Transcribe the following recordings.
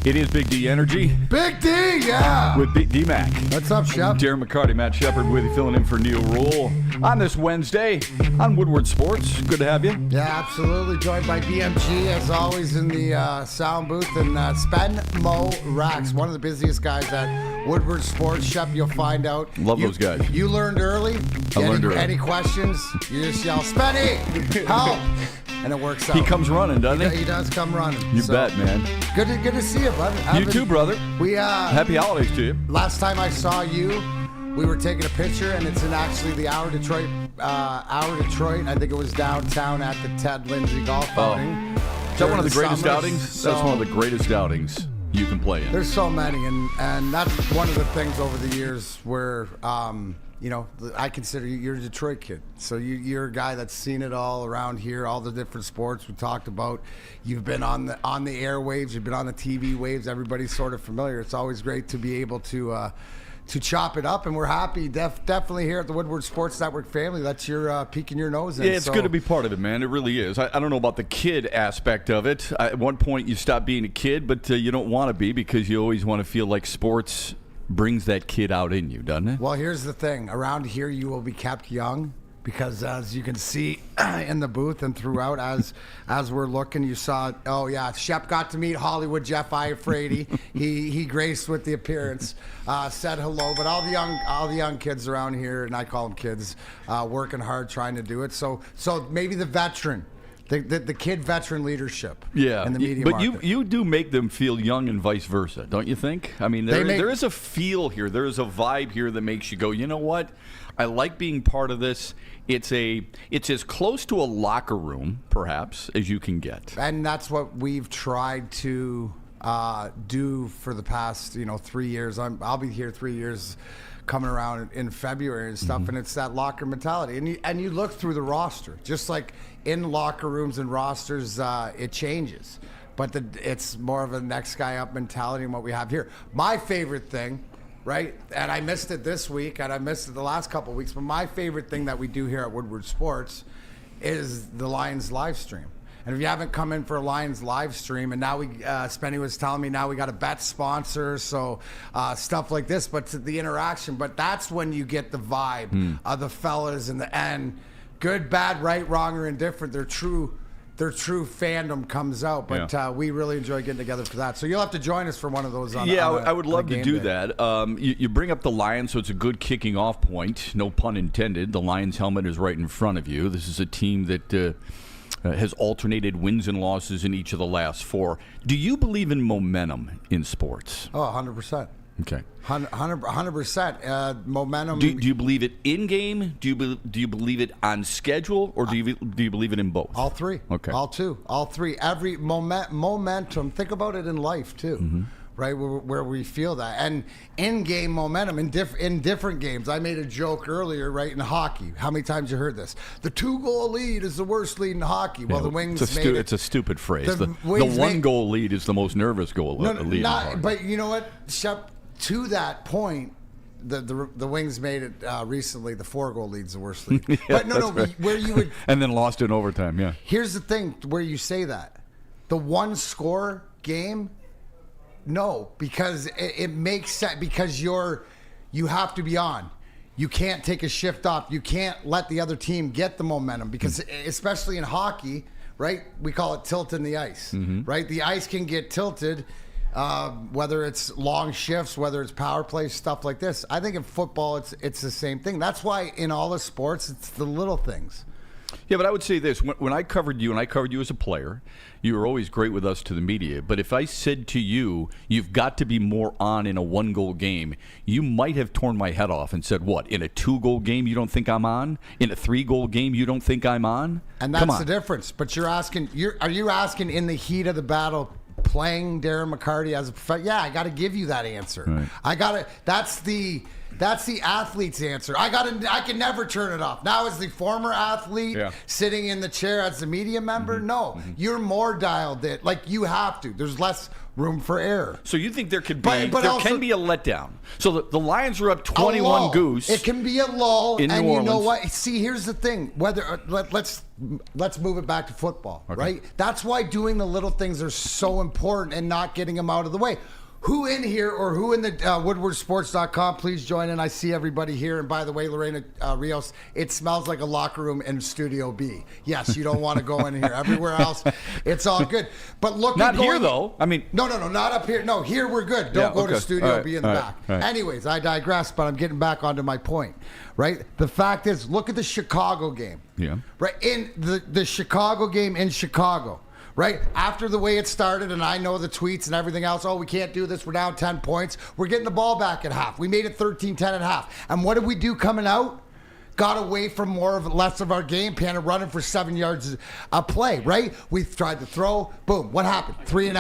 It is Big D Energy. Big D, yeah. With Big D Mac. What's up, Shep? Darren McCarty, Matt Shepard with you, filling in for Neil Rule on this Wednesday on Woodward Sports. Good to have you. Yeah, absolutely. Joined by BMG, as always, in the sound booth. And Mo Rax, one of the busiest guys at Woodward Sports. Shep, you'll find out. Love those guys. You learned early. I learned early. Any questions, you just yell, Spenny, help. And it works out. He comes running, doesn't he? He does come running. You bet, man. Good to see you, bud. You too, brother. Happy holidays to you. Last time I saw you, we were taking a picture, and it's in actually the Hour Detroit. I think it was downtown at the Ted Lindsay Golf outing. Is that one of the greatest outings? That's one of the greatest outings you can play in. There's so many, and that's one of the things over the years where I consider you're a Detroit kid. So you're a guy that's seen it all around here, all the different sports we talked about. You've been on the airwaves, you've been on the TV waves. Everybody's sort of familiar. It's always great to be able to chop it up, and we're happy definitely here at the Woodward Sports Network family that you're peeking your nose in. Yeah, it's good to be part of it, man. It really is. I don't know about the kid aspect of it. At one point, you stop being a kid, but you don't want to be because you always want to feel like sports brings that kid out in you, doesn't it? Well, here's the thing. Around here, you will be kept young because, as you can see in the booth and throughout, as we're looking, you saw, Shep got to meet Hollywood Jeff Iafrady. He graced with the appearance, said hello. But all the young kids around here, and I call them kids, working hard trying to do it. So maybe the veteran. The kid veteran leadership in the media market. But you do make them feel young and vice versa, don't you think? I mean, there is a feel here. There is a vibe here that makes you go, you know what? I like being part of this. It's as close to a locker room, perhaps, as you can get. And that's what we've tried to do for the past 3 years. I'll be here 3 years coming around in February and stuff, and it's that locker mentality. And you look through the roster, just like in locker rooms and rosters, it changes. But it's more of a next guy up mentality than what we have here. My favorite thing, right, and I missed it this week, and I missed it the last couple of weeks, but my favorite thing that we do here at Woodward Sports is the Lions live stream. And if you haven't come in for a Lions live stream, and now Spenny was telling me now we got a bet sponsor, so stuff like this, but the interaction. But that's when you get the vibe of the fellas and the end. Good, bad, right, wrong, or indifferent. Their true fandom comes out. But we really enjoy getting together for that. So you'll have to join us for one of those. I would love to do that. You bring up the Lions, so it's a good kicking off point. No pun intended. The Lions helmet is right in front of you. This is a team that has alternated wins and losses in each of the last four. Do you believe in momentum in sports? Oh, 100%. Okay. 100%. Momentum. Do you believe it in game? Do you believe it on schedule, or do you believe it in both? All three. Okay. All three. Every momentum. Think about it in life too. Right, where we feel that, and in-game momentum in different games. I made a joke earlier, right, in hockey. How many times you heard this? The 2-goal lead is the worst lead in hockey. Well, the Wings it's a stupid phrase. The one-goal lead is the most nervous goal lead in hockey. But you know what, Shep? To that point, the Wings made it recently. The 4-goal lead's the worst lead. But where you would and then lost in overtime. Yeah. Here's the thing: where you say that, the one-score game. No, because it makes sense, because you have to be on. You can't take a shift off. You can't let the other team get the momentum, because especially in hockey, right? We call it tilting the ice, right? The ice can get tilted, whether it's long shifts, whether it's power play, stuff like this. I think in football, it's the same thing. That's why in all the sports, it's the little things. Yeah, but I would say this. When I covered you, and I covered you as a player, you were always great with us to the media. But if I said to you, you've got to be more on in a 1-goal game, you might have torn my head off and said, what, in a 2-goal game you don't think I'm on? In a 3-goal game you don't think I'm on? And that's the difference. But are you asking in the heat of the battle, playing Darren McCarty as a professional? Yeah, I got to give you that answer. Right. That's the athlete's answer. I can never turn it off. Now, as the former athlete sitting in the chair as the media member, no, you're more dialed in. Like, you have to. There's less room for error. So you think there could be can be a letdown? So the Lions are up 21 goose. It can be a lull, in and New you know Orleans. what? See, here's the thing. Let's move it back to football, right? That's why doing the little things are so important and not getting them out of the way. Who in here or who in the woodwardsports.com, please join in. I see everybody here. And by the way, Lorena Rios, it smells like a locker room in Studio B. Yes, you don't want to go in here. Everywhere else, it's all good. But look, not here though. I mean, no, not up here. No, here we're good. Don't go to Studio B in the back. Right. Anyways, I digress, but I'm getting back onto my point. Right? The fact is, look at the Chicago game. Yeah. Right? In the Chicago game in Chicago. Right? After the way it started, and I know the tweets and everything else, we can't do this, we're down 10 points. We're getting the ball back at half. We made it 13-10 at half. And what did we do coming out? Got away from less of our game plan and running for 7 yards a play, right? We tried to throw, boom, what happened? 3 and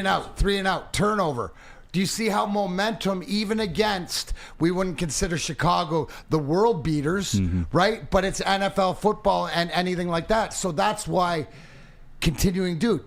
out, turnover. Do you see how momentum, even against, we wouldn't consider Chicago the world beaters, right? But it's NFL football and anything like that. So that's why... Continuing, dude.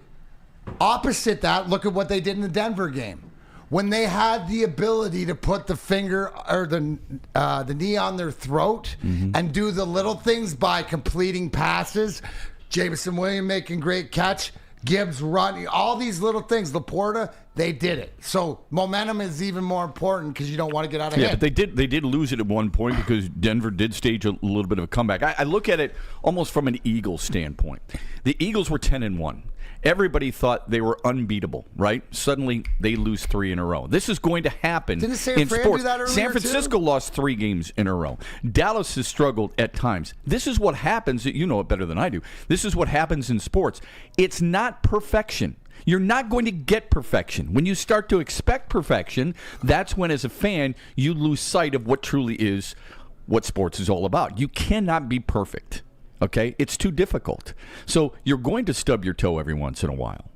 Opposite that, look at what they did in the Denver game. When they had the ability to put the finger or the knee on their throat and do the little things by completing passes, Jameson Williams making great catch, Gibbs running, all these little things, Laporta, they did it. So momentum is even more important because you don't want to get out of hand. Yeah, but they did lose it at one point because Denver did stage a little bit of a comeback. I look at it almost from an Eagles standpoint. The Eagles were 10-1. Everybody thought they were unbeatable, right? Suddenly they lose 3 in a row. This is going to happen Didn't San in Fran sports. do that earlier San Francisco lost 3 games in a row. Dallas has struggled at times. This is what happens. You know it better than I do. This is what happens in sports. It's not perfection. You're not going to get perfection. When you start to expect perfection, that's when, as a fan, you lose sight of what truly is what sports is all about. You cannot be perfect. Okay? It's too difficult. So you're going to stub your toe every once in a while.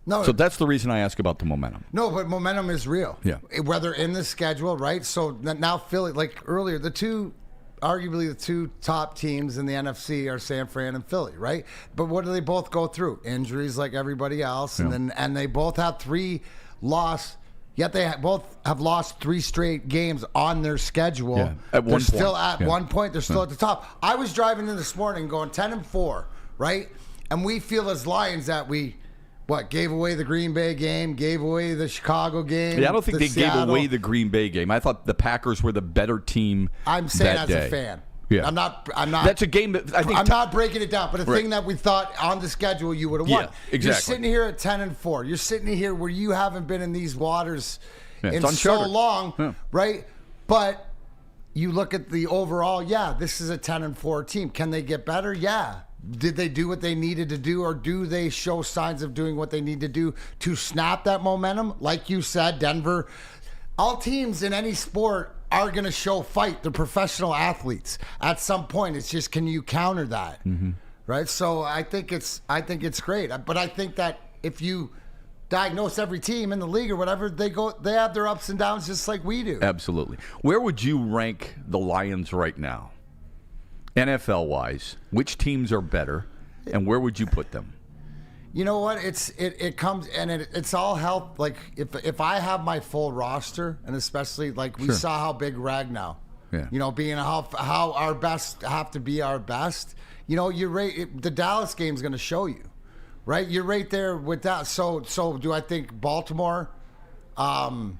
No, so that's the reason I ask about the momentum. No, but momentum is real. Yeah. Whether in the schedule, right? So now Philly, like earlier, arguably the two top teams in the NFC are San Fran and Philly, right? But what do they both go through? Injuries like everybody else. And they both have 3 loss. Yet they both have lost 3 straight games on their schedule. Yeah. At one point. Still at one point. They're still at the top. I was driving in this morning going 10-4, right? And we feel as Lions that we, gave away the Green Bay game, gave away the Chicago game. Yeah, I don't think they gave away the Green Bay game. I thought the Packers were the better team. I'm saying that as day. a fan. Yeah. I'm not. That's a game that I think. I'm not breaking it down, but a thing that we thought on the schedule you would have won. Yeah, exactly. You're sitting here at 10-4. You're sitting here where you haven't been in these waters in so long, right? But you look at the overall. Yeah, this is a 10-4 team. Can they get better? Yeah. Did they do what they needed to do, or do they show signs of doing what they need to do to snap that momentum? Like you said, Denver. All teams in any sport are going to show fight. They're professional athletes. At some point, it's just, can you counter that? Right? So I think it's great. But I think that if you diagnose every team in the league or whatever, they have their ups and downs just like we do. Absolutely. Where would you rank the Lions right now? NFL-wise, which teams are better, and where would you put them? You know what? It comes and it's all health. Like if I have my full roster, and especially like we saw how big Ragnow, being how our best have to be our best. You're right. The Dallas game's going to show you, right? You're right there with that. So do I think Baltimore? In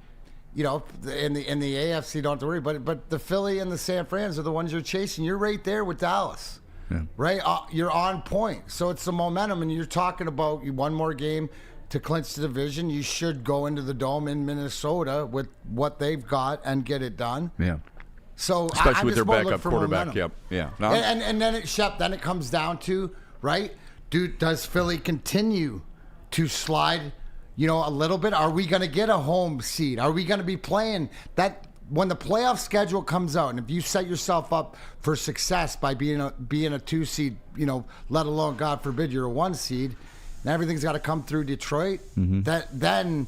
the AFC, don't have to worry. But the Philly and the San Frans are the ones you're chasing. You're right there with Dallas. Yeah. Right? You're on point. So it's the momentum, and you're talking about one more game to clinch the division. You should go into the Dome in Minnesota with what they've got and get it done. Yeah. So especially with their backup quarterback. Yep. Yeah. No. And then it comes down to, right? Does Philly continue to slide, a little bit? Are we going to get a home seed? Are we going to be playing that? When the playoff schedule comes out, and if you set yourself up for success by being a 2 seed, let alone, God forbid, you're a 1 seed, and everything's got to come through Detroit, then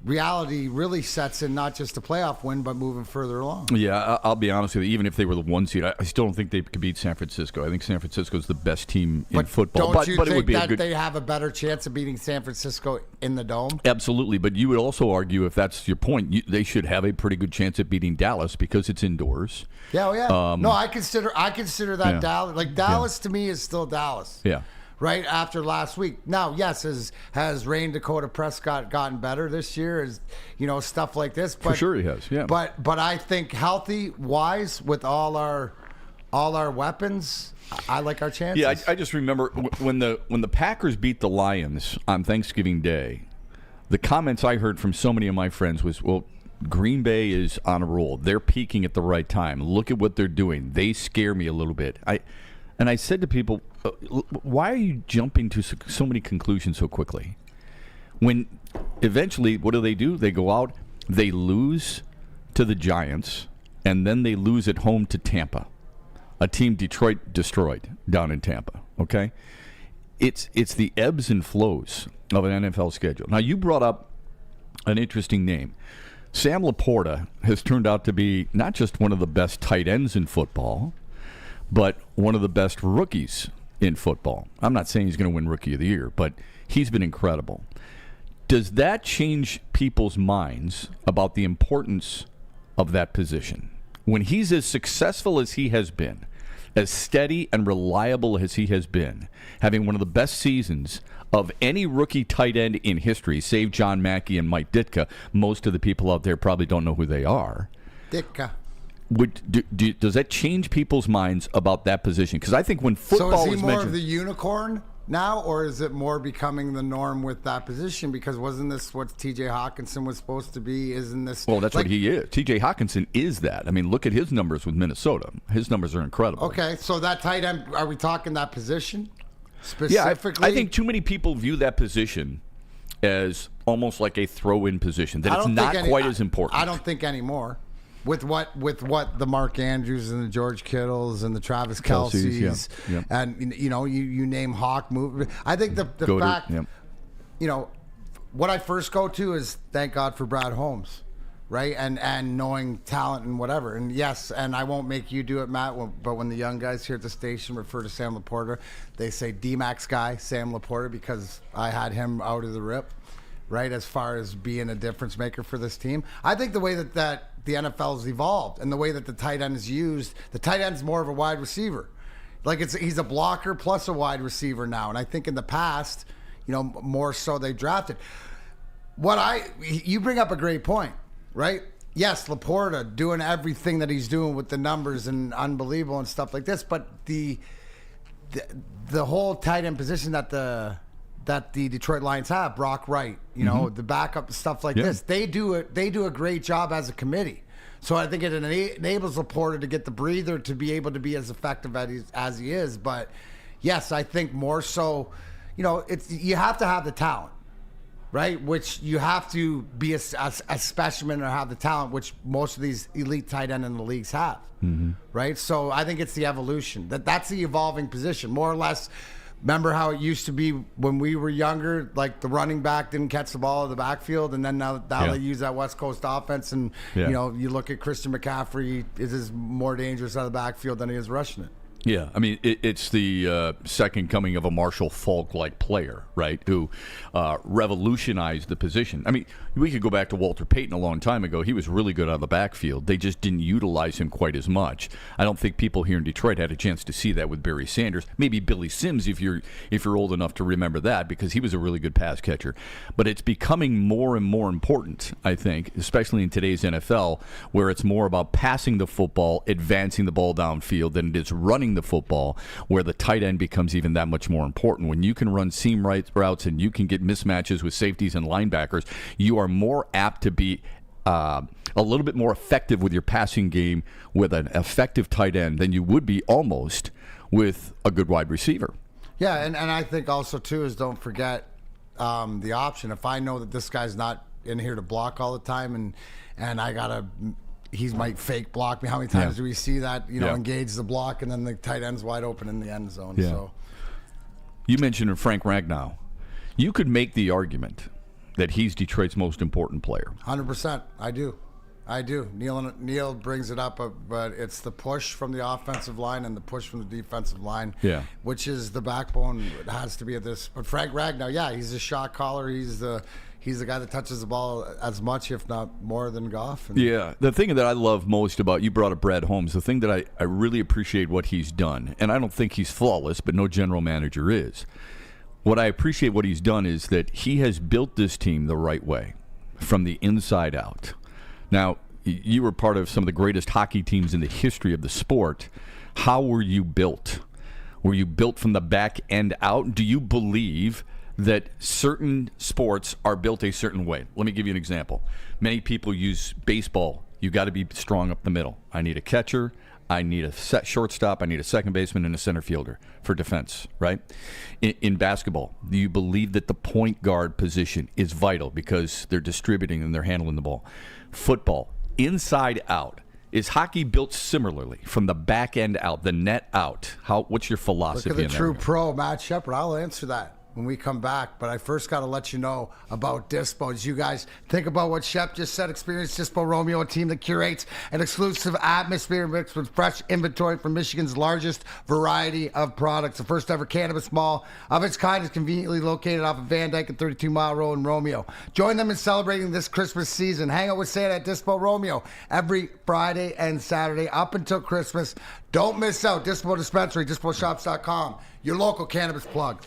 reality really sets in, not just a playoff win, but moving further along. Yeah, I'll be honest with you. Even if they were the 1 seed, I still don't think they could beat San Francisco. I think San Francisco is the best team in football. Don't you but think it would be that they have a better chance of beating San Francisco in the Dome? Absolutely, but you would also argue, if that's your point, they should have a pretty good chance at beating Dallas because it's indoors. Yeah, no, I consider that Dallas. Like Dallas to me is still Dallas. Yeah. Right after last week. Now, yes, has Rain Dakota Prescott gotten better this year? Is stuff like this? But, for sure he has. Yeah. But I think healthy wise with all our weapons, I like our chances. Yeah, I just remember when the Packers beat the Lions on Thanksgiving Day, the comments I heard from so many of my friends was, well, Green Bay is on a roll. They're peaking at the right time. Look at what they're doing. They scare me a little bit. And I said to people, why are you jumping to so many conclusions so quickly? When eventually, what do? They go out, they lose to the Giants, and then they lose at home to Tampa, a team Detroit destroyed down in Tampa, okay? It's the ebbs and flows of an NFL schedule. Now, you brought up an interesting name. Sam Laporta has turned out to be not just one of the best tight ends in football, but one of the best rookies in football. I'm not saying he's going to win Rookie of the Year, but he's been incredible. Does that change people's minds about the importance of that position? When he's as successful as he has been, as steady and reliable as he has been, having one of the best seasons of any rookie tight end in history, save John Mackey and Mike Ditka, most of the people out there probably don't know who they are. Ditka. Does that change people's minds about that position? Because I think when football is is he more mentioned, of the unicorn now, or is it more becoming the norm with that position? Because wasn't this what T.J. Hawkinson was supposed to be? Isn't this? Well, that's what he is. T.J. Hawkinson is that. I mean, look at his numbers with Minnesota. His numbers are incredible. Okay, so that tight end, are we talking that position specifically? Yeah, I think too many people view that position as almost like a throw-in position, that it's not quite as important. I don't think anymore. With what the Mark Andrews and the George Kittles and the Travis Kelce's, yeah. And you name Hawk move. I think the fact, what I first go to is thank God for Brad Holmes, right? And knowing talent and whatever. And yes, and I won't make you do it, Matt. But when the young guys here at the station refer to Sam Laporta, they say D-Max guy Sam Laporta because I had him out of the rip. Right, as far as being a difference maker for this team. I think the way that the NFL has evolved and the way that the tight end is used, the tight end's more of a wide receiver. Like he's a blocker plus a wide receiver now. And I think in the past, more so they drafted. You bring up a great point, right? Yes, Laporta doing everything that he's doing with the numbers and unbelievable and stuff like this, but the whole tight end position that the Detroit Lions have, Brock Wright, the backup stuff like this. They do a great job as a committee. So I think it enables Laporta to get the breather to be able to be as effective as he is. But yes, I think more so, you have to have the talent, right? Which you have to be a specimen or have the talent, which most of these elite tight end in the leagues have, right? So I think it's the evolution. That's the evolving position, more or less. Remember how it used to be when we were younger, like the running back didn't catch the ball in the backfield, and then now they use that West Coast offense, and you look at Christian McCaffrey is more dangerous out of the backfield than he is rushing it. Yeah, I mean, it's the second coming of a Marshall Faulk-like player, right, who revolutionized the position. I mean, we could go back to Walter Payton a long time ago. He was really good out of the backfield. They just didn't utilize him quite as much. I don't think people here in Detroit had a chance to see that with Barry Sanders. Maybe Billy Sims, if you're old enough to remember that, because he was a really good pass catcher. But it's becoming more and more important, I think, especially in today's NFL, where it's more about passing the football, advancing the ball downfield, than it is running the football, where the tight end becomes even that much more important. When you can run seam routes and you can get mismatches with safeties and linebackers, you are more apt to be a little bit more effective with your passing game with an effective tight end than you would be almost with a good wide receiver. Yeah, and I think also, too, is don't forget the option. If I know that this guy's not in here to block all the time and I got to – he might fake block me. How many times do we see that, engage the block and then the tight end's wide open in the end zone? Yeah. So, you mentioned Frank Ragnow. You could make the argument that he's Detroit's most important player? 100%. I do. Neil brings it up, but it's the push from the offensive line and the push from the defensive line, which is the backbone. It has to be of this. But Frank Ragnow, he's a shot caller. He's the guy that touches the ball as much, if not more, than Goff. The thing that I love most about, you brought up Brad Holmes, the thing that I really appreciate what he's done, and I don't think he's flawless, but no general manager is. What I appreciate what he's done is that he has built this team the right way, from the inside out. Now, you were part of some of the greatest hockey teams in the history of the sport. How were you built? Were you built from the back end out? Do you believe that certain sports are built a certain way? Let me give you an example. Many people use baseball. You got to be strong up the middle. I need a catcher. I need a shortstop. I need a second baseman and a center fielder for defense, right? In basketball, do you believe that the point guard position is vital because they're distributing and they're handling the ball? Football, inside out. Is hockey built similarly from the back end out, the net out? What's your philosophy? Look at the true pro, Matt Shepard. I'll answer that when we come back, but I first got to let you know about Dispo. As you guys think about what Shep just said, experience Dispo Romeo, a team that curates an exclusive atmosphere mixed with fresh inventory from Michigan's largest variety of products. The first ever cannabis mall of its kind is conveniently located off of Van Dyke and 32 Mile Road in Romeo. Join them in celebrating this Christmas season. Hang out with Santa at Dispo Romeo every Friday and Saturday up until Christmas. Don't miss out. Dispo Dispensary, DispoShops.com, your local cannabis plug.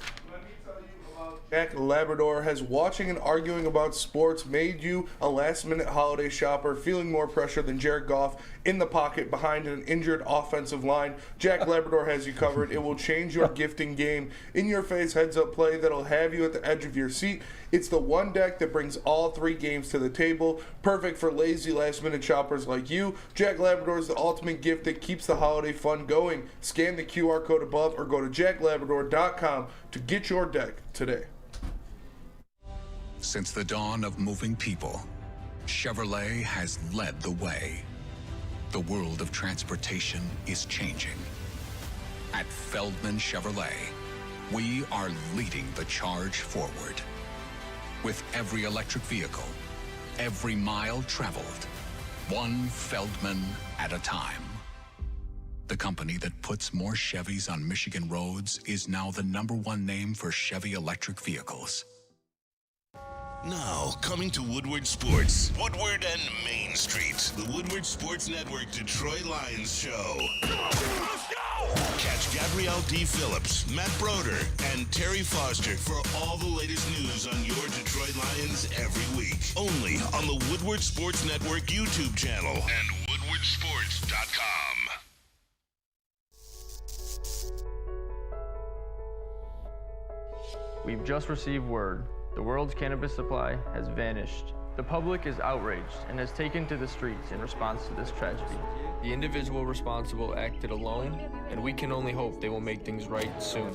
Jack Labrador, has watching and arguing about sports made you a last-minute holiday shopper, feeling more pressure than Jared Goff in the pocket behind an injured offensive line? Jack Labrador has you covered. It will change your gifting game. In-your-face heads-up play that'll have you at the edge of your seat. It's the one deck that brings all three games to the table. Perfect for lazy last-minute shoppers like you. Jack Labrador is the ultimate gift that keeps the holiday fun going. Scan the QR code above or go to jacklabrador.com to get your deck today. Since the dawn of moving people, Chevrolet has led the way. The world of transportation is changing. At Feldman Chevrolet, we are leading the charge forward. With every electric vehicle, every mile traveled, one Feldman at a time. The company that puts more Chevys on Michigan roads is now the #1 name for Chevy electric vehicles. Now, coming to Woodward Sports, Woodward and Main Street, the Woodward Sports Network Detroit Lions Show. Let's go! Catch Gabrielle D. Phillips, Matt Broder, and Terry Foster for all the latest news on your Detroit Lions every week. Only on the Woodward Sports Network YouTube channel and woodwardsports.com. We've just received word. The world's cannabis supply has vanished. The public is outraged and has taken to the streets in response to this tragedy. The individual responsible acted alone, and we can only hope they will make things right soon.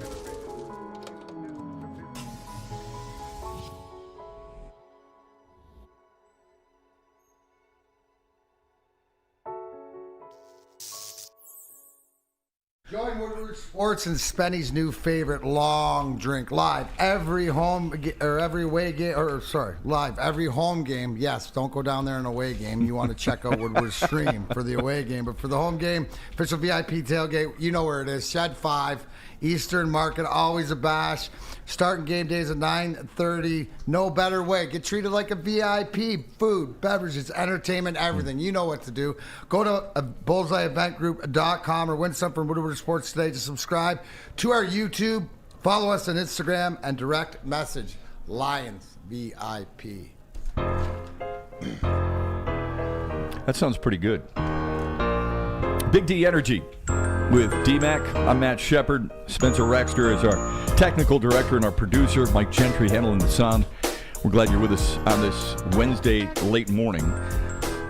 Join Woodward Sports and Spenny's new favorite long drink live every home game. Yes, don't go down there in an away game. You want to check out Woodward's stream for the away game, but for the home game, official VIP tailgate, you know where it is. Shed 5, Eastern Market, always a bash. Starting game days at 9:30. No better way. Get treated like a VIP. Food, beverages, entertainment, everything. You know what to do. Go to bullseyeeventgroup.com or win something from Woodward Sports today to subscribe to our YouTube. Follow us on Instagram and direct message Lions VIP. That sounds pretty good. Big D Energy with D-Mac. I'm Matt Shepard. Spencer Raxter is our technical director and our producer. Mike Gentry handling the sound. We're glad you're with us on this Wednesday late morning.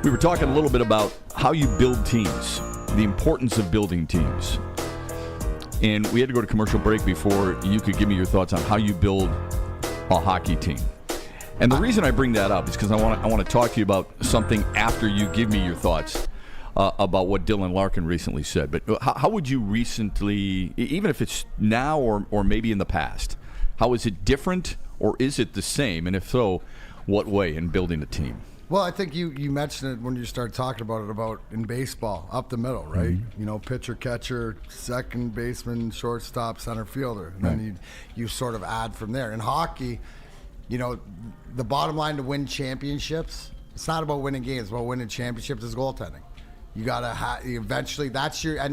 We were talking a little bit about how you build teams, the importance of building teams. And we had to go to commercial break before you could give me your thoughts on how you build a hockey team. And the reason I bring that up is because I want to talk to you about something after you give me your thoughts about what Dylan Larkin recently said. But how would you recently, even if it's now or maybe in the past, how is it different or is it the same? And if so, what way in building a team? Well, I think you mentioned it when you started talking about it about in baseball, up the middle, right? Mm-hmm. You know, pitcher, catcher, second baseman, shortstop, center fielder. And then you sort of add from there. In hockey, you know, the bottom line to win championships, it's not about winning games, it's about winning championships is goaltending. You gotta eventually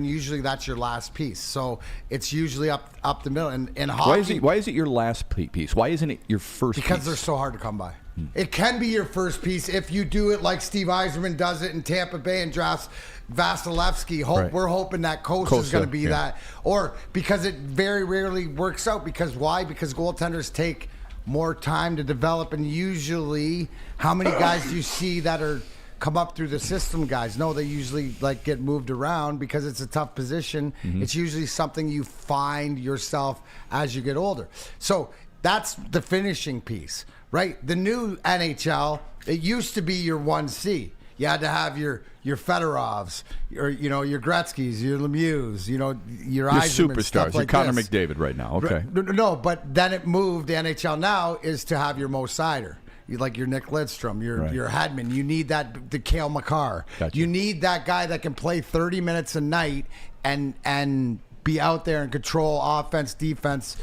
usually that's your last piece. So it's usually up the middle. And in hockey, Why is it your last piece? Why isn't it your first? Because piece? they're so hard to come by. It can be your first piece if you do it like Steve Yzerman does it in Tampa Bay and drafts Vasilevsky. Right. We're hoping that Costa is going to be that. Or because it very rarely works out. Because why? Because goaltenders take more time to develop. And usually, how many guys do you see that are come up through the system guys? No, they usually like get moved around because it's a tough position. It's usually something you find yourself as you get older. So that's the finishing piece. Right, the new NHL, it used to be your 1C. You had to have your Fedorovs, your Gretzkys, your Lemieux, your Yzerman, superstars. stuff like You're Connor this. McDavid right now. Okay. No, but then it moved. The NHL now is to have your Mo Seider. Like your Nick Lidstrom, your Hedman. You need the Cale Makar. Gotcha. You need that guy that can play 30 minutes a night and be out there and control offense, defense,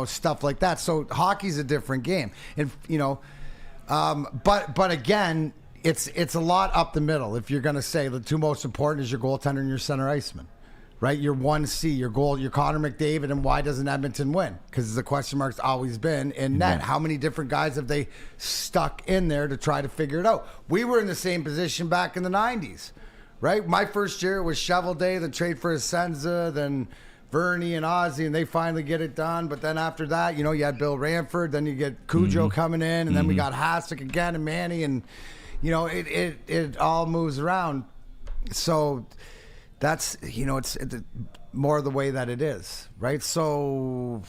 stuff like that. So hockey's a different game, and but again, it's a lot up the middle. If you're going to say the two most important is your goaltender and your center iceman, right? Your 1C, your Connor McDavid, and why doesn't Edmonton win? Because the question mark's always been in net. How many different guys have they stuck in there to try to figure it out? We were in the same position back in the 90s. Right? My first year was Shovel Day, then trade for Essenza, then Vernie and Ozzy, and they finally get it done. But then after that, you had Bill Ranford, then you get Cujo coming in, and then we got Hasek again and Manny, and it all moves around. So that's it's more the way that it is, right? So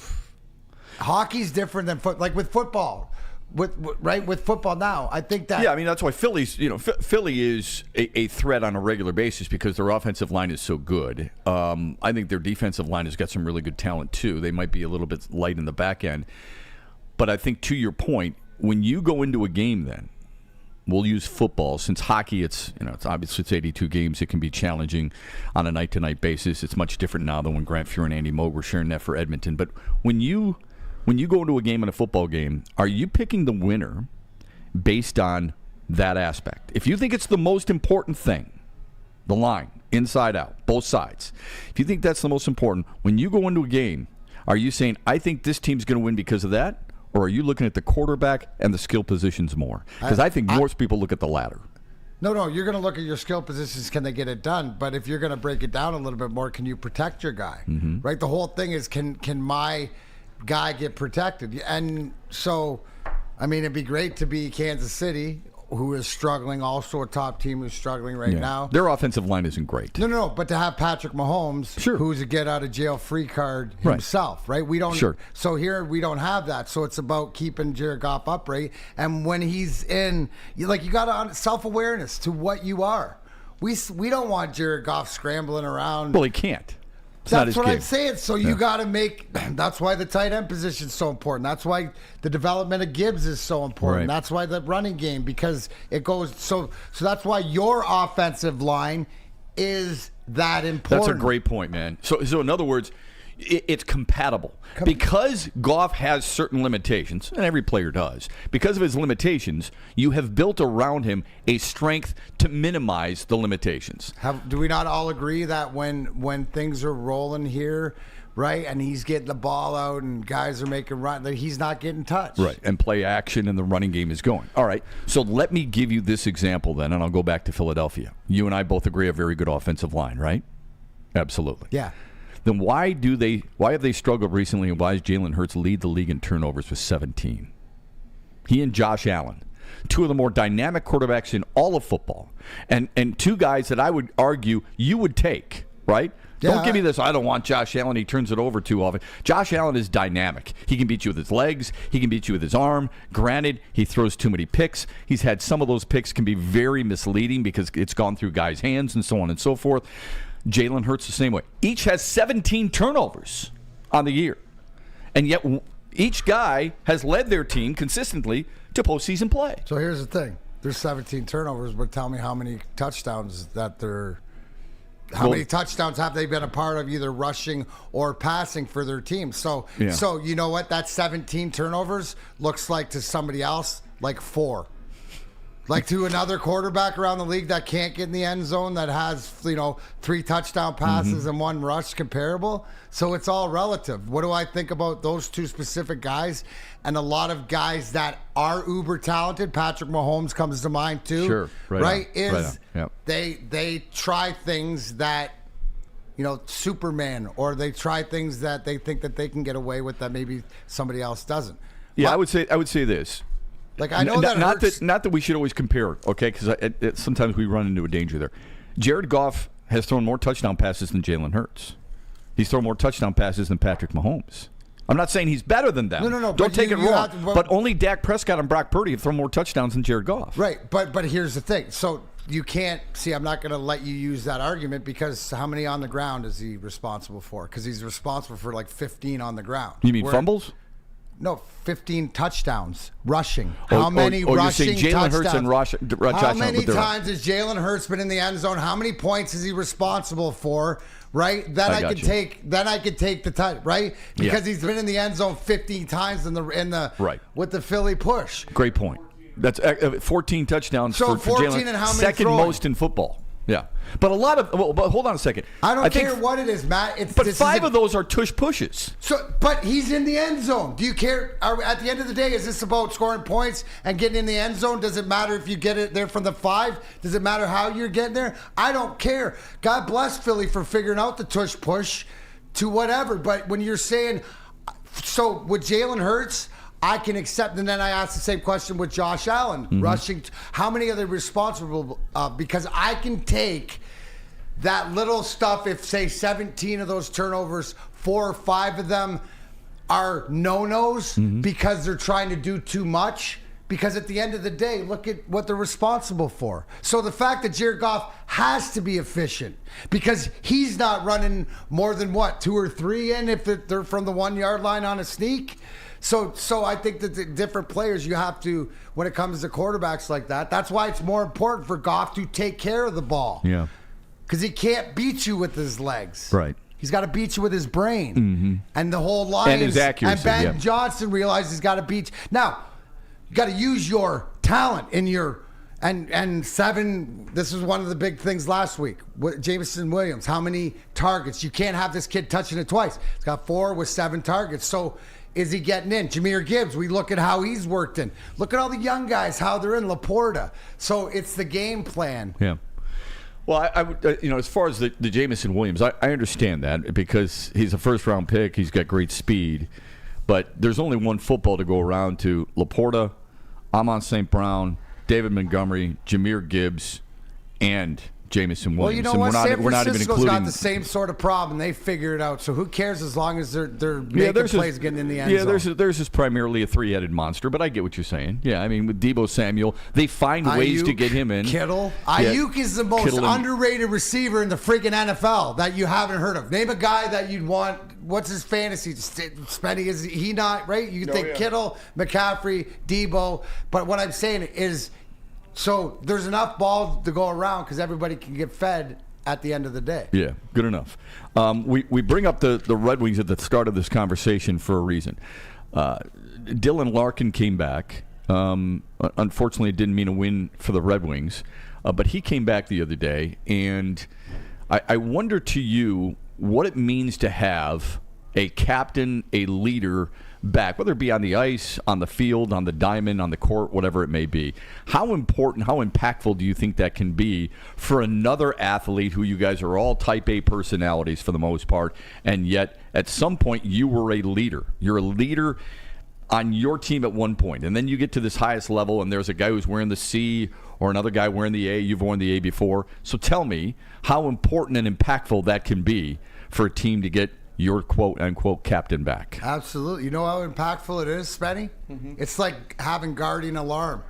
hockey's different than like with football. With football now, I think that... Yeah, I mean, that's why Philly is a threat on a regular basis because their offensive line is so good. I think their defensive line has got some really good talent, too. They might be a little bit light in the back end. But I think, to your point, when you go into a game then, we'll use football. Since hockey, it's obviously it's 82 games. It can be challenging on a night-to-night basis. It's much different now than when Grant Fuhr and Andy Moog were sharing that for Edmonton. But when you go into a game in a football game, are you picking the winner based on that aspect? If you think it's the most important thing, the line, inside out, both sides, if you think that's the most important, when you go into a game, are you saying, I think this team's going to win because of that? Or are you looking at the quarterback and the skill positions more? Because I think most people look at the latter. No, you're going to look at your skill positions. Can they get it done? But if you're going to break it down a little bit more, can you protect your guy? Right? The whole thing is, can my guy get protected? And so, I mean, it'd be great to be Kansas City, who is struggling, also a top team who's struggling right now. Their offensive line isn't great. No, but to have Patrick Mahomes, who's a get out of jail free card himself, right? We don't. Sure. So here we don't have that. So it's about keeping Jared Goff upright. And when he's in, you got self-awareness to what you are. We don't want Jared Goff scrambling around. Well, he can't. That's what I'm saying. So you got to make. That's why the tight end position is so important. That's why the development of Gibbs is so important. Right. That's why the running game, because it goes. So that's why your offensive line is that important. That's a great point, man. So in other words, it's compatible. Because Goff has certain limitations, and every player does, because of his limitations, you have built around him a strength to minimize the limitations. Do we not all agree that when things are rolling here, right, and he's getting the ball out and guys are making run, that he's not getting touched? Right, and play action and the running game is going. All right, so let me give you this example then, and I'll go back to Philadelphia. You and I both agree a very good offensive line, right? Absolutely. Yeah. Then why have they struggled recently, and why does Jalen Hurts lead the league in turnovers with 17? He and Josh Allen, two of the more dynamic quarterbacks in all of football, and two guys that I would argue you would take, right? Yeah. Don't give me this, I don't want Josh Allen, he turns it over too often. Josh Allen is dynamic. He can beat you with his legs. He can beat you with his arm. Granted, he throws too many picks. He's had some of those picks can be very misleading because it's gone through guys' hands and so on and so forth. Jalen Hurts the same way. Each has 17 turnovers on the year. And yet each guy has led their team consistently to postseason play. So here's the thing. There's 17 turnovers, but tell me how many touchdowns how many touchdowns have they been a part of, either rushing or passing for their team? So you know what? That 17 turnovers looks like to somebody else like 4. Like to another quarterback around the league that can't get in the end zone, that has 3 touchdown passes and 1 rush, comparable. So it's all relative. What do I think about those 2 specific guys? And a lot of guys that are uber talented, Patrick Mahomes comes to mind too. Sure, right. Yep. They try things that, Superman, or they try things that they think that they can get away with that maybe somebody else doesn't. Yeah, I would say this. Like, I know that not that we should always compare, okay? Because sometimes we run into a danger there. Jared Goff has thrown more touchdown passes than Jalen Hurts. He's thrown more touchdown passes than Patrick Mahomes. I'm not saying he's better than them. No. Don't take it wrong. But only Dak Prescott and Brock Purdy have thrown more touchdowns than Jared Goff. Right, but here's the thing. So you can't see. I'm not going to let you use that argument, because how many on the ground is he responsible for? Because he's responsible for like 15 on the ground. You mean fumbles? No, 15 touchdowns rushing. How many rushing you're saying Jalen Hurts and touchdowns? How many times has Jalen Hurts been in the end zone? How many points is he responsible for? Right. Then I could take the touch. Right. Because he's been in the end zone 15 times in the right with the Philly push. Great point. That's 14 touchdowns for 14 Jalen. And how many second throwing? most in football. Yeah, but a lot of but hold on a second. I don't care what it is, Matt. But 5 of those are tush pushes. So, but he's in the end zone. Do you care? At the end of the day, is this about scoring points and getting in the end zone? Does it matter if you get it there from the 5? Does it matter how you're getting there? I don't care. God bless Philly for figuring out the tush push to whatever. But when you're saying, so with Jalen Hurts, I can accept, and then I asked the same question with Josh Allen, rushing. How many are they responsible? Because I can take that little stuff. If, say, 17 of those turnovers, 4 or 5 of them are no-nos because they're trying to do too much. Because at the end of the day, look at what they're responsible for. So the fact that Jared Goff has to be efficient, because he's not running more than 2 or 3 in if they're from the 1-yard line on a sneak. So I think that the different players you have to, when it comes to quarterbacks like that, that's why it's more important for Goff to take care of the ball. Yeah. Because he can't beat you with his legs. Right. He's got to beat you with his brain. And the whole Lions and his accuracy. And Ben Johnson realized he's got to beat you. Now, you got to use your talent in your and 7. This was one of the big things last week. Jameson Williams, how many targets? You can't have this kid touching it twice. He's got 4 with 7 targets. So is he getting in? Jahmyr Gibbs, we look at how he's worked in. Look at all the young guys, how they're in. Laporta. So it's the game plan. Yeah. Well, I would, as far as the Jameson Williams, I understand that, because he's a first-round pick. He's got great speed. But there's only one football to go around to. Laporta, Amon St. Brown, David Montgomery, Jahmyr Gibbs, and Jameson Williams. Well, you know what? San We're not even Francisco's including got the same sort of problem. They figure it out. So who cares, as long as they're making plays, getting in the end zone. Theirs is primarily a 3-headed monster, but I get what you're saying. Yeah, I mean, with Deebo Samuel, they find ways to get him in. Kittle. Ayuk is the most underrated receiver in the freaking NFL that you haven't heard of. Name a guy that you'd want. What's his fantasy spending? Is he not, right? You think Kittle, McCaffrey, Deebo. But what I'm saying is, so there's enough balls to go around because everybody can get fed at the end of the day. Yeah, good enough. We bring up the Red Wings at the start of this conversation for a reason. Dylan Larkin came back. Unfortunately, it didn't mean a win for the Red Wings. But he came back the other day, and I wonder to you what it means to have a captain, a leader back, whether it be on the ice, on the field, on the diamond, on the court, whatever it may be. How important, how impactful do you think that can be for another athlete who you guys are all type A personalities for the most part, and yet at some point you were a leader. You're a leader on your team at one point, and then you get to this highest level and there's a guy who's wearing the C or another guy wearing the A. You've worn the A before. So tell me how important and impactful that can be for a team to get your quote-unquote captain back. Absolutely. You know how impactful it is, Spenny? It's like having guardian alarm.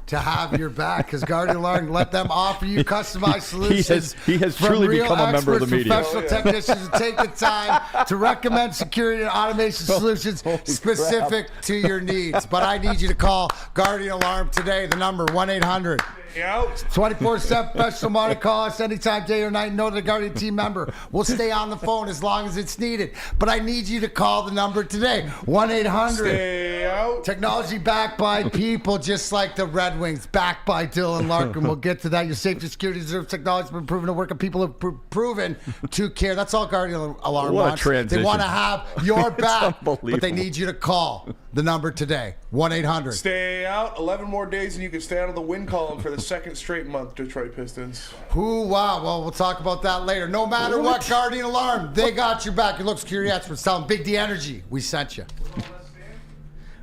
to have your back because Guardian Alarm let them offer you customized solutions. He has from truly real become a member of the experts, media. Professional technicians who take the time to recommend security and automation solutions specific to your needs. But I need you to call Guardian Alarm today. The number 1-800. 24/7 professional money. Call us anytime, day or night. Know the Guardian team member will stay on the phone as long as it's needed. But I need you to call the number today. 1-800. Stay out. Technology backed by people, just like the Red Wings, backed by Dylan Larkin. We'll get to that. Your safety and security deserves technology has been proven to work, and people have proven to care. That's all Guardian Alarm What a wants. transition. They want to have your back, but they unbelievable. need you to call the number today. 1-800. Stay out. 11 more days and you can stay out of the win column for the second straight month, Detroit Pistons. Wow. Well, we'll talk about that later. No matter what, Guardian Alarm, they got your back. Your local security experts tell them Big D Energy, we sent you.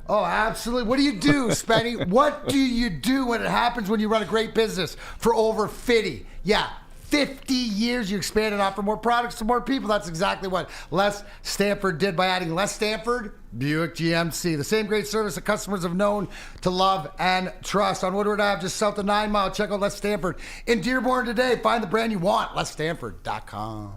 Oh, absolutely. What do you do, Spenny? What do you do when it happens when you run a great business for over 50 years? You expand and offer more products to more people. That's exactly what Les Stanford did by adding Les Stanford Buick GMC. The same great service that customers have known to love and trust. On Woodward Ave, just south of 9 Mile. Check out Les Stanford in Dearborn today. Find the brand you want. LesStanford.com.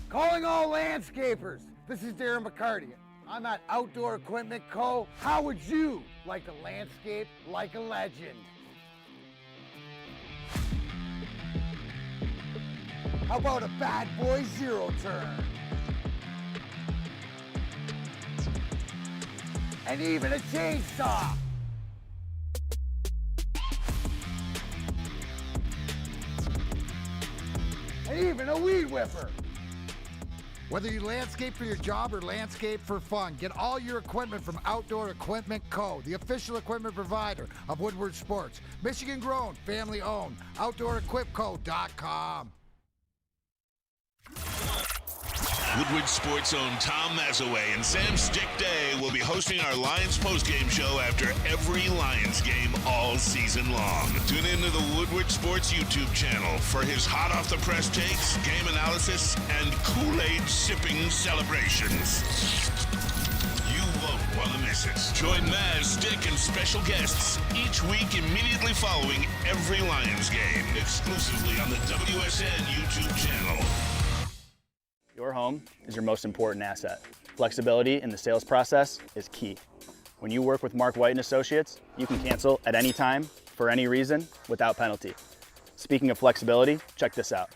Calling all landscapers. This is Darren McCarty. I'm at Outdoor Equipment Co. How would you like to landscape like a legend? How about a bad boy zero turn? And even a chainsaw. And even a weed whipper. Whether you landscape for your job or landscape for fun, get all your equipment from Outdoor Equipment Co., the official equipment provider of Woodward Sports. Michigan grown, family owned. OutdoorEquipCo.com. Woodward Sports own Tom Mazaway and Sam Stick Day will be hosting our Lions postgame show after every Lions game all season long. Tune into the Woodward Sports YouTube channel for his hot-off-the-press takes, game analysis, and Kool-Aid sipping celebrations. You won't want to miss it. Join Maz, Stick, and special guests each week immediately following every Lions game, exclusively on the WSN YouTube channel. Your home is your most important asset. Flexibility in the sales process is key. When you work with Mark White & Associates, you can cancel at any time, for any reason, without penalty. Speaking of flexibility, check this out.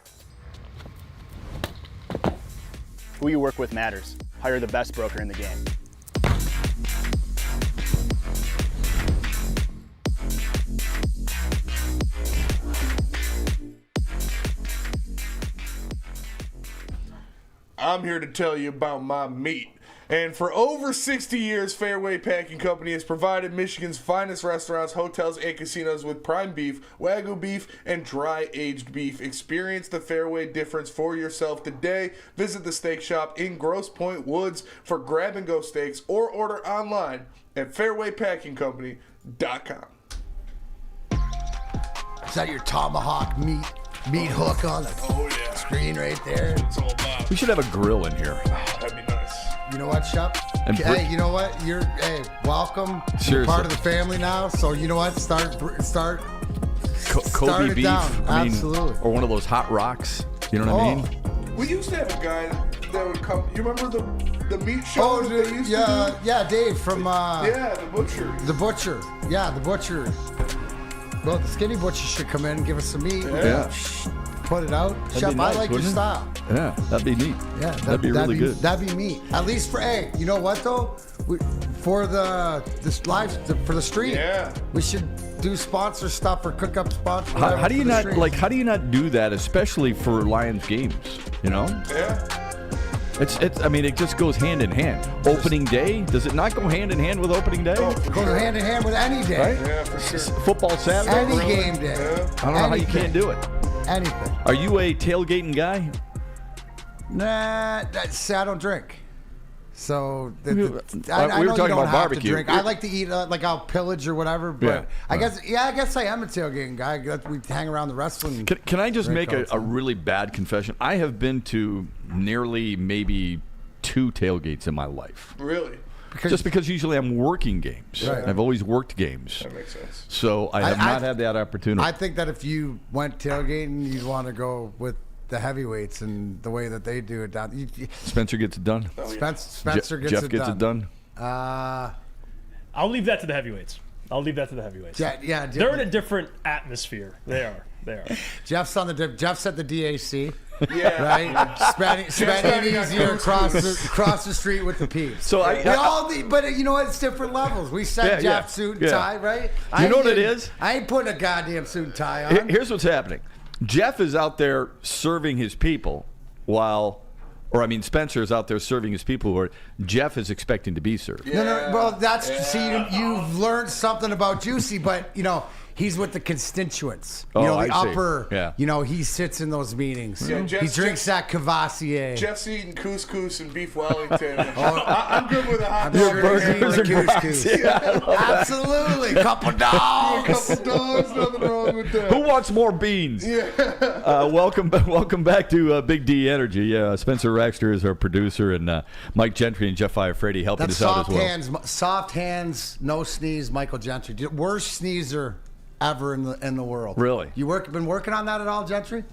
Who you work with matters. Hire the best broker in the game. I'm here to tell you about my meat. And for over 60 years, Fairway Packing Company has provided Michigan's finest restaurants, hotels, and casinos with prime beef, Wagyu beef, and dry-aged beef. Experience the Fairway difference for yourself today. Visit the steak shop in Grosse Pointe Woods for grab-and-go steaks or order online at fairwaypackingcompany.com. Is that your tomahawk meat hook on the screen right there? It's all about. We should have a grill in here. That'd be nice. You know what, Shep? And Hey, you know what? Welcome. You're Seriously. part of the family now. So you know what? Start Kobe start it beef. down. I mean, Absolutely. or one of those hot rocks. You know what I mean? We used to have a guy that would come. You remember the meat show Oh, that they used to yeah, Dave from do? Yeah, the butcher. the butcher. Yeah, the butcher. Well, the skinny butcher should come in and give us some meat. Yeah. Put it out. That'd Shep, be nice, I like your wouldn't it? style. Yeah, that'd be neat. Yeah, that'd be really good. That'd be meat. At least for you know what though? For the stream. Yeah. We should do sponsor stuff or cook up spots. How do you not How do you not do that, especially for Lions games? You know, Yeah. it's. I mean, it just goes hand in hand. Opening day, does it not go hand in hand with opening day? Oh, Go hand in hand with any day. Right? Yeah, for sure. Football Saturday. Any game day. Yeah. I don't know how you can't do it. Anything. Are you a tailgating guy? Nah, see, I don't drink. So I We know were you talking don't about have barbecue. to drink. I like to eat like I'll pillage or whatever. But Yeah. I guess I am a tailgating guy. We hang around the wrestling. Can I just drink make all a the time. really bad confession? I have been to nearly maybe 2 tailgates in my life. Really? Just because usually I'm working games. Right. I've always worked games. That makes sense. So I have not had that opportunity. I think that if you went tailgating, you'd want to go with the heavyweights and the way that they do it down. Spencer gets it done. Spencer gets Jeff it gets done. it done. I'll leave that to the heavyweights. Yeah, They're in a different atmosphere. They are. Jeff's at the DAC. Yeah. Right? Spending easier across the street with the peeps. So we all need, but you know what? It's different levels. We said Jeff suit and tie, right? You know what it is? I ain't putting a goddamn suit and tie on. Here's what's happening. Jeff is out there serving his people Spencer is out there serving his people who Jeff is expecting to be served. No. Well, you've learned something about Juicy, but he's with the constituents. The upper. Yeah. He sits in those meetings. Yeah, he drinks that Cavassier. Jeff's eating couscous and beef Wellington. I'm good with a hot I'm dog. sure he's eating the couscous. Absolutely. Couple dogs. Nothing wrong with that. Who wants more beans? Yeah. Welcome back to Big D Energy. Spencer Raxter is our producer, and Mike Gentry and Jeff Iafredi helping That's us out as well. Soft hands, no sneeze, Michael Gentry. Worst sneezer ever in the world. Really? You been working on that at all, Gentry?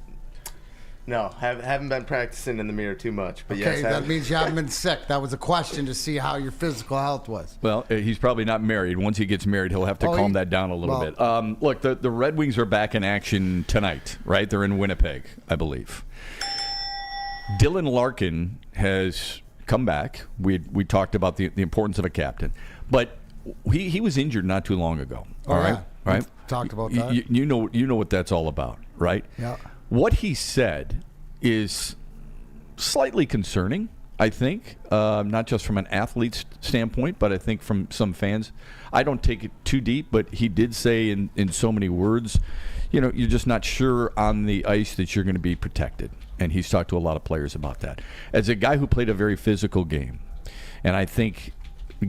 No, haven't been practicing in the mirror too much. But Okay, yes, that means you haven't been sick. That was a question to see how your physical health was. Well, he's probably not married. Once he gets married, he'll have to calm that down a little bit. Look, the Red Wings are back in action tonight, right? They're in Winnipeg, I believe. Dylan Larkin has come back. We talked about the importance of a captain. But he was injured not too long ago. All right. Right? We've talked about that. You know what that's all about, right? Yeah. What he said is slightly concerning, I think, not just from an athlete's standpoint, but I think from some fans. I don't take it too deep, but he did say in so many words, you're just not sure on the ice that you're going to be protected. And he's talked to a lot of players about that. As a guy who played a very physical game, and I think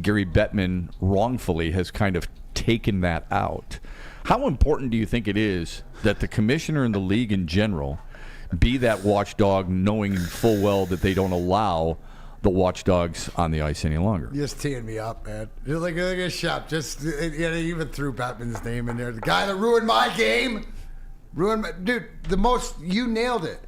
Gary Bettman wrongfully has kind of taken that out. How important do you think it is that the commissioner and the league in general be that watchdog, knowing full well that they don't allow the watchdogs on the ice any longer? You're just teeing me up, man. You're like a Shep. They even threw Bettman's name in there. The guy that ruined my game. Dude, you nailed it.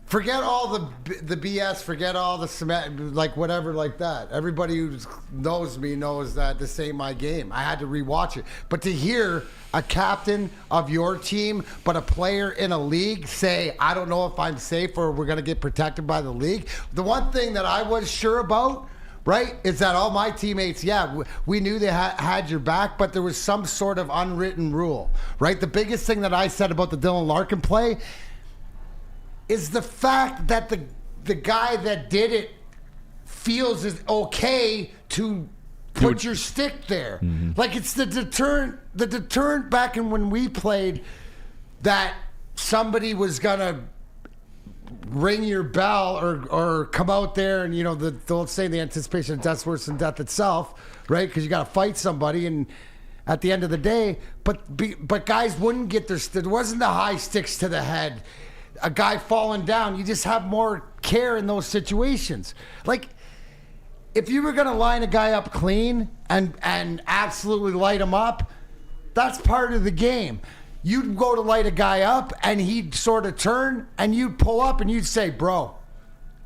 Forget all the BS. Forget all the cement, like whatever, like that. Everybody who knows me knows that this ain't my game. I had to rewatch it. But to hear a captain of your team, but a player in a league say, "I don't know if I'm safe or we're gonna get protected by the league." The one thing that I was sure about, right, is that all my teammates, we knew they had your back, but there was some sort of unwritten rule, right? The biggest thing that I said about the Dylan Larkin play is the fact that the guy that did it feels it's okay to put your stick there. Mm-hmm. Like it's the deterrent back in when we played that somebody was gonna ring your bell or come out there and they'll say the anticipation of death's worse than death itself, right? Because you got to fight somebody and at the end of the day, but guys wouldn't get there wasn't the high sticks to the head. A guy falling down, you just have more care in those situations. Like, if you were going to line a guy up clean and absolutely light him up, that's part of the game. You'd go to light a guy up, and he'd sort of turn, and you'd pull up, and you'd say, "Bro,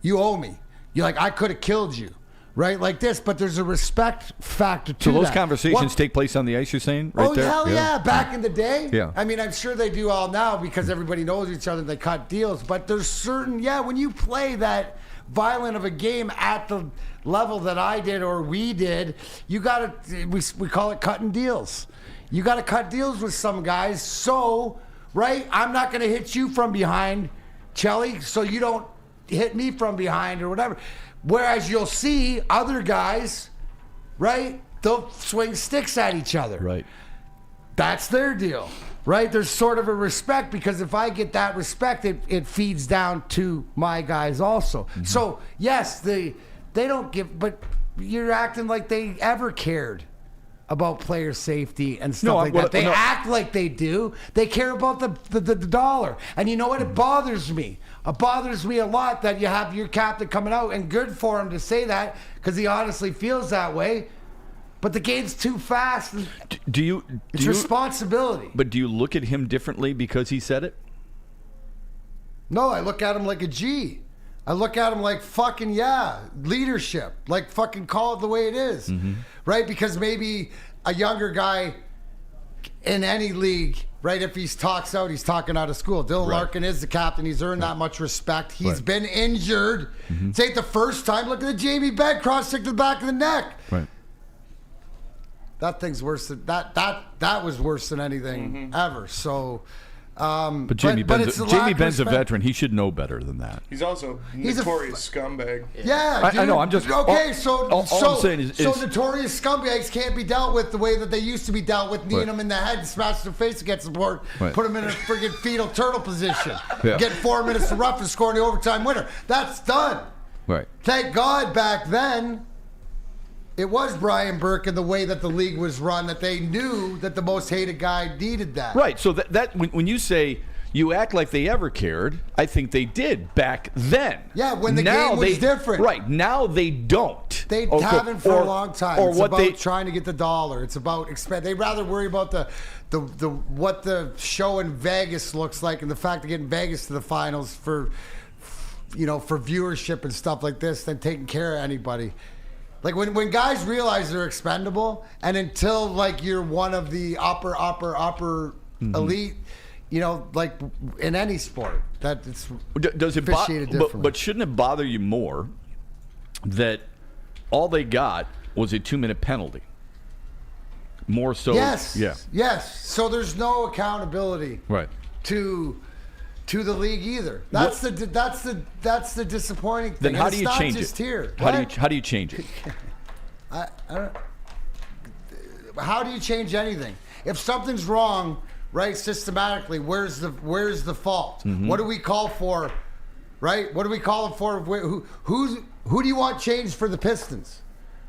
you owe me." You're like, "I could have killed you." Right, like this, but there's a respect factor to that. So those conversations take place on the ice, you're saying? Right there? Hell yeah. Back in the day. Yeah. I mean, I'm sure they do all now because everybody knows each other and they cut deals. But there's certain, when you play that violent of a game at the level that I did or we did, you got to, we call it cutting deals. You got to cut deals with some guys. So, right, I'm not going to hit you from behind, Chelly, so you don't hit me from behind or whatever. Whereas you'll see other guys, right? They'll swing sticks at each other. Right. That's their deal, right? There's sort of a respect because if I get that respect, it feeds down to my guys also. Mm-hmm. So, yes, they don't give, but you're acting like they ever cared about player safety and stuff like that. They act like they do. They care about the dollar. And you know what? It bothers me. It bothers me a lot that you have your captain coming out, and good for him to say that because he honestly feels that way. But the game's too fast. It's responsibility. But do you look at him differently because he said it? No, I look at him like a G. I look at him like fucking, leadership. Like fucking call it the way it is. Right? Because maybe a younger guy in any league, right, if he talks out, he's talking out of school. Dylan Larkin is the captain. He's earned that much respect. He's been injured. It ain't the first time. Look at the Jamie Benn cross-stick to the back of the neck. Right. That thing's worse than that was worse than anything ever. So but Jamie Benn's a veteran. He should know better than that. He's also notorious scumbag. Yeah, dude. I know. I'm just okay. All I'm saying is notorious scumbags can't be dealt with the way that they used to be dealt with. Kneeing them in the head, smash their face against the board, put them in a friggin' fetal turtle position, get 4 minutes to rough and score the overtime winner. That's done. Right. Thank God back then. It was Brian Burke and the way that the league was run that they knew that the most hated guy needed that. Right. So that when you say you act like they ever cared, I think they did back then. Yeah, when the game was different. Right. Now they don't. They haven't for a long time. Or it's what about trying to get the dollar. It's about expand. They rather worry about the what the show in Vegas looks like and the fact of getting Vegas to the finals for viewership and stuff like this than taking care of anybody. Like when guys realize they're expendable, and until like you're one of the upper elite, like in any sport, that it's officiated differently. But shouldn't it bother you more that all they got was a 2-minute penalty? More so, yes. So there's no accountability, right, to the league either. That's the disappointing thing. Then how do you change it? Here. How do you change it? I don't. How do you change anything? If something's wrong, right, systematically, where's the fault? What do we call for? Right? What do we call it for? Who do you want changed for the Pistons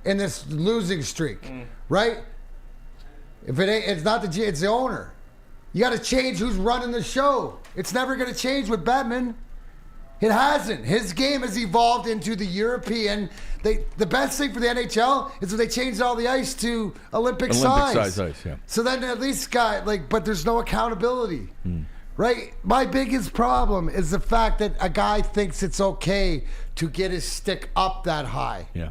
in this losing streak? Right? If it ain't, it's not it's the owner. You got to change who's running the show. It's never going to change with Bettman. It hasn't. His game has evolved into the European. The best thing for the NHL is that they changed all the ice to Olympic size ice, yeah. So then at least but there's no accountability. Right? My biggest problem is the fact that a guy thinks it's okay to get his stick up that high. Yeah.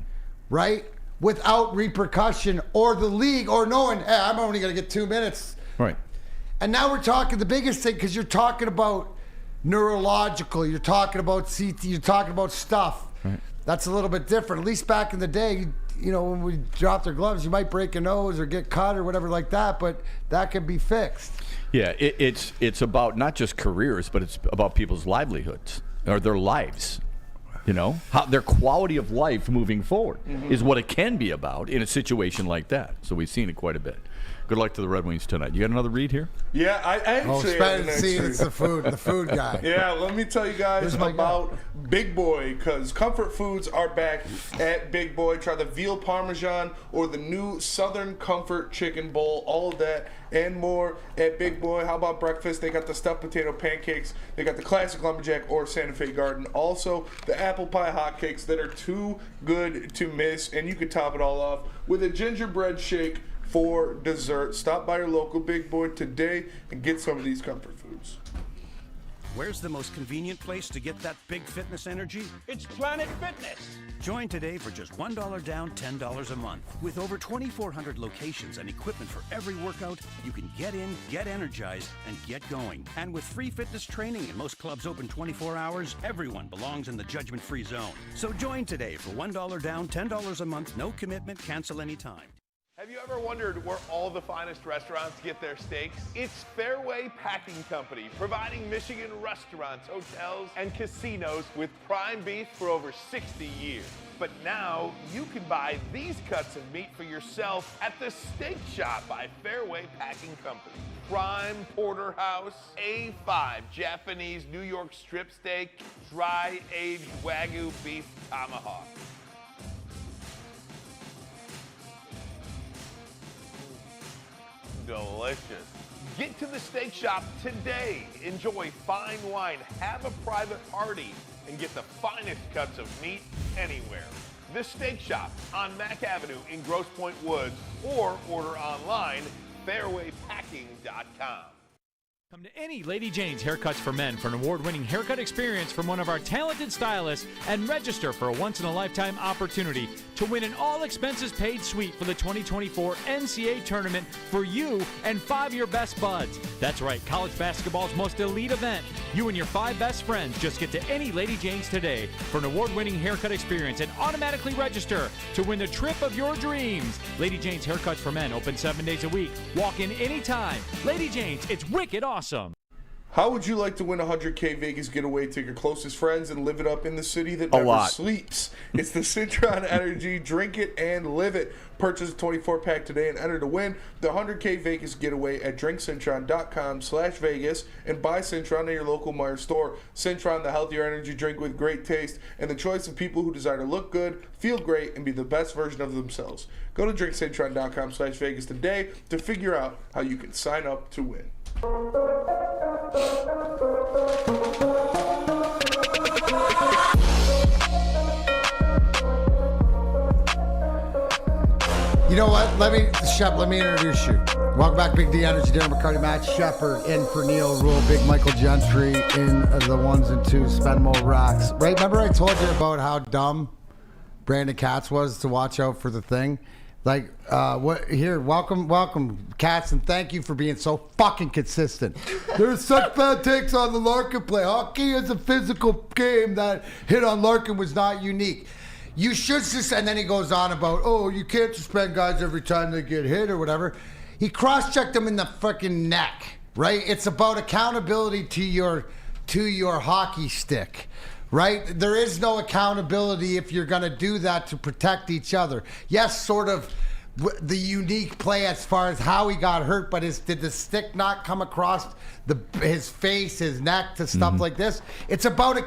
Right? Without repercussion or the league or knowing, hey, I'm only going to get 2 minutes. Right. And now we're talking the biggest thing because you're talking about neurological, you're talking about CT, you're talking about stuff. Right. That's a little bit different. At least back in the day, when we dropped our gloves, you might break a nose or get cut or whatever like that, but that can be fixed. Yeah, it's about not just careers, but it's about people's livelihoods or their lives. How their quality of life moving forward is what it can be about in a situation like that. So we've seen it quite a bit. Good luck to the Red Wings tonight. You got another read here? Yeah, I actually it's the food guy. Yeah, let me tell you guys about Big Boy, because comfort foods are back at Big Boy. Try the veal parmesan or the new Southern Comfort chicken bowl. All of that and more at Big Boy. How about breakfast? They got the stuffed potato pancakes. They got the classic lumberjack or Santa Fe Garden. Also, the apple pie hotcakes that are too good to miss, and you can top it all off with a gingerbread shake for dessert. Stop by your local Big Boy today and get some of these comfort foods. Where's the most convenient place to get that big fitness energy? It's Planet Fitness. Join today for just $1 down, $10 a month. With over 2,400 locations and equipment for every workout, you can get in, get energized, and get going. And with free fitness training and most clubs open 24 hours, everyone belongs in the judgment-free zone. So join today for $1 down, $10 a month, no commitment, cancel anytime. Have you ever wondered where all the finest restaurants get their steaks? It's Fairway Packing Company, providing Michigan restaurants, hotels, and casinos with prime beef for over 60 years. But now you can buy these cuts of meat for yourself at the Steak Shop by Fairway Packing Company. Prime porterhouse, A5 Japanese New York strip steak, dry aged Wagyu beef tomahawk. delicious. Get to the steak shop today. Enjoy fine wine, have a private party, and get the finest cuts of meat anywhere. The Steak Shop on Mack Avenue in Grosse Pointe Woods, or order online, fairwaypacking.com. Come to any Lady Jane's Haircuts for Men for an award-winning haircut experience from one of our talented stylists and register for a once-in-a-lifetime opportunity to win an all-expenses-paid suite for the 2024 NCAA tournament for you and 5 of your best buds. That's right, college basketball's most elite event. You and your 5 best friends just get to any Lady Jane's today for an award-winning haircut experience and automatically register to win the trip of your dreams. Lady Jane's Haircuts for Men, open 7 days a week. Walk in anytime. Lady Jane's, it's wicked awesome. How would you like to win a $100K Vegas getaway to your closest friends and live it up in the city that never sleeps? It's the Citron Energy. Drink it and live it. Purchase a 24-pack today and enter to win the $100K Vegas getaway at drinkcitron.com/Vegas and buy Citron at your local Meijer store. Citron, the healthier energy drink with great taste and the choice of people who desire to look good, feel great, and be the best version of themselves. Go to drinkcitron.com/Vegas today to figure out how you can sign up to win. You know what? Let me introduce you. Welcome back, Big D Energy, Darren McCarty, Matt Shepard, in for Neil Rule, Big Michael Gentry in the ones and twos, spend more racks. Right? Remember I told you about how dumb Brandon Katz was to watch out for the thing? Like, welcome, Katz, and thank you for being so fucking consistent. There's such bad takes on the Larkin play. Hockey is a physical game. That hit on Larkin was not unique. You should just, and then he goes on about, oh, you can't suspend guys every time they get hit or whatever. He cross-checked him in the freaking neck, right? It's about accountability to your hockey stick. Right? There is no accountability if you're going to do that to protect each other. Yes, sort of the unique play as far as how he got hurt, but did the stick not come across his face, his neck, to stuff like this? It's about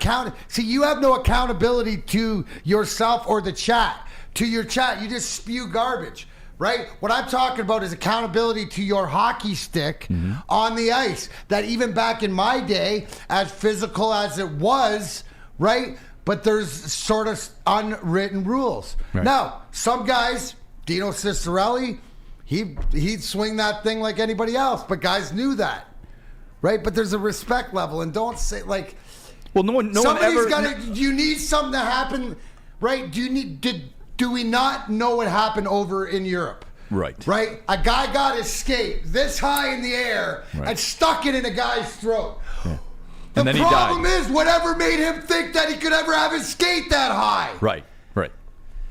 See, you have no accountability to yourself or the chat. To your chat, you just spew garbage. Right? What I'm talking about is accountability to your hockey stick on the ice. That even back in my day, as physical as it was, right? But there's sort of unwritten rules. Right. Now, some guys, Dino Cicerelli, he'd swing that thing like anybody else, but guys knew that, right? But there's a respect level, and don't say like, well, no one ever. You need something to happen, right? Do we not know what happened over in Europe? Right. Right? A guy got his skate this high in the air and stuck it in a guy's throat. Yeah. The problem is, whatever made him think that he could ever have his skate that high. Right.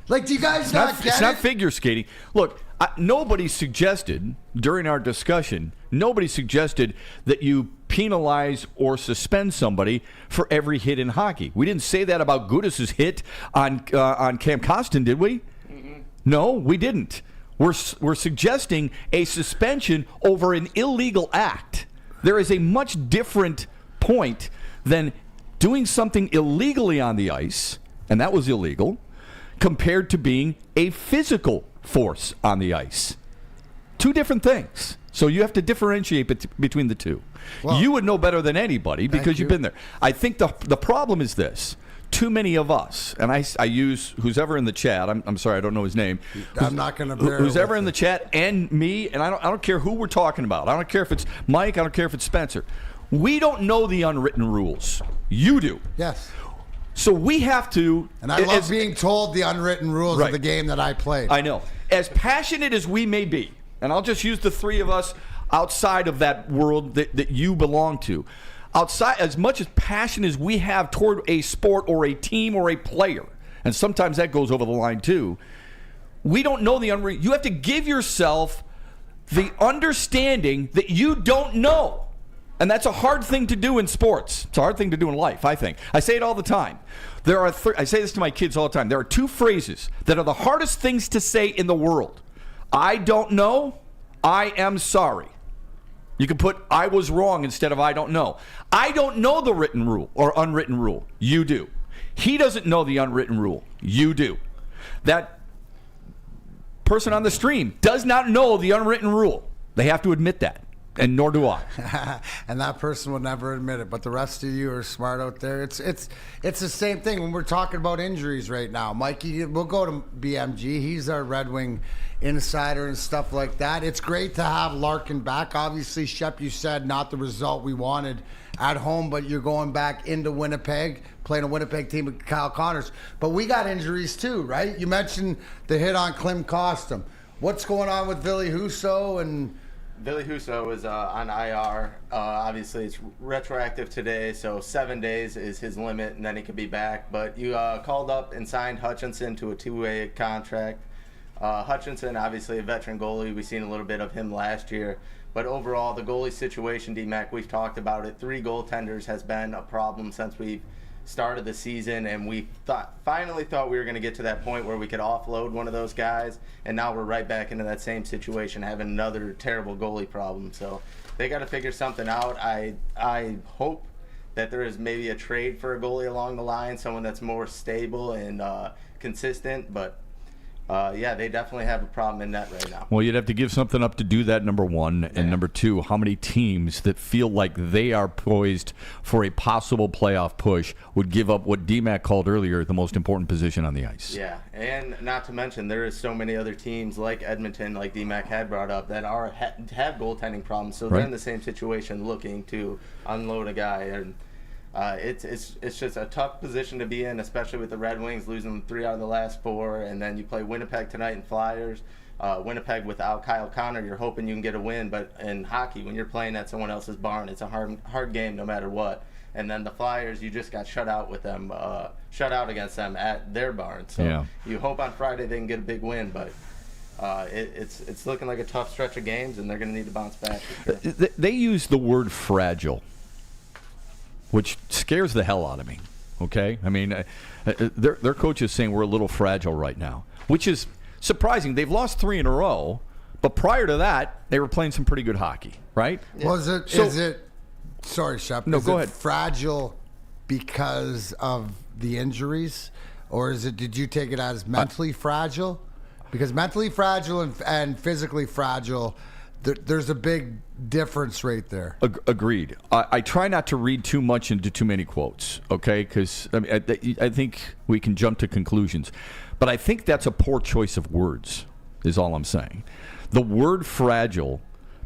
Like, do you guys not get it? It's not figure skating. Look, nobody suggested, during our discussion, that you penalize or suspend somebody for every hit in hockey. We didn't say that about Gudas's hit on Cam Costin, did we? Mm-hmm. No, we didn't. We're suggesting a suspension over an illegal act. There is a much different point than doing something illegally on the ice, and that was illegal, compared to being a physical force on the ice. Two different things. So you have to differentiate between the two. Well, you would know better than anybody because you've been there. I think the problem is this. Too many of us, and I use who's ever in the chat. I'm sorry, I don't know his name. I'm not going to bear who's ever in the chat, and me, and I don't care who we're talking about. I don't care if it's Mike. I don't care if it's Spencer. We don't know the unwritten rules. You do. Yes. So we have to. And I love being told the unwritten rules of the game that I played. I know. As passionate as we may be, and I'll just use the three of us outside of that world that you belong to. Outside, as much as passion as we have toward a sport or a team or a player, and sometimes that goes over the line too, we don't know the unwritten. You have to give yourself the understanding that you don't know. And that's a hard thing to do in sports. It's a hard thing to do in life, I think. I say it all the time. I say this to my kids all the time. There are two phrases that are the hardest things to say in the world. I don't know. I am sorry. You can put I was wrong instead of I don't know. I don't know the written rule or unwritten rule. You do. He doesn't know the unwritten rule. You do. That person on the stream does not know the unwritten rule. They have to admit that. And nor do I. And that person will never admit it. But the rest of you are smart out there. It's the same thing when we're talking about injuries right now. Mikey, we'll go to BMG. He's our Red Wing insider and stuff like that. It's great to have Larkin back. Obviously, Shep, you said not the result we wanted at home, but you're going back into Winnipeg, playing a Winnipeg team with Kyle Connors. But we got injuries too, right? You mentioned the hit on Klim Kostum. What's going on with Ville Husso and... Ville Husso is on IR. Obviously, it's retroactive today, so 7 days is his limit, and then he could be back. But you called up and signed Hutchinson to a two-way contract. Hutchinson, obviously a veteran goalie. We've seen a little bit of him last year. But overall, the goalie situation, D-Mac, we've talked about it. 3 goaltenders has been a problem since we've started the season, and we finally thought we were going to get to that point where we could offload one of those guys, and now we're right back into that same situation, having another terrible goalie problem. So they got to figure something out. I hope that there is maybe a trade for a goalie along the line, someone that's more stable and consistent, but yeah, they definitely have a problem in net right now. Well, you'd have to give something up to do that, number one. And number two, how many teams that feel like they are poised for a possible playoff push would give up what DMAC called earlier the most important position on the ice? Yeah, and not to mention there is so many other teams like Edmonton, like DMAC had brought up, that have goaltending problems. So they're in the same situation looking to unload a guy. And it's just a tough position to be in, especially with the Red Wings losing 3 out of the last 4, and then you play Winnipeg tonight and Flyers. Winnipeg without Kyle Connor, you're hoping you can get a win, but in hockey, when you're playing at someone else's barn, it's a hard game no matter what. And then the Flyers, you just got shut out with them, shut out against them at their barn. So you hope on Friday they can get a big win, but it's looking like a tough stretch of games, and they're going to need to bounce back. They use the word fragile, which scares the hell out of me, okay? I mean, their coach is saying we're a little fragile right now, which is surprising. They've lost 3 in a row, but prior to that, they were playing some pretty good hockey, right? Yeah. Well, sorry, Shep. No, go ahead. Fragile because of the injuries, or did you take it as mentally fragile? Because mentally fragile and physically fragile, there's a big difference right there. Agreed. I try not to read too much into too many quotes, okay? Because I think we can jump to conclusions. But I think that's a poor choice of words, is all I'm saying. The word fragile,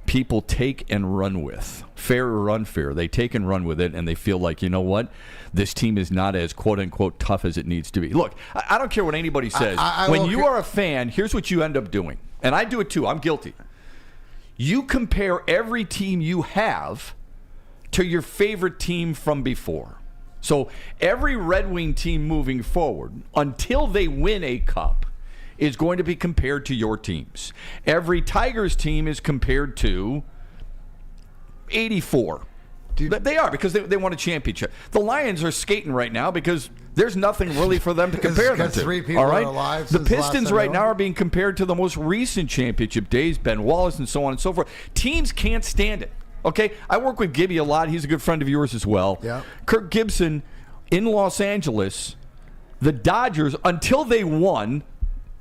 people take and run with. Fair or unfair, they take and run with it, and they feel like, you know what? This team is not as quote-unquote tough as it needs to be. Look, I don't care what anybody says. When you are a fan, here's what you end up doing. And I do it too. I'm guilty. You compare every team you have to your favorite team from before. So every Red Wing team moving forward, until they win a cup, is going to be compared to your teams. Every Tigers team is compared to 84. They are, because they won a championship. The Lions are skating right now because there's nothing really for them to compare them to. 3 people all right? are alive. The Pistons right now are being compared to the most recent championship days, Ben Wallace and so on and so forth. Teams can't stand it. Okay? I work with Gibby a lot. He's a good friend of yours as well. Yeah. Kirk Gibson in Los Angeles, the Dodgers, until they won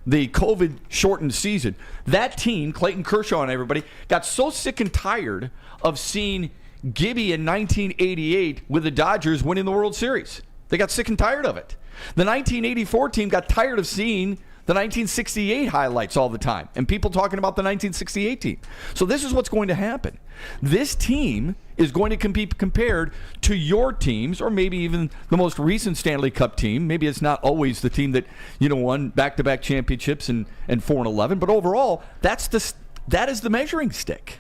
the COVID-shortened season, that team, Clayton Kershaw and everybody, got so sick and tired of seeing Gibby in 1988 with the Dodgers winning the World Series. They got sick and tired of it. The 1984 team got tired of seeing the 1968 highlights all the time and people talking about the 1968 team. So this is what's going to happen. This team is going to be compared to your teams, or maybe even the most recent Stanley Cup team. Maybe it's not always the team that won back-to-back championships and 4-11, but overall, that is the measuring stick.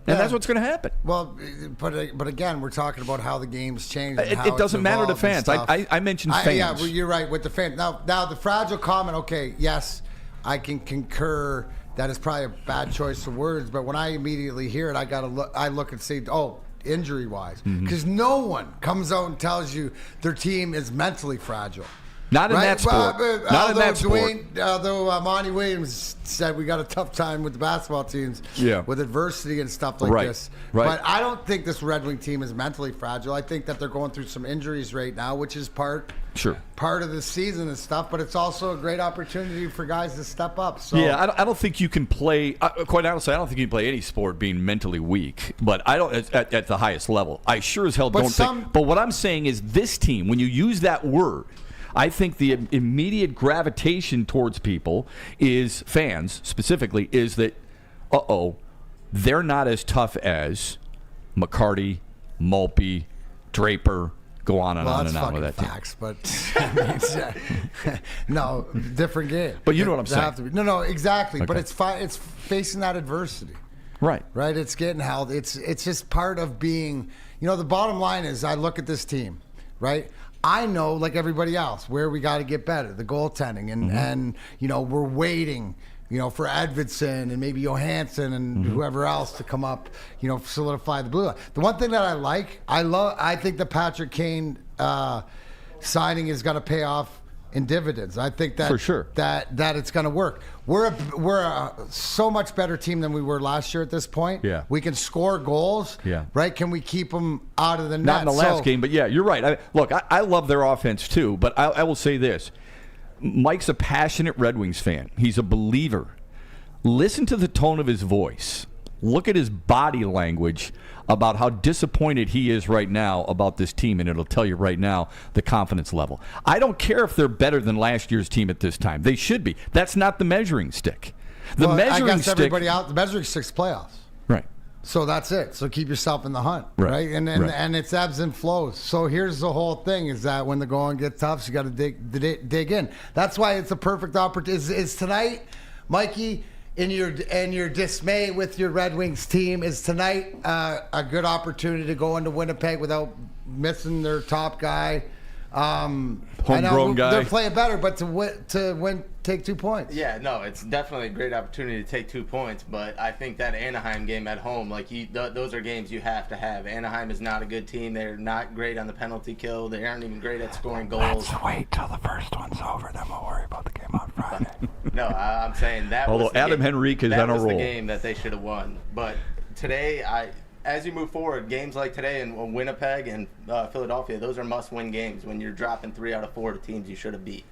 And that's what's going to happen. Well, but again, we're talking about how the game's changed. It doesn't matter to fans. I mentioned fans. Yeah, well, you're right with the fans. Now the fragile comment. Okay, yes, I can concur that is probably a bad choice of words. But when I immediately hear it, I look and say, oh, injury wise, because no one comes out and tells you their team is mentally fragile. Not in that sport. Not in that sport. Although Monty Williams said we got a tough time with the basketball teams with adversity and stuff like this. Right. But I don't think this Red Wing team is mentally fragile. I think that they're going through some injuries right now, which is part of the season and stuff, but it's also a great opportunity for guys to step up. So yeah, I don't think you can play, quite honestly, I don't think you can play any sport being mentally weak, but I don't at the highest level. I sure as hell don't think. But what I'm saying is this team, when you use that word, I think the immediate gravitation towards people is, fans specifically, is that, they're not as tough as McCarty, Malpe, Draper, go on and on and on with that facts, team. But no, different game. But you know what I'm saying. Have to be. No, exactly. Okay. But it's facing that adversity. Right. It's getting held. It's just part of being, the bottom line is I look at this team, right? I know, like everybody else, where we got to get better, the goaltending, and we're waiting, for Edvidson and maybe Johansson and whoever else to come up, solidify the blue line. The one thing that I think the Patrick Kane signing is going to pay off in dividends. I think that for sure that it's going to work. We're a so much better team than we were last year at this point. Yeah, we can score goals. Yeah, right. Can we keep them out of the net? Not in the last game, but yeah, you're right. I love their offense too, but I will say this: Mike's a passionate Red Wings fan. He's a believer. Listen to the tone of his voice. Look at his body language about how disappointed he is right now about this team, and it'll tell you right now the confidence level. I don't care if they're better than last year's team at this time. They should be. That's not the measuring stick. Everybody out. The measuring stick's playoffs. Right. So that's it. So keep yourself in the hunt, right? And it's ebbs and flows. So here's the whole thing: is that when the going gets tough, you got to dig in. That's why it's a perfect opportunity. Is tonight, Mikey? In your dismay with your Red Wings team, is tonight a good opportunity to go into Winnipeg without missing their top guy? Homegrown guy. They're playing better, but to win, take 2 points. Yeah, no, it's definitely a great opportunity to take 2 points, but I think that Anaheim game at home, those are games you have to have. Anaheim is not a good team. They're not great on the penalty kill. They aren't even great at scoring goals. Let's wait till the first one's over, then we'll worry about the game on Friday. No, I'm saying that although was the Adam game, Henrique is that on a was roll. The game that they should have won. But today, as you move forward, games like today in Winnipeg and Philadelphia, those are must-win games when you're dropping 3 out of 4 to teams you should have beat.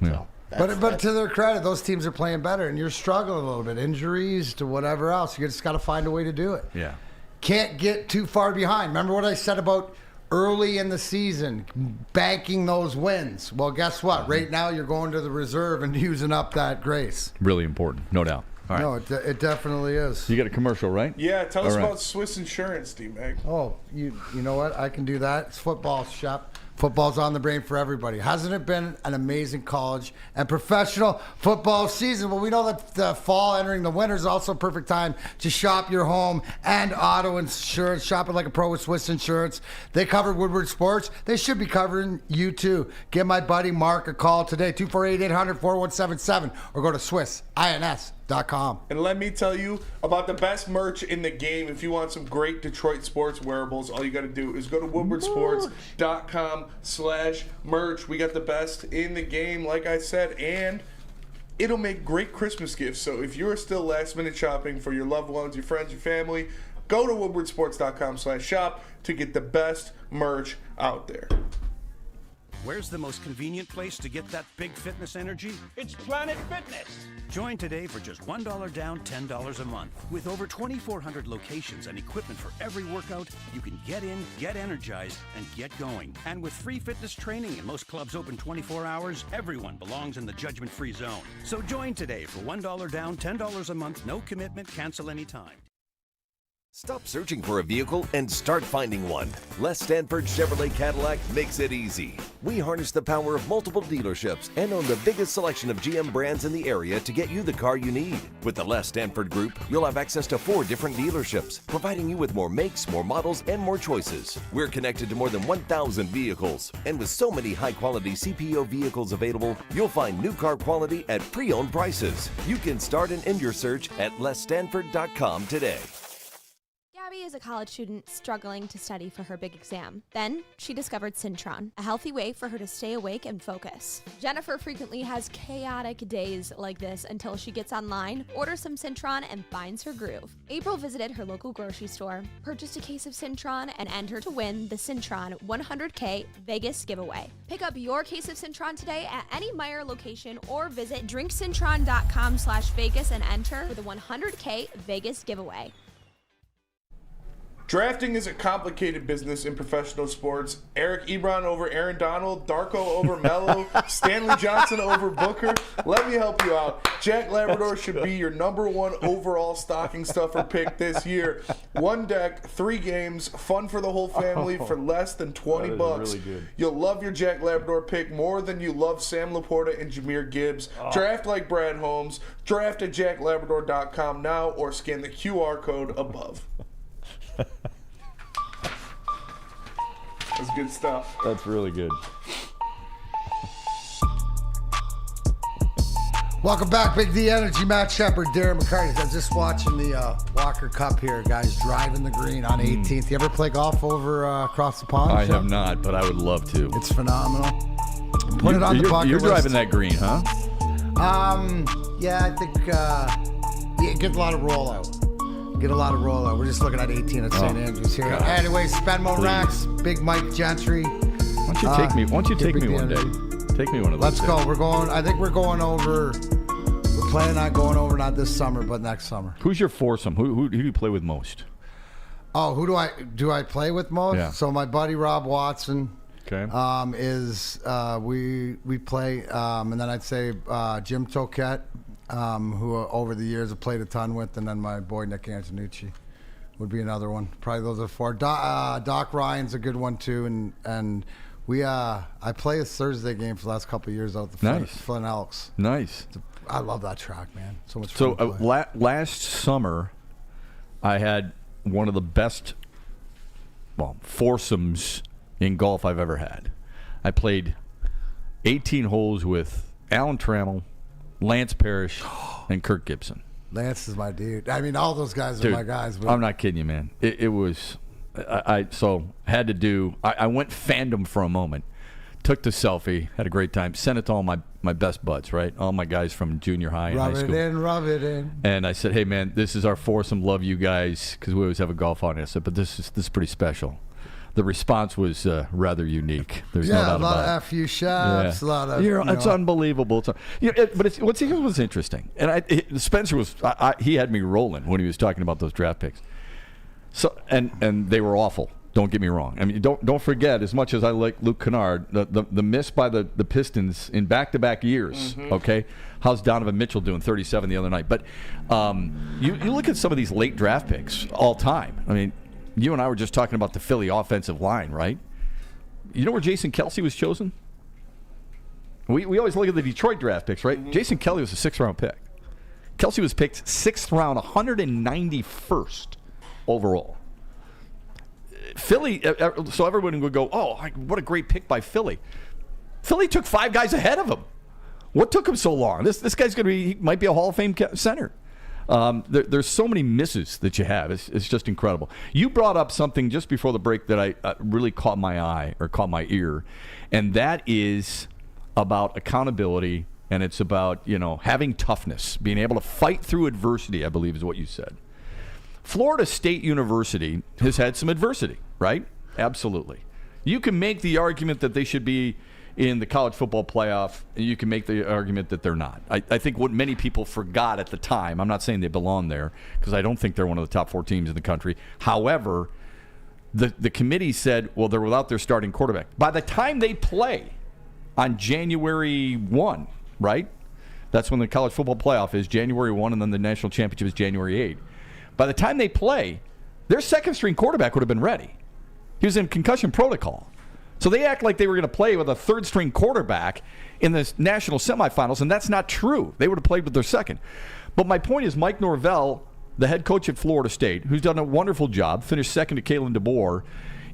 Yeah. So but to their credit, those teams are playing better, and you're struggling a little bit. Injuries to whatever else. You just got to find a way to do it. Yeah. Can't get too far behind. Remember what I said about early in the season, banking those wins. Well, guess what? Right now you're going to the reserve and using up that grace. Really important, no doubt. All right. No, it definitely is. You got a commercial, right? Yeah, tell us about Swiss Insurance, D-Mag. Oh, you know what? I can do that. It's football, Shep. Football's on the brain for everybody. Hasn't it been an amazing college and professional football season? Well, we know that the fall entering the winter is also a perfect time to shop your home and auto insurance. Shop it like a pro with Swiss Insurance. They cover Woodward Sports. They should be covering you too. Give my buddy Mark a call today, 248-800-4177, or go to SwissINS.com. And let me tell you about the best merch in the game. If you want some great Detroit sports wearables, all you got to do is go to woodwardsports.com/merch. We got the best in the game, like I said, and it'll make great Christmas gifts. So if you're still last-minute shopping for your loved ones, your friends, your family, go to woodwardsports.com/shop to get the best merch out there. Where's the most convenient place to get that big fitness energy? It's Planet Fitness. Join today for just $1 down, $10 a month. With over 2,400 locations and equipment for every workout, you can get in, get energized, and get going. And with free fitness training and most clubs open 24 hours, everyone belongs in the judgment-free zone. So join today for $1 down, $10 a month, no commitment, cancel anytime. Stop searching for a vehicle and start finding one. Les Stanford Chevrolet Cadillac makes it easy. We harness the power of multiple dealerships and own the biggest selection of GM brands in the area to get you the car you need. With the Les Stanford Group, you'll have access to 4 different dealerships, providing you with more makes, more models, and more choices. We're connected to more than 1,000 vehicles. And with so many high-quality CPO vehicles available, you'll find new car quality at pre-owned prices. You can start and end your search at lesstanford.com today. Gabby, is a college student struggling to study for her big exam. Then she discovered Syntron, a healthy way for her to stay awake and focus. Jennifer frequently has chaotic days like this until she gets online, orders some Syntron, and finds her groove. April visited her local grocery store, purchased a case of Syntron, and entered to win the Syntron 100K Vegas giveaway. Pick up your case of Syntron today at any Meijer location or visit drinksyntron.com/Vegas and enter for the 100K Vegas giveaway. Drafting is a complicated business in professional sports. Eric Ebron over Aaron Donald, Darko over Mello, Stanley Johnson over Booker. Let me help you out. Jack Labrador should be your #1 overall stocking stuffer pick this year. 1 deck, 3 games, fun for the whole family for less than $20. Really good. You'll love your Jack Labrador pick more than you love Sam Laporta and Jameer Gibbs. Draft like Brad Holmes. Draft at jacklabrador.com now or scan the QR code above. That's good stuff. That's really good. Welcome back, Big D Energy. Matt Shepard, Darren McCarty. I was just watching the Walker Cup here, guys, driving the green on 18th. You ever play golf over across the pond? I have not, but I would love to. It's phenomenal. Put it on the bucket You're list. driving that green, huh? Yeah, I think you get a lot of rollout. We're just looking at 18 at St. Andrews here. God. Anyway, Spenmo Racks, Big Mike Gentry. Why don't you take me? Why don't you take me one day? Take me one of those. Let's go. We're going. I think we're going over. We're planning on going over not this summer, but next summer. Who's your foursome? Who do you play with most? Oh, who do I play with most? Yeah. So my buddy Rob Watson. Okay. Is we play, and then I'd say Jim Toquette, who over the years I've played a ton with, and then my boy Nick Antonucci would be another one. Probably those are 4. Doc Ryan's a good one too, and we I play a Thursday game for the last couple of years out the Flint Elks. Nice. I love that track, man. So much So fun to play. last summer, I had one of the best, foursomes in golf I've ever had. I played 18 holes with Alan Trammell, Lance Parrish, and Kirk Gibson. Lance is my dude. I mean, all those guys Dude, are my guys. But I'm not kidding you, man. It was, I had to do, I went fandom for a moment. Took the selfie, had a great time, sent it to all my best buds, right? All my guys from junior high and high school. Rub it in. And I said, hey, man, this is our foursome. Love you guys, because we always have a golf on. I said, but this is pretty special. The response was rather unique. There's no doubt a lot about of FU shots, a lot of. It's unbelievable. But what's interesting, and Spencer was he had me rolling when he was talking about those draft picks. So and they were awful. Don't get me wrong. I mean, don't forget. As much as I like Luke Kennard, the miss by the Pistons in back-to-back years. Mm-hmm. Okay, how's Donovan Mitchell doing? 37 the other night. But you look at some of these late draft picks all time. I mean. You and I were just talking about the Philly offensive line, right? You know where Jason Kelce was chosen? We always look at the Detroit draft picks, right? Mm-hmm. Jason Kelce was a 6th-round pick. Kelce was picked 6th round, 191st overall. Philly, so everyone would go, oh, what a great pick by Philly. Philly took 5 guys ahead of him. What took him so long? This guy's going to be, he might be a Hall of Fame center. There's so many misses that you have. It's just incredible. You brought up something just before the break that I really caught my eye or caught my ear, and that is about accountability, and it's about having toughness, being able to fight through adversity, I believe is what you said. Florida State University has had some adversity, right? Absolutely. You can make the argument that they should be in the college football playoff, and you can make the argument that they're not. I think what many people forgot at the time, I'm not saying they belong there, because I don't think they're one of the top 4 teams in the country. However, the committee said, well, they're without their starting quarterback. By the time they play on January 1, right? That's when the college football playoff is, January 1, and then the national championship is January 8. By the time they play, their second-string quarterback would have been ready. He was in concussion protocol. So they act like they were going to play with a third-string quarterback in the national semifinals, and that's not true. They would have played with their second. But my point is Mike Norvell, the head coach at Florida State, who's done a wonderful job, finished second to Kalen DeBoer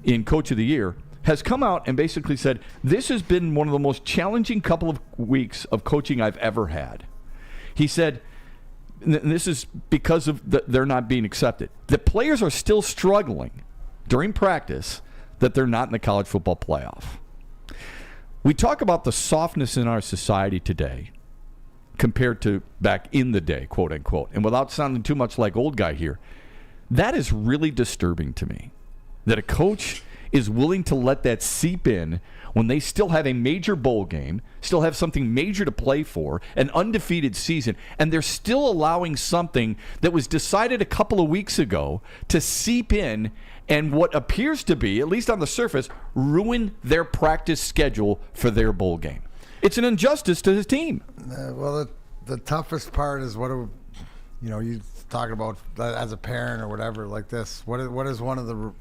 in Coach of the Year, has come out and basically said, this has been one of the most challenging couple of weeks of coaching I've ever had. He said, and this is because of they're not being accepted. The players are still struggling during practice that they're not in the college football playoff. We talk about the softness in our society today compared to back in the day, quote unquote. And without sounding too much like old guy here, that is really disturbing to me. That a coach is willing to let that seep in when they still have a major bowl game, still have something major to play for, an undefeated season, and they're still allowing something that was decided a couple of weeks ago to seep in and what appears to be, at least on the surface, ruin their practice schedule for their bowl game. It's an injustice to his team. Well, the toughest part is you talk about as a parent or whatever like this. What is one of the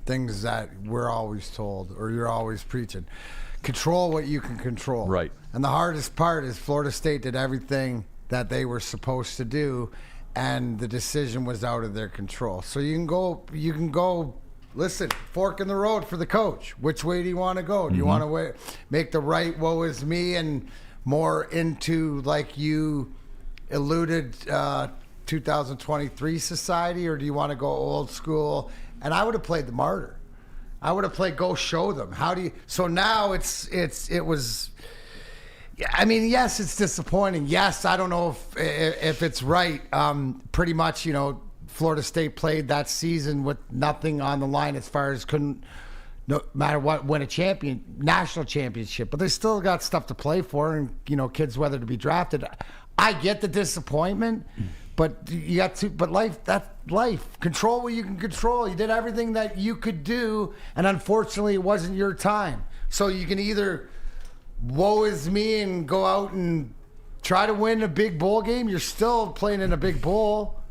things that we're always told or you're always preaching? Control what you can control. Right. And the hardest part is Florida State did everything that they were supposed to do, and the decision was out of their control. So you can go, listen, fork in the road for the coach. Which way do you want to go? Do you want to make the right woe is me and more into, like you alluded, 2023 society, or do you want to go old school? And I would have played the martyr. I would have played go show them. How do you? So now it was. I mean, yes, it's disappointing. Yes, I don't know if it's right. Pretty much, Florida State played that season with nothing on the line as far as couldn't, no matter what, win a national championship. But they still got stuff to play for, and kids whether to be drafted. I get the disappointment, but you got to. But that's life. Control what you can control. You did everything that you could do, and unfortunately, it wasn't your time. So you can either woe is me and go out and try to win a big bowl game. You're still playing in a big bowl,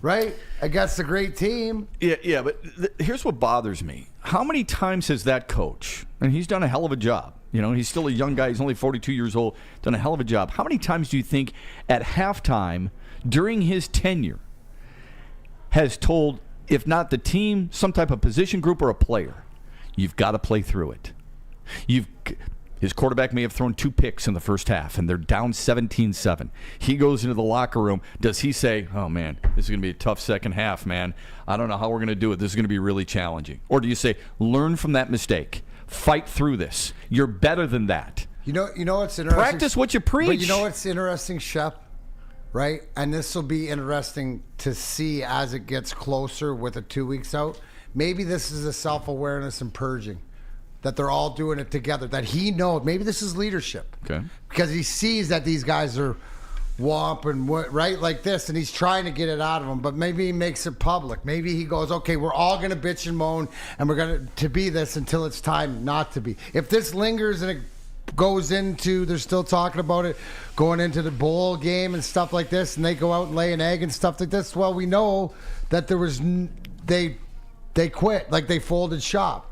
right? Against a great team. Yeah, but here's what bothers me. How many times has that coach, and he's done a hell of a job, he's still a young guy, he's only 42 years old, done a hell of a job. How many times do you think at halftime during his tenure has told, if not the team, some type of position group or a player, you've got to play through it. His quarterback may have thrown 2 picks in the first half, and they're down 17-7. He goes into the locker room. Does he say, oh, man, this is going to be a tough second half, man. I don't know how we're going to do it. This is going to be really challenging. Or do you say, learn from that mistake. Fight through this. You're better than that. You know what's interesting? Practice what you preach. But you know what's interesting, Shep? Right? And this will be interesting to see as it gets closer with the 2 weeks out. Maybe this is a self-awareness and purging. That they're all doing it together. That he knows. Maybe this is leadership. Okay. Because he sees that these guys are whomping, right, like this, and he's trying to get it out of them. But maybe he makes it public. Maybe he goes, okay, we're all going to bitch and moan, and we're going to be this until it's time not to be. If this lingers and it goes into, they're still talking about it, going into the bowl game and stuff like this, and they go out and lay an egg and stuff like this, well, we know that there was, they quit, like they folded shop.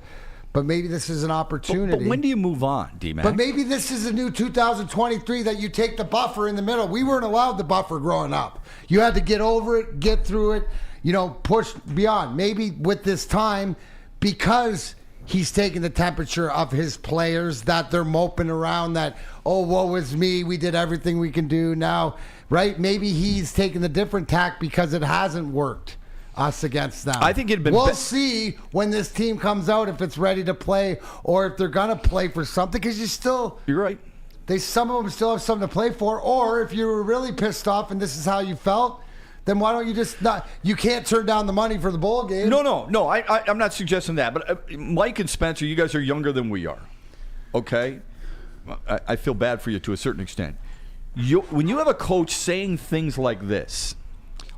But maybe this is an opportunity. But when do you move on, D-Mac? But maybe this is a new 2023 that you take the buffer in the middle. We weren't allowed the buffer growing up. You had to get over it, get through it, push beyond. Maybe with this time, because he's taking the temperature of his players, that they're moping around that, oh, woe is me, we did everything we can do now, right? Maybe he's taking the different tack because it hasn't worked. Us against them. I think it'd been. We'll see when this team comes out if it's ready to play or if they're gonna play for something. Because you're right. Some of them still have something to play for. Or if you were really pissed off and this is how you felt, then why don't you just not? You can't turn down the money for the bowl game. No. I'm not suggesting that. But Mike and Spencer, you guys are younger than we are. Okay, I feel bad for you to a certain extent. When you have a coach saying things like this.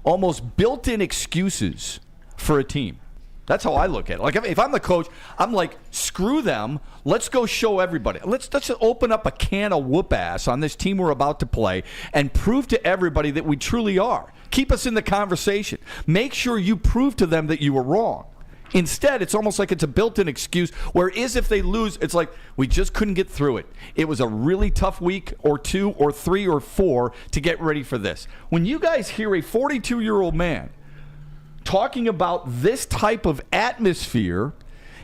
Almost built-in excuses for a team. That's how I look at it. Like if I'm the coach, I'm like, screw them. Let's go show everybody. Let's open up a can of whoop ass on this team we're about to play and prove to everybody that we truly are. Keep us in the conversation. Make sure you prove to them that you were wrong. Instead, it's almost like it's a built-in excuse, whereas if they lose, it's like, we just couldn't get through it. It was a really tough week or 2 or 3 or 4 to get ready for this. When you guys hear a 42-year-old man talking about this type of atmosphere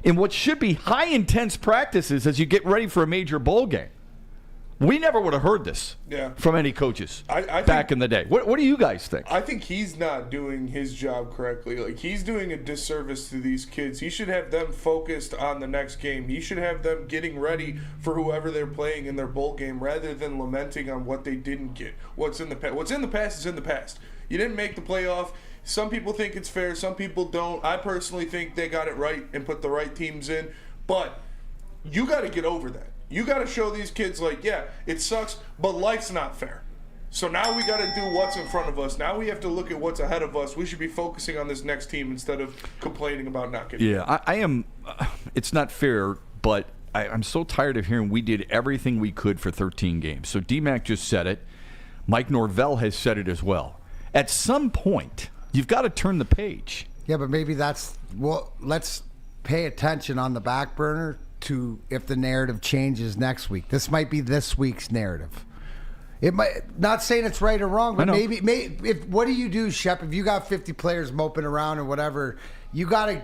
in what should be high-intense practices as you get ready for a major bowl game, We never would have heard this from any coaches back in the day. What do you guys think? I think he's not doing his job correctly. Like, he's doing a disservice to these kids. He should have them focused on the next game. He should have them getting ready for whoever they're playing in their bowl game rather than lamenting on what they didn't get. What's in the past? What's in the past is in the past. You didn't make the playoff. Some people think it's fair. Some people don't. I personally think they got it right and put the right teams in. But you got to get over that. You got to show these kids, like, yeah, it sucks, but life's not fair. So now we got to do what's in front of us. Now we have to look at what's ahead of us. We should be focusing on this next team instead of complaining about not getting. Yeah, I am. It's not fair, but I'm so tired of hearing we did everything we could for 13 games. So D-Mac just said it. Mike Norvell has said it as well. At some point, you've got to turn the page. Yeah, but maybe let's pay attention on the back burner to if the narrative changes next week. This might be this week's narrative. It might, not saying it's right or wrong, but maybe what do you do, Shep? If you got 50 players moping around or whatever, you gotta.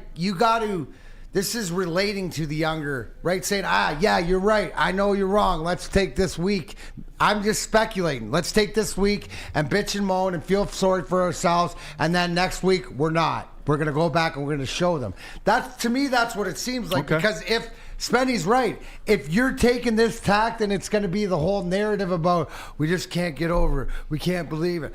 This is relating to the younger, right? Saying, yeah, you're right. I know you're wrong. Let's take this week. I'm just speculating. Let's take this week and bitch and moan and feel sorry for ourselves. And then next week, we're not. We're going to go back and we're going to show them. To me, that's what it seems like. Okay. Because if Spenny's right, if you're taking this tact, then it's going to be the whole narrative about we just can't get over it. We can't believe it.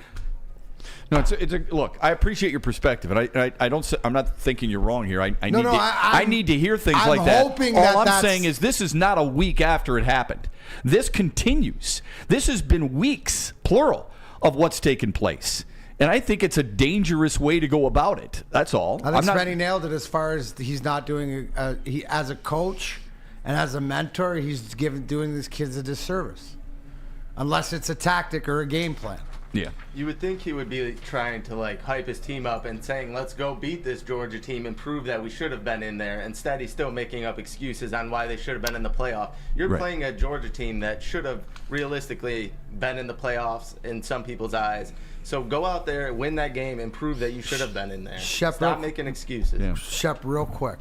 No, it's a look. I appreciate your perspective, and I don't. I'm not thinking you're wrong here. I need to hear things like that. All I'm saying is this is not a week after it happened. This continues. This has been weeks, plural, of what's taken place, and I think it's a dangerous way to go about it. That's all. I think Spenny nailed it as far as he's not doing. He as a coach and as a mentor, he's doing these kids a disservice, unless it's a tactic or a game plan. Yeah. You would think he would be trying to like hype his team up and saying, let's go beat this Georgia team and prove that we should have been in there. Instead, he's still making up excuses on why they should have been in the playoff. You're playing a Georgia team that should have realistically been in the playoffs in some people's eyes. So go out there, win that game, and prove that you should have been in there. Stop making excuses. Yeah. Shep, real quick.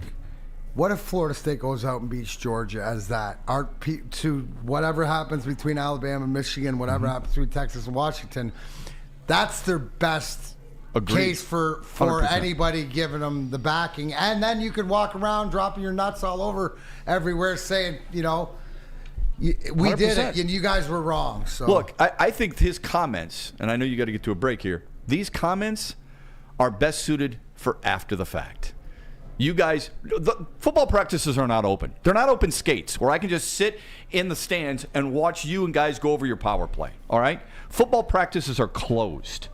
What if Florida State goes out and beats Georgia as that? To whatever happens between Alabama, Michigan, whatever happens between Texas and Washington, that's their best case for 100%. Anybody giving them the backing. And then you could walk around dropping your nuts all over everywhere saying, we 100%. Did it and you guys were wrong. So look, I think his comments, and I know you got to get to a break here, these comments are best suited for after the fact. You guys, the football practices are not open. They're not open skates where I can just sit in the stands and watch you and guys go over your power play, all right? Football practices are closed.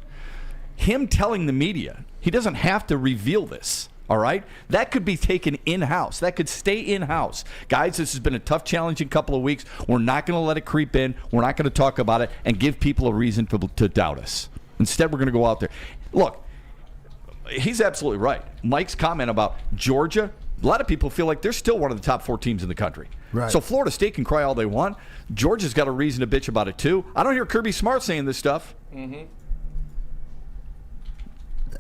Him telling the media, he doesn't have to reveal this, all right? That could be taken in-house. That could stay in-house. Guys, this has been a tough, challenging couple of weeks. We're not going to let it creep in. We're not going to talk about it and give people a reason to doubt us. Instead, we're going to go out there. Look, he's absolutely right. Mike's comment about Georgia, a lot of people feel like they're still one of the top 4 teams in the country. Right. So Florida State can cry all they want. Georgia's got a reason to bitch about it too. I don't hear Kirby Smart saying this stuff. Mm-hmm.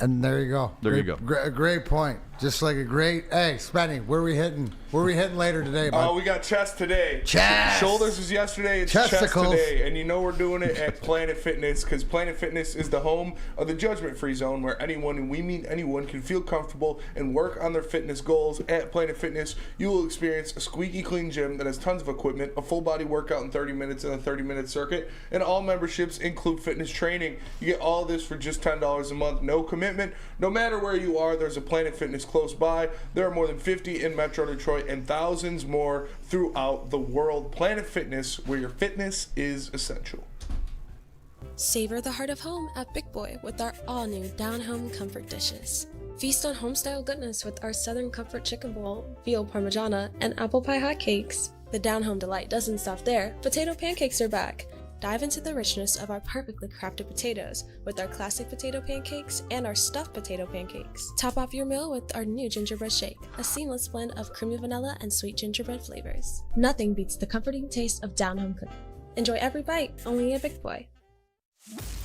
And there you go. You go. Great point. Just like a great. Hey, Spenny, where are we hitting? Where are we hitting later today, bud? Oh, we got chest today. Chest. Shoulders was yesterday. It's chest today, and we're doing it at Planet Fitness because Planet Fitness is the home of the judgment-free zone where anyone, and we mean anyone, can feel comfortable and work on their fitness goals. At Planet Fitness, you will experience a squeaky clean gym that has tons of equipment, a full-body workout in 30 minutes and a 30-minute circuit, and all memberships include fitness training. You get all this for just $10 a month. No commitment. No matter where you are, there's a Planet Fitness close by. There are more than 50 in Metro Detroit and thousands more throughout the world. Planet Fitness, where your fitness is essential. Savor the heart of home at Big Boy with our all-new down-home comfort dishes. Feast on home-style goodness with our Southern Comfort Chicken Bowl, veal parmigiana, and apple pie hotcakes. The down-home delight doesn't stop there. Potato pancakes are back. Dive into the richness of our perfectly crafted potatoes with our classic potato pancakes and our stuffed potato pancakes. Top off your meal with our new gingerbread shake, a seamless blend of creamy vanilla and sweet gingerbread flavors. Nothing beats the comforting taste of down-home cooking. Enjoy every bite, only at Big Boy.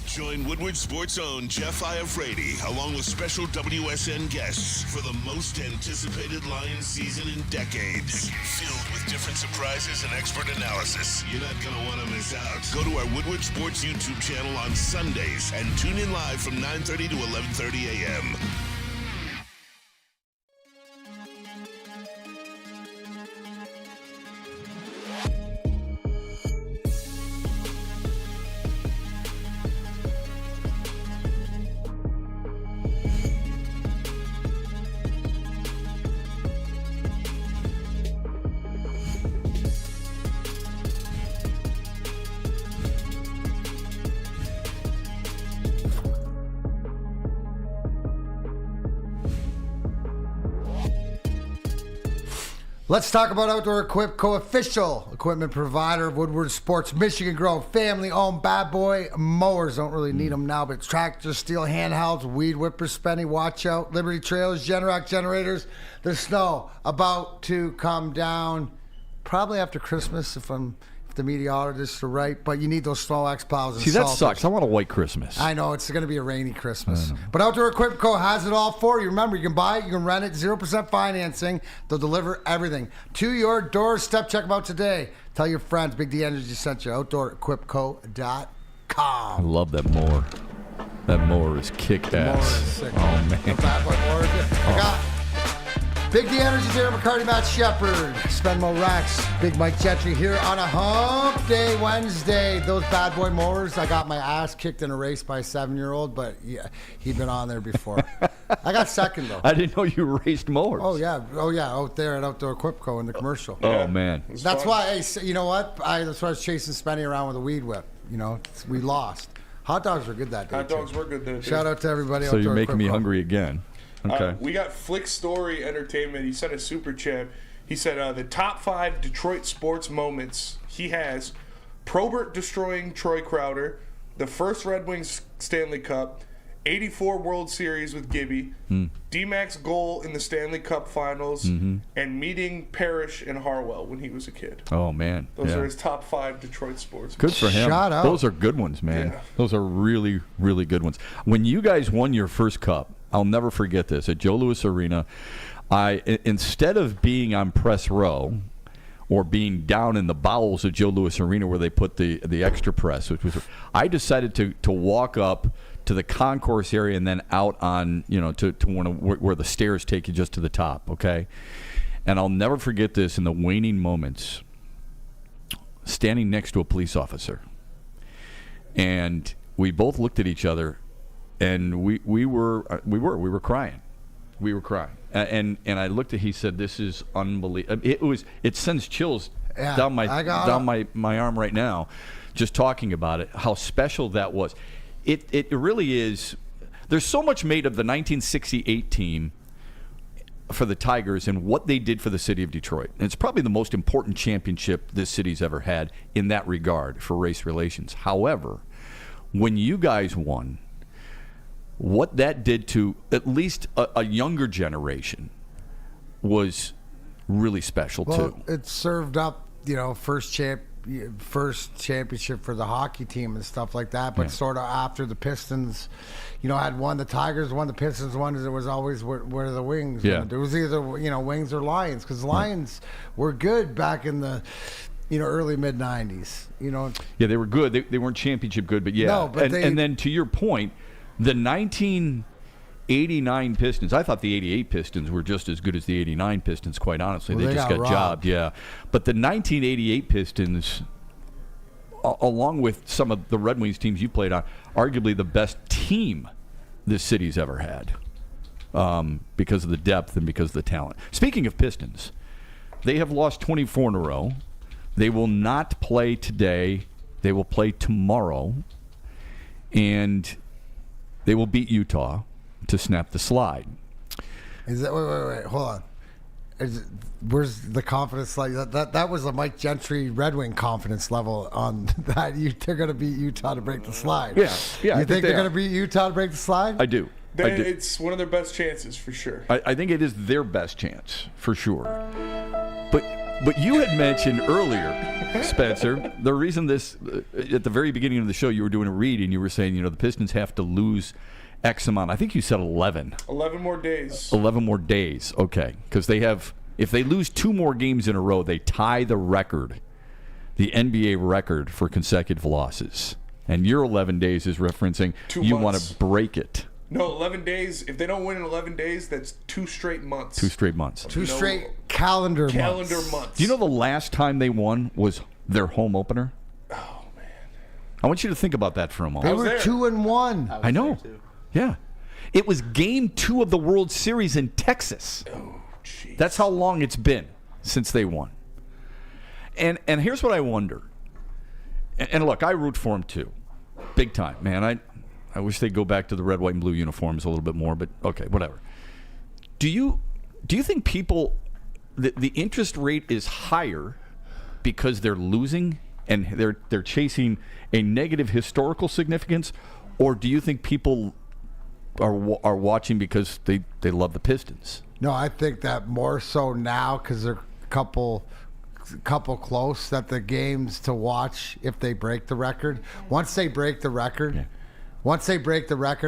Join Woodward Sports' own Jeff Iafrate, along with special WSN guests for the most anticipated Lions season in decades. Filled with different surprises and expert analysis. You're not going to want to miss out. Go to our Woodward Sports YouTube channel on Sundays and tune in live from 9:30 to 11:30 a.m. Let's talk about Outdoor Equip Co. official equipment provider of Woodward Sports, Michigan grown, family-owned bad boy mowers. Don't really need them now, but tractors, steel handhelds, weed whippers, Spenny, watch out, Liberty trailers, Generac generators. The snow about to come down probably after Christmas if the meteorologists are right, but you need those Snow X plows and See, that salters. sucks. I want a white Christmas. I know, it's going to be a rainy Christmas. But Outdoor Equipment Co. has it all for you. Remember, you can buy it, you can rent it, 0% financing. They'll deliver everything to your doorstep. Check them out today. Tell your friends, Big D Energy sent you. OutdoorEquipCo.com. I love that mower. That mower is kick-ass. Sick. Oh, man. The bad boy mower. I got Big D Energy, Darren McCarty, Matt Shepard, Spenmo Rex, Big Mike Gentry here on a hump day Wednesday. Those bad boy mowers, I got my ass kicked in a race by a 7-year-old, but yeah, he'd been on there before. I got second, though. I didn't know you raced mowers. Oh, yeah, out there at Outdoor Equip Co. in the commercial. Oh, man. That's why, hey, you know what? That's why I was chasing Spenny around with a weed whip. You know, we lost. Hot dogs were good that day. Hot dogs were good that day. Shout out to everybody. So you're making me hungry again. Okay. We got Flick Story Entertainment. He sent a super chat. He said the top 5 Detroit sports moments he has: Probert destroying Troy Crowder, the first Red Wings Stanley Cup, 84 World Series with Gibby, D-Mac's goal in the Stanley Cup Finals, and meeting Parrish and Harwell when he was a kid. Oh, man. Those are his top 5 Detroit sports. Good for him. Shout out. Those are good ones, man. Yeah. Those are really, really good ones. When you guys won your first cup, I'll never forget this, at Joe Louis Arena, instead of being on press row or being down in the bowels of Joe Louis Arena where they put the extra press, I decided to walk up to the concourse area and then out on, to where the stairs take you just to the top, okay? And I'll never forget this in the waning moments, standing next to a police officer. And we both looked at each other, and we were crying. We were crying. And I looked at, he said, "This is unbelievable." It sends chills down my arm right now, just talking about it, how special that was. It really is. There's so much made of the 1968 team for the Tigers and what they did for the city of Detroit. And it's probably the most important championship this city's ever had in that regard for race relations. However, when you guys won, what that did to at least a younger generation was really special, too. It served up, first championship for the hockey team and stuff like that. But sort of after the Pistons, had won, the Tigers won, the Pistons won, it was always where the Wings went. It was either, Wings or Lions, because Lions were good back in the early mid-'90s. Yeah, they were good. They weren't championship good, but yeah. No, but and then to your point, the 1989 Pistons, I thought the 88 Pistons were just as good as the 89 Pistons, quite honestly. Well, they just got jobbed, yeah. But the 1988 Pistons, along with some of the Red Wings teams you played on, arguably the best team this city's ever had, because of the depth and because of the talent. Speaking of Pistons, they have lost 24 in a row. They will not play today. They will play tomorrow. And they will beat Utah to snap the slide. Is that wait, hold on. Where's the confidence like that was a Mike Gentry Red Wing confidence level on that. They're going to beat Utah to break the slide. Yeah. You think they're going to beat Utah to break the slide? I do. It's one of their best chances for sure. I think it is their best chance for sure. But But you had mentioned earlier, Spencer, the reason this, at the very beginning of the show, you were doing a read and you were saying, the Pistons have to lose X amount. I think you said 11. 11 more days. 11 more days, okay. Because they have, if they lose 2 more games in a row, they tie the record, the NBA record for consecutive losses. And your 11 days is referencing 2 you months. want to break it. No, 11 days. If they don't win in 11 days, that's 2 straight months. 2 straight months. Two straight calendar months. Do you know the last time they won was their home opener? Oh, man. I want you to think about that for a moment. They were 2-1. I know. Yeah. It was game 2 of the World Series in Texas. Oh, jeez. That's how long it's been since they won. And here's what I wonder. And look, I root for them too. Big time, man. I wish they'd go back to the red, white, and blue uniforms a little bit more, but okay, whatever. Do you think people, the interest rate is higher because they're losing and they're chasing a negative historical significance, or do you think people are watching because they love the Pistons? No, I think that more so now because they're a couple close, that the games to watch if they break the record. Once they break the record,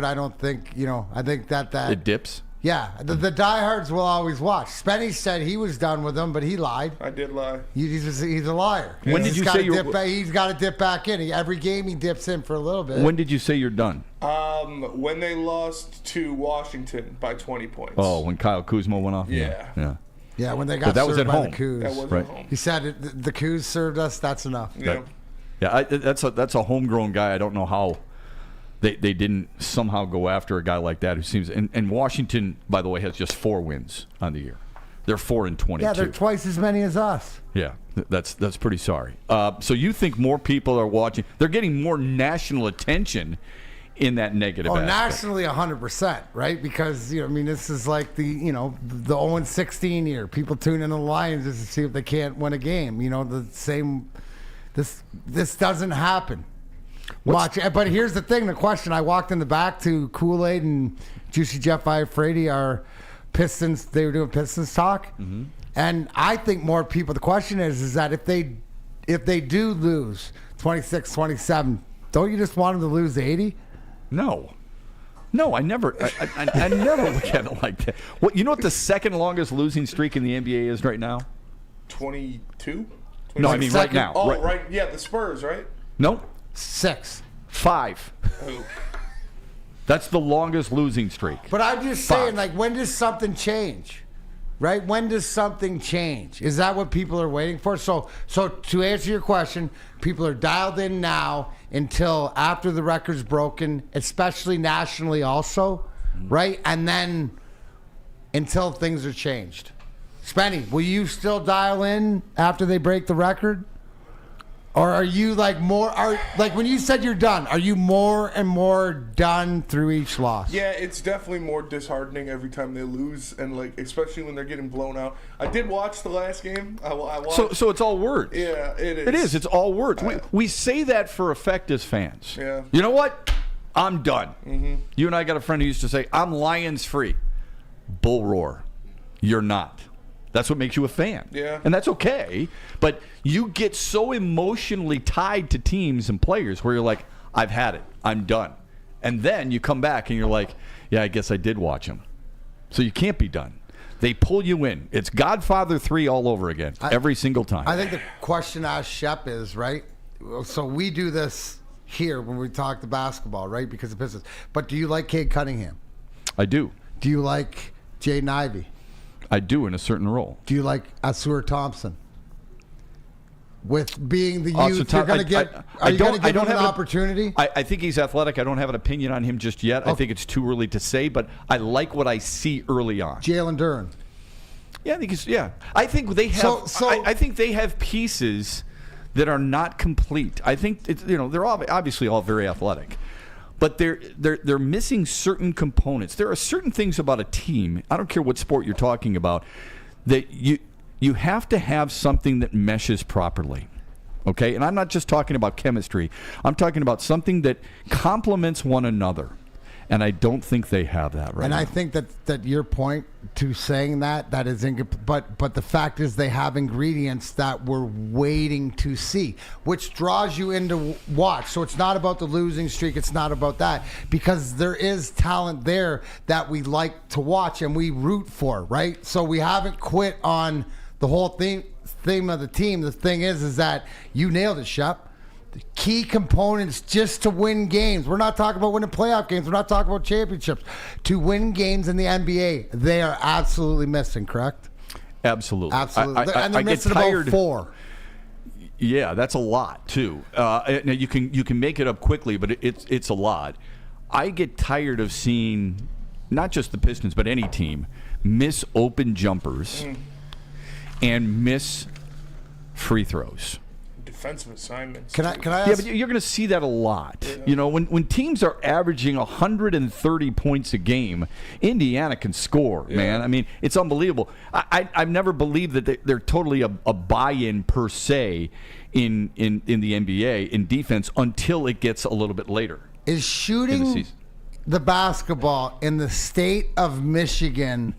I don't think, I think that it dips. Yeah, the diehards will always watch. Spenny said he was done with them, but he lied. I did lie. He's a liar. When did you say he's got to dip back in? Every game he dips in for a little bit. When did you say you're done? When they lost to Washington by 20 points. Oh, when Kyle Kuzma went off? Yeah. Yeah, when they got that was served at by home. the Cougs. That was right. at home. He said the Cougs served us. That's enough. Yeah. That's a homegrown guy. I don't know how they didn't somehow go after a guy like that who seems. And Washington, by the way, has just 4 wins on the year. They're 4-22. Yeah, they're twice as many as us. Yeah, that's pretty sorry. So you think more people are watching? They're getting more national attention in that negative aspect. Nationally 100%, right? Because this is like the 0-16 year. People tune in the Lions just to see if they can't win a game. The same. This doesn't happen much. But here's the thing: the question. I walked in the back to Kool-Aid and Juicy Jeff Iafrate, our Pistons. They were doing Pistons talk, and I think more people. The question is that if they do lose 26-27, don't you just want them to lose 80? No, I never look at it like that. What you know what the second longest losing streak in the NBA is right now? 22? No, I mean right now. Oh, right. Yeah, the Spurs, right? No. 6. 5. Oh. That's the longest losing streak. But I'm just saying, when does something change? Right? When does something change? Is that what people are waiting for? So to answer your question, people are dialed in now until after the record's broken, especially nationally also, right? And then until things are changed. Spenny, will you still dial in after they break the record? Or are you when you said you're done, are you more and more done through each loss? Yeah, it's definitely more disheartening every time they lose, and especially when they're getting blown out. I did watch the last game. I watched. So it's all words. Yeah, it is. It is. It's all words. We say that for effect as fans. Yeah. You know what? I'm done. Mm-hmm. You and I got a friend who used to say, "I'm Lions free." Bull roar. You're not. That's what makes you a fan. Yeah. And that's okay. But you get so emotionally tied to teams and players where you're like, I've had it. I'm done. And then you come back and you're like, yeah, I guess I did watch them. So you can't be done. They pull you in. It's Godfather 3 all over again, every single time. I think the question I asked Shep is, right? So we do this here when we talk the basketball, right? Because of business. But do you like Cade Cunningham? I do. Do you like Jaden Ivey? I do in a certain role. Do you like Asur Thompson? With being the youth, you're going to get. Are you going to give him an opportunity? I think he's athletic. I don't have an opinion on him just yet. I think it's too early to say, but I like what I see early on. Jalen Duren. Yeah, I think he's. Yeah, I think they have. I think they have pieces that are not complete. I think they're obviously all very athletic. But they're missing certain components. There are certain things about a team, I don't care what sport you're talking about, that you have to have something that meshes properly. Okay? And I'm not just talking about chemistry. I'm talking about something that complements one another. And I don't think they have that right And now. I think that your point to saying that is but the fact is they have ingredients that we're waiting to see, which draws you into watch. So it's not about the losing streak. It's not about that, because there is talent there that we like to watch and we root for, right? So we haven't quit on the whole theme of the team. The thing is that you nailed it, Shep. The key components just to win games. We're not talking about winning playoff games. We're not talking about championships. To win games in the NBA, they are absolutely missing, correct? Absolutely. Absolutely. And they're missing about 4. Yeah, that's a lot, too. Now you can make it up quickly, but it's a lot. I get tired of seeing not just the Pistons, but any team miss open jumpers and miss free throws. Defensive assignments. Can I ask? Yeah, but you're going to see that a lot. Yeah. You know, when teams are averaging 130 points a game, Indiana can score, man. I mean, it's unbelievable. I've never believed that they're totally a buy-in per se in the NBA in defense until it gets a little bit later. Is shooting the basketball in the state of Michigan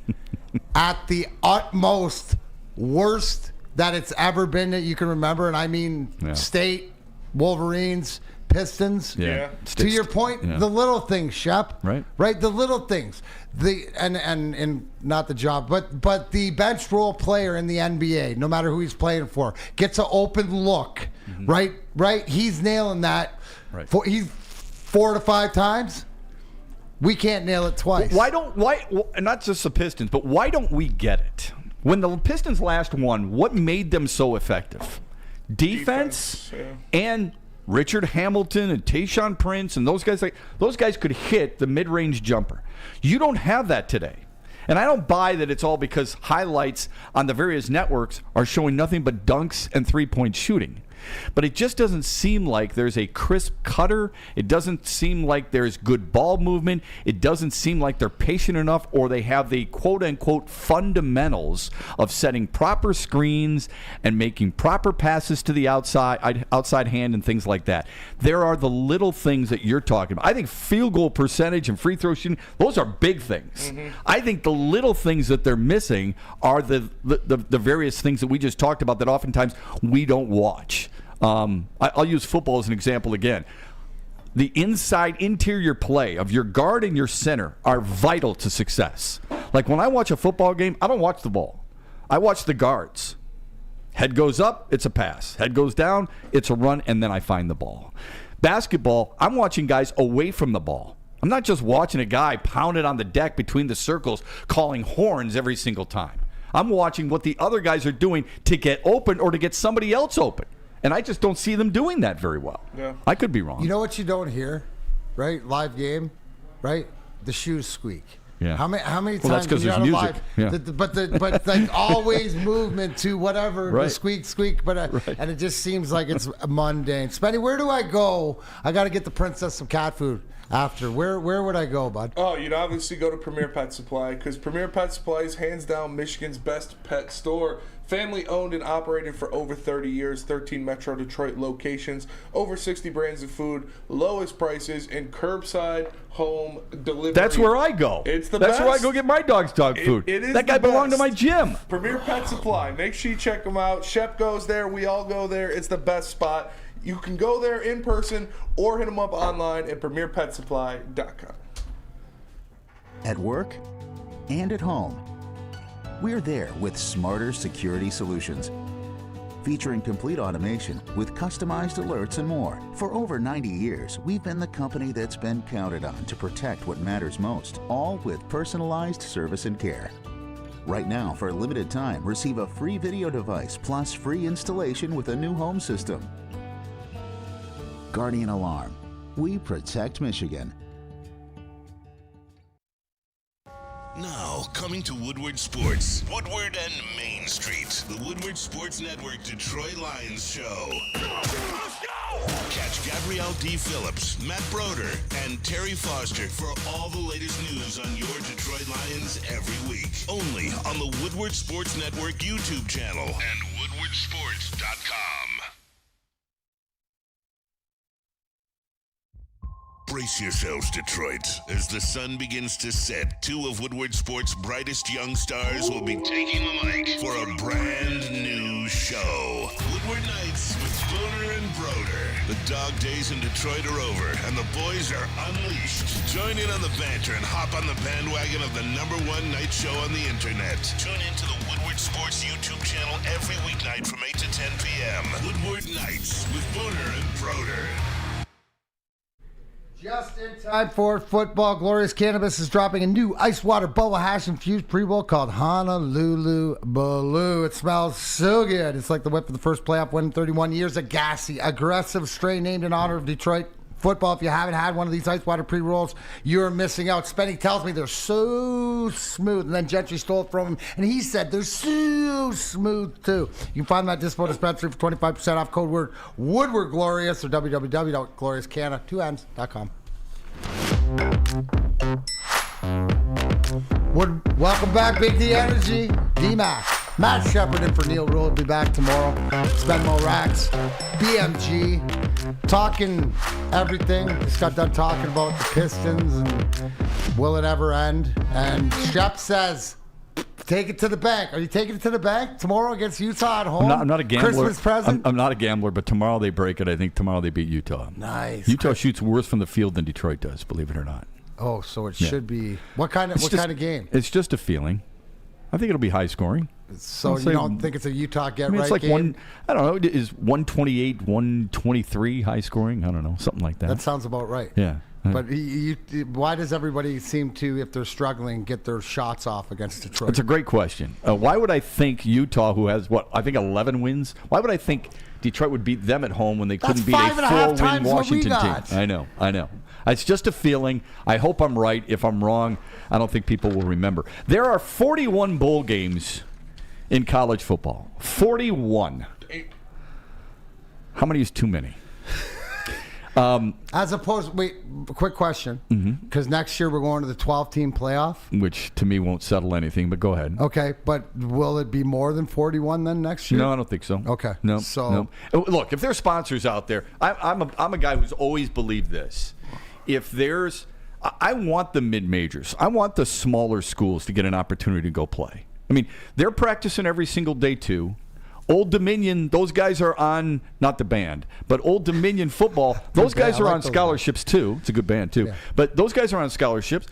at the utmost worst that it's ever been that you can remember? And I mean state, Wolverines, Pistons. Yeah. To your point, the little things, Shep. Right. The little things. And not the job, but the bench role player in the NBA, no matter who he's playing for, gets an open look. Right? He's nailing that. Right. He's 4 to 5 times. We can't nail it twice. Why not just the Pistons, but why don't we get it? When the Pistons last won, what made them so effective? Defense and Richard Hamilton and Tayshaun Prince and those guys. Those guys could hit the mid-range jumper. You don't have that today. And I don't buy that it's all because highlights on the various networks are showing nothing but dunks and three-point shooting. But it just doesn't seem like there's a crisp cutter. It doesn't seem like there's good ball movement. It doesn't seem like they're patient enough, or they have the quote-unquote fundamentals of setting proper screens and making proper passes to the outside hand and things like that. There are the little things that you're talking about. I think field goal percentage and free throw shooting, those are big things. I think the little things that they're missing are the various things that we just talked about that oftentimes we don't watch. I'll use football as an example again. The interior play of your guard and your center are vital to success. Like when I watch a football game, I don't watch the ball. I watch the guards. Head goes up, it's a pass. Head goes down, it's a run, and then I find the ball. Basketball, I'm watching guys away from the ball. I'm not just watching a guy pound it on the deck between the circles, calling horns every single time. I'm watching what the other guys are doing to get open or to get somebody else open. And I just don't see them doing that very well. Yeah. I could be wrong. You know what you don't hear, right? Live game, right? The shoes squeak. Yeah. How many times? Well, that's because there's music. But like always movement to whatever the squeak. And it just seems like it's mundane. Spenny, where do I go? I got to get the princess some cat food after. Where would I go, bud? Oh, you'd obviously go to Premier Pet Supply, because Premier Pet Supply is hands down Michigan's best pet store. Family owned and operated for over 30 years, 13 Metro Detroit locations, over 60 brands of food, lowest prices, and curbside home delivery. That's where I go. It's the That's best. where I go get my dog's dog food. It is that guy the belonged to best. my gym. Premier Pet Supply. Make sure you check them out. Shep goes there. We all go there. It's the best spot. You can go there in person or hit them up online at premierpetsupply.com. At work and at home, we're there with smarter security solutions. Featuring complete automation with customized alerts and more. For over 90 years, we've been the company that's been counted on to protect what matters most, all with personalized service and care. Right now, for a limited time, receive a free video device plus free installation with a new home system. Guardian Alarm. We protect Michigan. Now, coming to Woodward Sports, Woodward and Main Street, the Woodward Sports Network Detroit Lions Show. Catch Gabrielle D. Phillips, Matt Broder, and Terry Foster for all the latest news on your Detroit Lions every week. Only on the Woodward Sports Network YouTube channel and woodwardsports.com. Brace yourselves, Detroit. As the sun begins to set, two of Woodward Sports' brightest young stars will be taking the mic for a brand new show. Woodward Nights with Spooner and Broder. The dog days in Detroit are over, and the boys are unleashed. Join in on the banter and hop on the bandwagon of the #1 night show on the internet. Tune into the Woodward Sports YouTube channel every weeknight from 8 to 10 p.m. Woodward Nights with Spooner and Broder. Just in time for football, Glorious Cannabis is dropping a new ice water bubble hash infused pre-roll called Honolulu Blue. It smells so good. It's like the whip of the first playoff win in 31 years. A gassy, aggressive strain named in honor of Detroit football. If you haven't had one of these ice water pre-rolls, you're missing out. Spenny tells me they're so smooth, and then Gentry stole it from him, and he said they're so smooth too. You can find them at Dispo Dispensary for 25% off. Code word Woodward Glorious or www.gloriouscanna2ns.com. Welcome back, Big D Energy. D-Mac, Matt Shepard in for Neil Rule will be back tomorrow. Spenmo Racks, BMG, talking everything. Just got done talking about the Pistons and will it ever end? And Shep says, take it to the bank. Are you taking it to the bank tomorrow against Utah at home? I'm not a gambler. Christmas present? I'm not a gambler, but tomorrow they break it. I think tomorrow they beat Utah. Nice. Utah shoots worse from the field than Detroit does, believe it or not. Oh, so it should be. What kind of game? It's just a feeling. I think it'll be high scoring. So you don't think it's a Utah it's like game? I don't know, is 128, 123 high scoring? I don't know, something like that. That sounds about right. Yeah. But why does everybody seem to, if they're struggling, get their shots off against Detroit? It's a great question. Why would I think Utah, who has, I think 11 wins, why would I think Detroit would beat them at home when they couldn't beat a 4-win Washington team? I know. It's just a feeling. I hope I'm right. If I'm wrong, I don't think people will remember. There are 41 bowl games in college football. 41. How many is too many? As opposed, quick question. Because next year we're going to the 12-team playoff. Which to me won't settle anything, but go ahead. Okay, but will it be more than 41 then next year? No, I don't think so. Okay. No. Look, if there's sponsors out there, I'm a guy who's always believed this. I want the mid-majors. I want the smaller schools to get an opportunity to go play. I mean, they're practicing every single day too. Old Dominion, those guys are on, not the band, but Old Dominion football, those guys are on scholarships too. It's a good band too. Yeah. But those guys are on scholarships.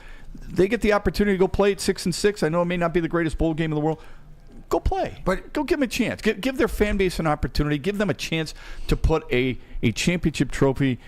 They get the opportunity to go play at 6-6. I know it may not be the greatest bowl game in the world. Go play. But go give them a chance. Give their fan base an opportunity. Give them a chance to put a championship trophy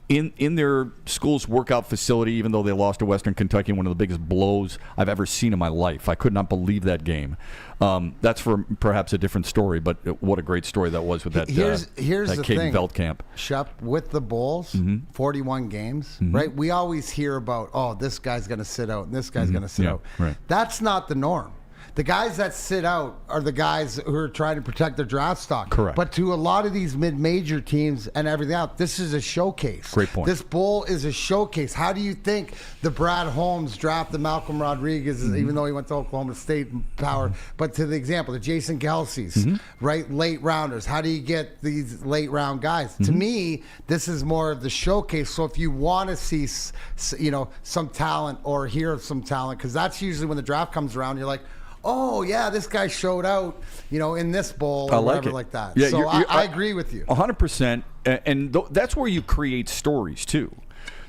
in their school's workout facility, even though they lost to Western Kentucky, one of the biggest blows I've ever seen in my life. I could not believe that game. That's for perhaps a different story, but what a great story that was with that here's that the Caden thing, Veldkamp. Shep, with the Bulls, 41 games, right? We always hear about, this guy's going to sit out and this guy's going to sit out. Right. That's not the norm. The guys that sit out are the guys who are trying to protect their draft stock. Correct. But to a lot of these mid-major teams and everything else, this is a showcase. Great point. This bowl is a showcase. How do you think the Brad Holmes drafted Malcolm Rodriguez, even though he went to Oklahoma State power? But to the example, the Jason Kelsey's, right, late rounders. How do you get these late round guys? To me, this is more of the showcase. So if you want to see, some talent or hear of some talent, because that's usually when the draft comes around, you're like, oh, yeah, this guy showed out, in this bowl or whatever like that. Yeah, so I agree with you. 100%. And that's where you create stories, too.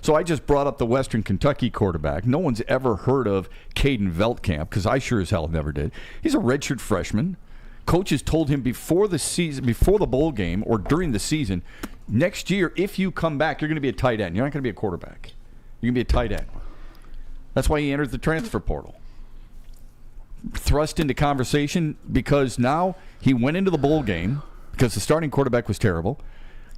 So I just brought up the Western Kentucky quarterback. No one's ever heard of Caden Veldkamp, because I sure as hell never did. He's a redshirt freshman. Coaches told him before the season, before the bowl game or during the season, next year, if you come back, you're going to be a tight end. You're not going to be a quarterback. You're going to be a tight end. That's why he entered the transfer portal. Thrust into conversation because now he went into the bowl game because the starting quarterback was terrible.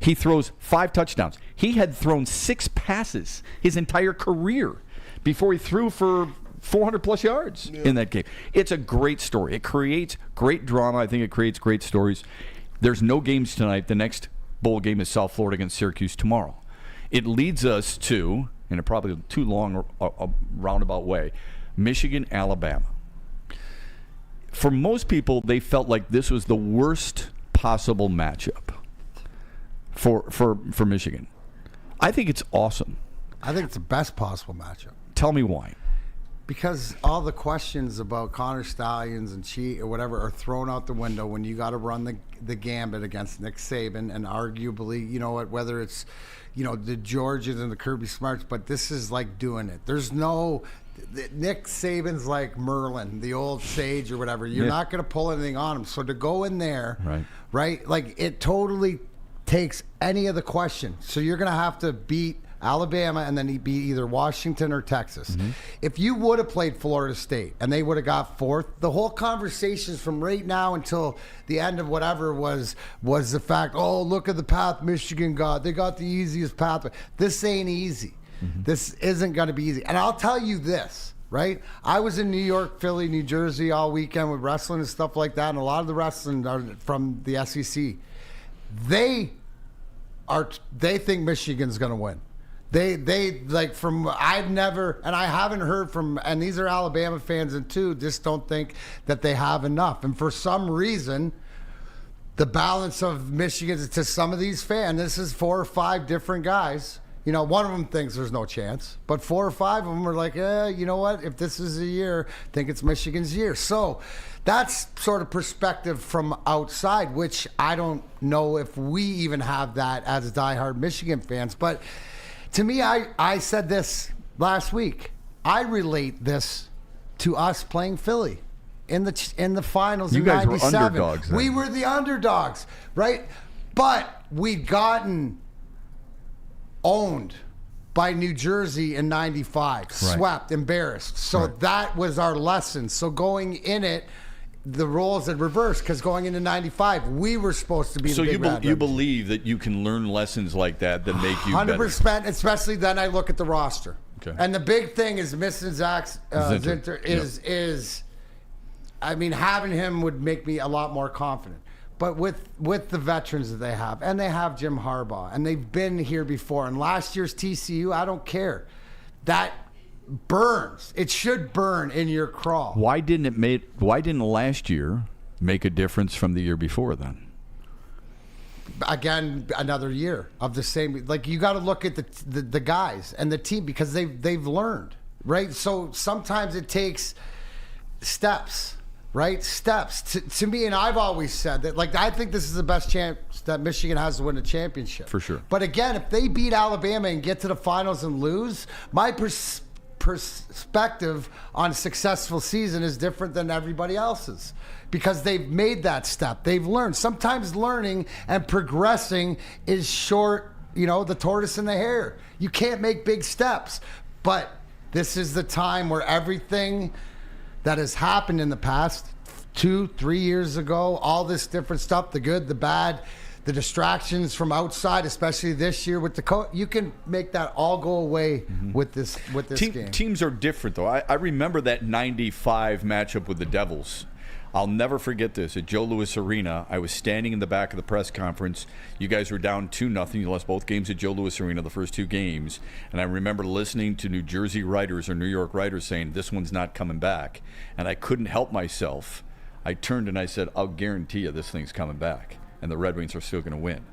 He throws 5 touchdowns. He had thrown 6 passes his entire career before he threw for 400-plus yards in that game. It's a great story. It creates great drama. I think it creates great stories. There's no games tonight. The next bowl game is South Florida against Syracuse tomorrow. It leads us to, in a probably too long a roundabout way, Michigan, Alabama. For most people, they felt like this was the worst possible matchup for Michigan. I think it's awesome. I think it's the best possible matchup. Tell me why. Because all the questions about Connor Stallions and cheat or whatever are thrown out the window when you got to run the gambit against Nick Saban and arguably, whether it's, the Georges and the Kirby Smarts, but this is like doing it. There's no Nick Saban's like Merlin, the old sage or whatever. You're not going to pull anything on him. So to go in there, right? Like it totally takes any of the question. So you're going to have to beat Alabama and then he'd be either Washington or Texas. If you would have played Florida State and they would have got fourth, the whole conversations from right now until the end of whatever was the fact, oh, look at the path Michigan got. They got the easiest path. This ain't easy. This isn't going to be easy. And I'll tell you this, right? I was in New York, Philly, New Jersey all weekend with wrestling and stuff like that, and a lot of the wrestling are from the SEC. They think Michigan's going to win. They like from I've never and I haven't heard from, and these are Alabama fans and too, just don't think that they have enough. And for some reason, the balance of Michigan to some of these fans, this is 4 or 5 different guys. One of them thinks there's no chance, but 4 or 5 of them are like, you know what? If this is a year, I think it's Michigan's year. So that's sort of perspective from outside, which I don't know if we even have that as diehard Michigan fans. But to me, I said this last week. I relate this to us playing Philly in the finals in '97. You guys were underdogs then. We were the underdogs, right? But we'd gotten owned by New Jersey in '95, swept, embarrassed. So that was our lesson. So going in it, the roles had reversed because going into '95, we were supposed to be the big bad. You believe that you can learn lessons like that make you 100%, better. Especially then I look at the roster. Okay. And the big thing is missing Zach Zinter is, I mean, having him would make me a lot more confident. But with the veterans that they have, and they have Jim Harbaugh, and they've been here before, and last year's TCU, I don't care. That burns. It should burn in your craw. Why didn't last year make a difference from the year before then? Again, another year of the same. Like, you got to look at the guys and the team because they've learned, right? So sometimes it takes steps. Right? Steps. To me, and I've always said that, like, I think this is the best chance that Michigan has to win a championship. For sure. But again, if they beat Alabama and get to the finals and lose, my perspective on a successful season is different than everybody else's because they've made that step. They've learned. Sometimes learning and progressing is short, the tortoise and the hare. You can't make big steps. But this is the time where everything that has happened in the past 2-3 years ago, all this different stuff, the good, the bad, the distractions from outside, especially this year with the coach, you can make that all go away with this game. Teams are different, though. I remember that 95 matchup with the Devils. I'll never forget this. At Joe Louis Arena, I was standing in the back of the press conference. You guys were down 2-0. You lost both games at Joe Louis Arena, the first 2 games. And I remember listening to New Jersey writers or New York writers saying, this one's not coming back. And I couldn't help myself. I turned and I said, I'll guarantee you this thing's coming back. And the Red Wings are still going to win.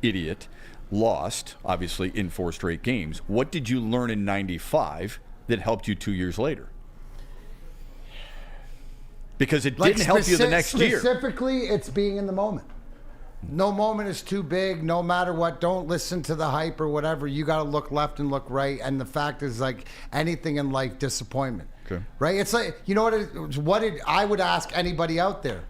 Idiot. Lost, obviously, in 4 straight games. What did you learn in 95 that helped you 2 years later? Because it didn't help you the next year. Specifically, it's being in the moment. No moment is too big, no matter what. Don't listen to the hype or whatever. You got to look left and look right. And the fact is, like anything in life, disappointment. Okay. Right? It's like, I would ask anybody out there,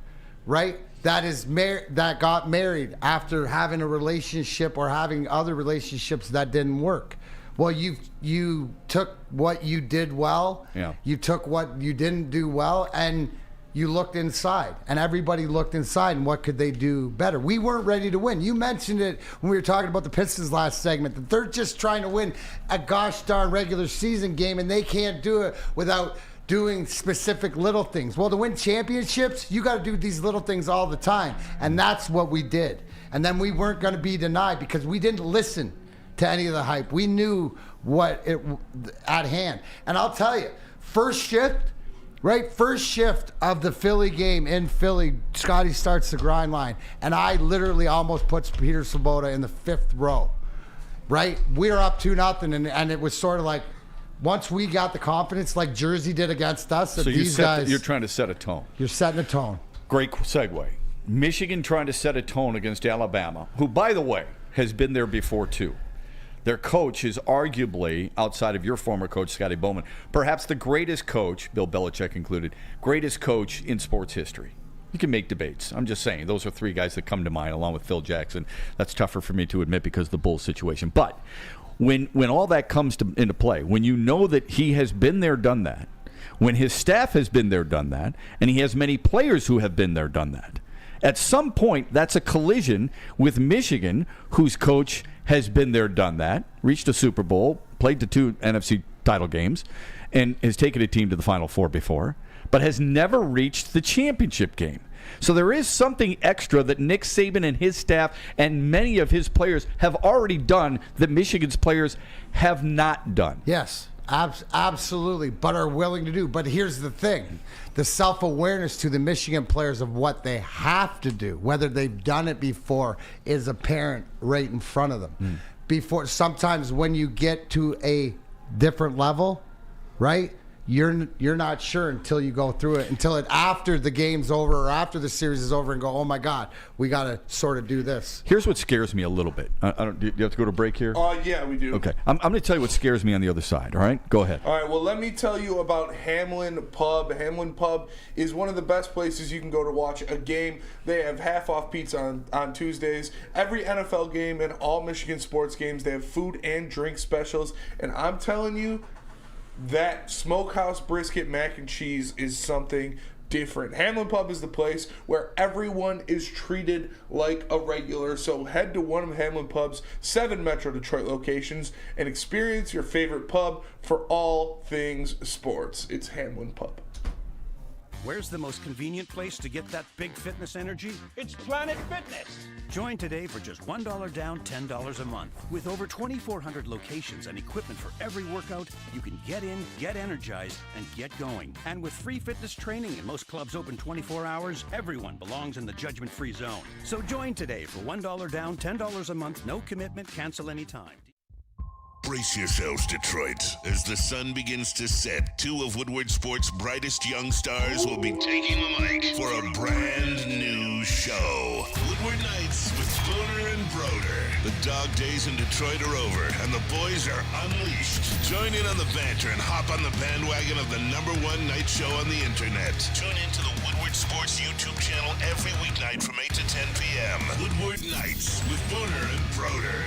right? That got married after having a relationship or having other relationships that didn't work. Well, you took what you did well. Yeah. You took what you didn't do well, and you looked inside, and everybody looked inside, and what could they do better? We weren't ready to win. You mentioned it when we were talking about the Pistons last segment, that they're just trying to win a gosh darn regular season game, and they can't do it without doing specific little things. Well, to win championships, you got to do these little things all the time, and that's what we did. And then we weren't going to be denied because we didn't listen to any of the hype. We knew what it at hand. And I'll tell you, first shift of the Philly game in Philly, Scotty starts the grind line, and I literally almost puts Peter Svoboda in the 5th row. right? We were up 2-0, and it was sort of like once we got the confidence, like Jersey did against us, that So these guys, you're trying to set a tone. you're setting a tone. Great segue. Michigan trying to set a tone against Alabama, who, by the way, has been there before too. Their coach is arguably, outside of your former coach, Scotty Bowman, perhaps the greatest coach, Bill Belichick included, greatest coach in sports history. You can make debates. I'm just saying, those are three guys that come to mind, along with Phil Jackson. That's tougher for me to admit because of the Bulls situation. But when all that comes into play, when you know that he has been there, done that, when his staff has been there, done that, and he has many players who have been there, done that, at some point, that's a collision with Michigan, whose coach has been there, done that, reached a Super Bowl, played the 2 NFC title games, and has taken a team to the Final Four before, but has never reached the championship game. So there is something extra that Nick Saban and his staff and many of his players have already done that Michigan's players have not done. Yes, absolutely, but are willing to do. But here's the thing. The self-awareness to the Michigan players of what they have to do, whether they've done it before, is apparent right in front of them. Before, sometimes when you get to a different level, right, you're not sure until you go through it, after the game's over or after the series is over and go, oh my God, we got to sort of do this. Here's what scares me a little bit. Do you have to go to break here? Yeah, we do. Okay. I'm going to tell you what scares me on the other side, all right? Go ahead. All right, well, let me tell you about Hamlin Pub. Hamlin Pub is one of the best places you can go to watch a game. They have half-off pizza on Tuesdays. Every NFL game and all Michigan sports games, they have food and drink specials. And I'm telling you, that smokehouse brisket mac and cheese is something different. Hamlin Pub is the place where everyone is treated like a regular. So head to one of Hamlin Pub's 7 Metro Detroit locations and experience your favorite pub for all things sports. It's Hamlin Pub. Where's the most convenient place to get that big fitness energy? It's Planet Fitness. Join today for just $1 down, $10 a month. With over 2,400 locations and equipment for every workout, you can get in, get energized, and get going. And with free fitness training and most clubs open 24 hours, everyone belongs in the judgment-free zone. So join today for $1 down, $10 a month, no commitment, cancel anytime. Brace yourselves, Detroit. As the sun begins to set, 2 of Woodward Sports' brightest young stars will be taking the mic for a brand new show. Woodward Nights with Spooner and Broder. The dog days in Detroit are over, and the boys are unleashed. Join in on the banter and hop on the bandwagon of the #1 night show on the internet. Tune in to the Woodward Sports YouTube channel every weeknight from 8 to 10 p.m. Woodward Nights with Spooner and Broder.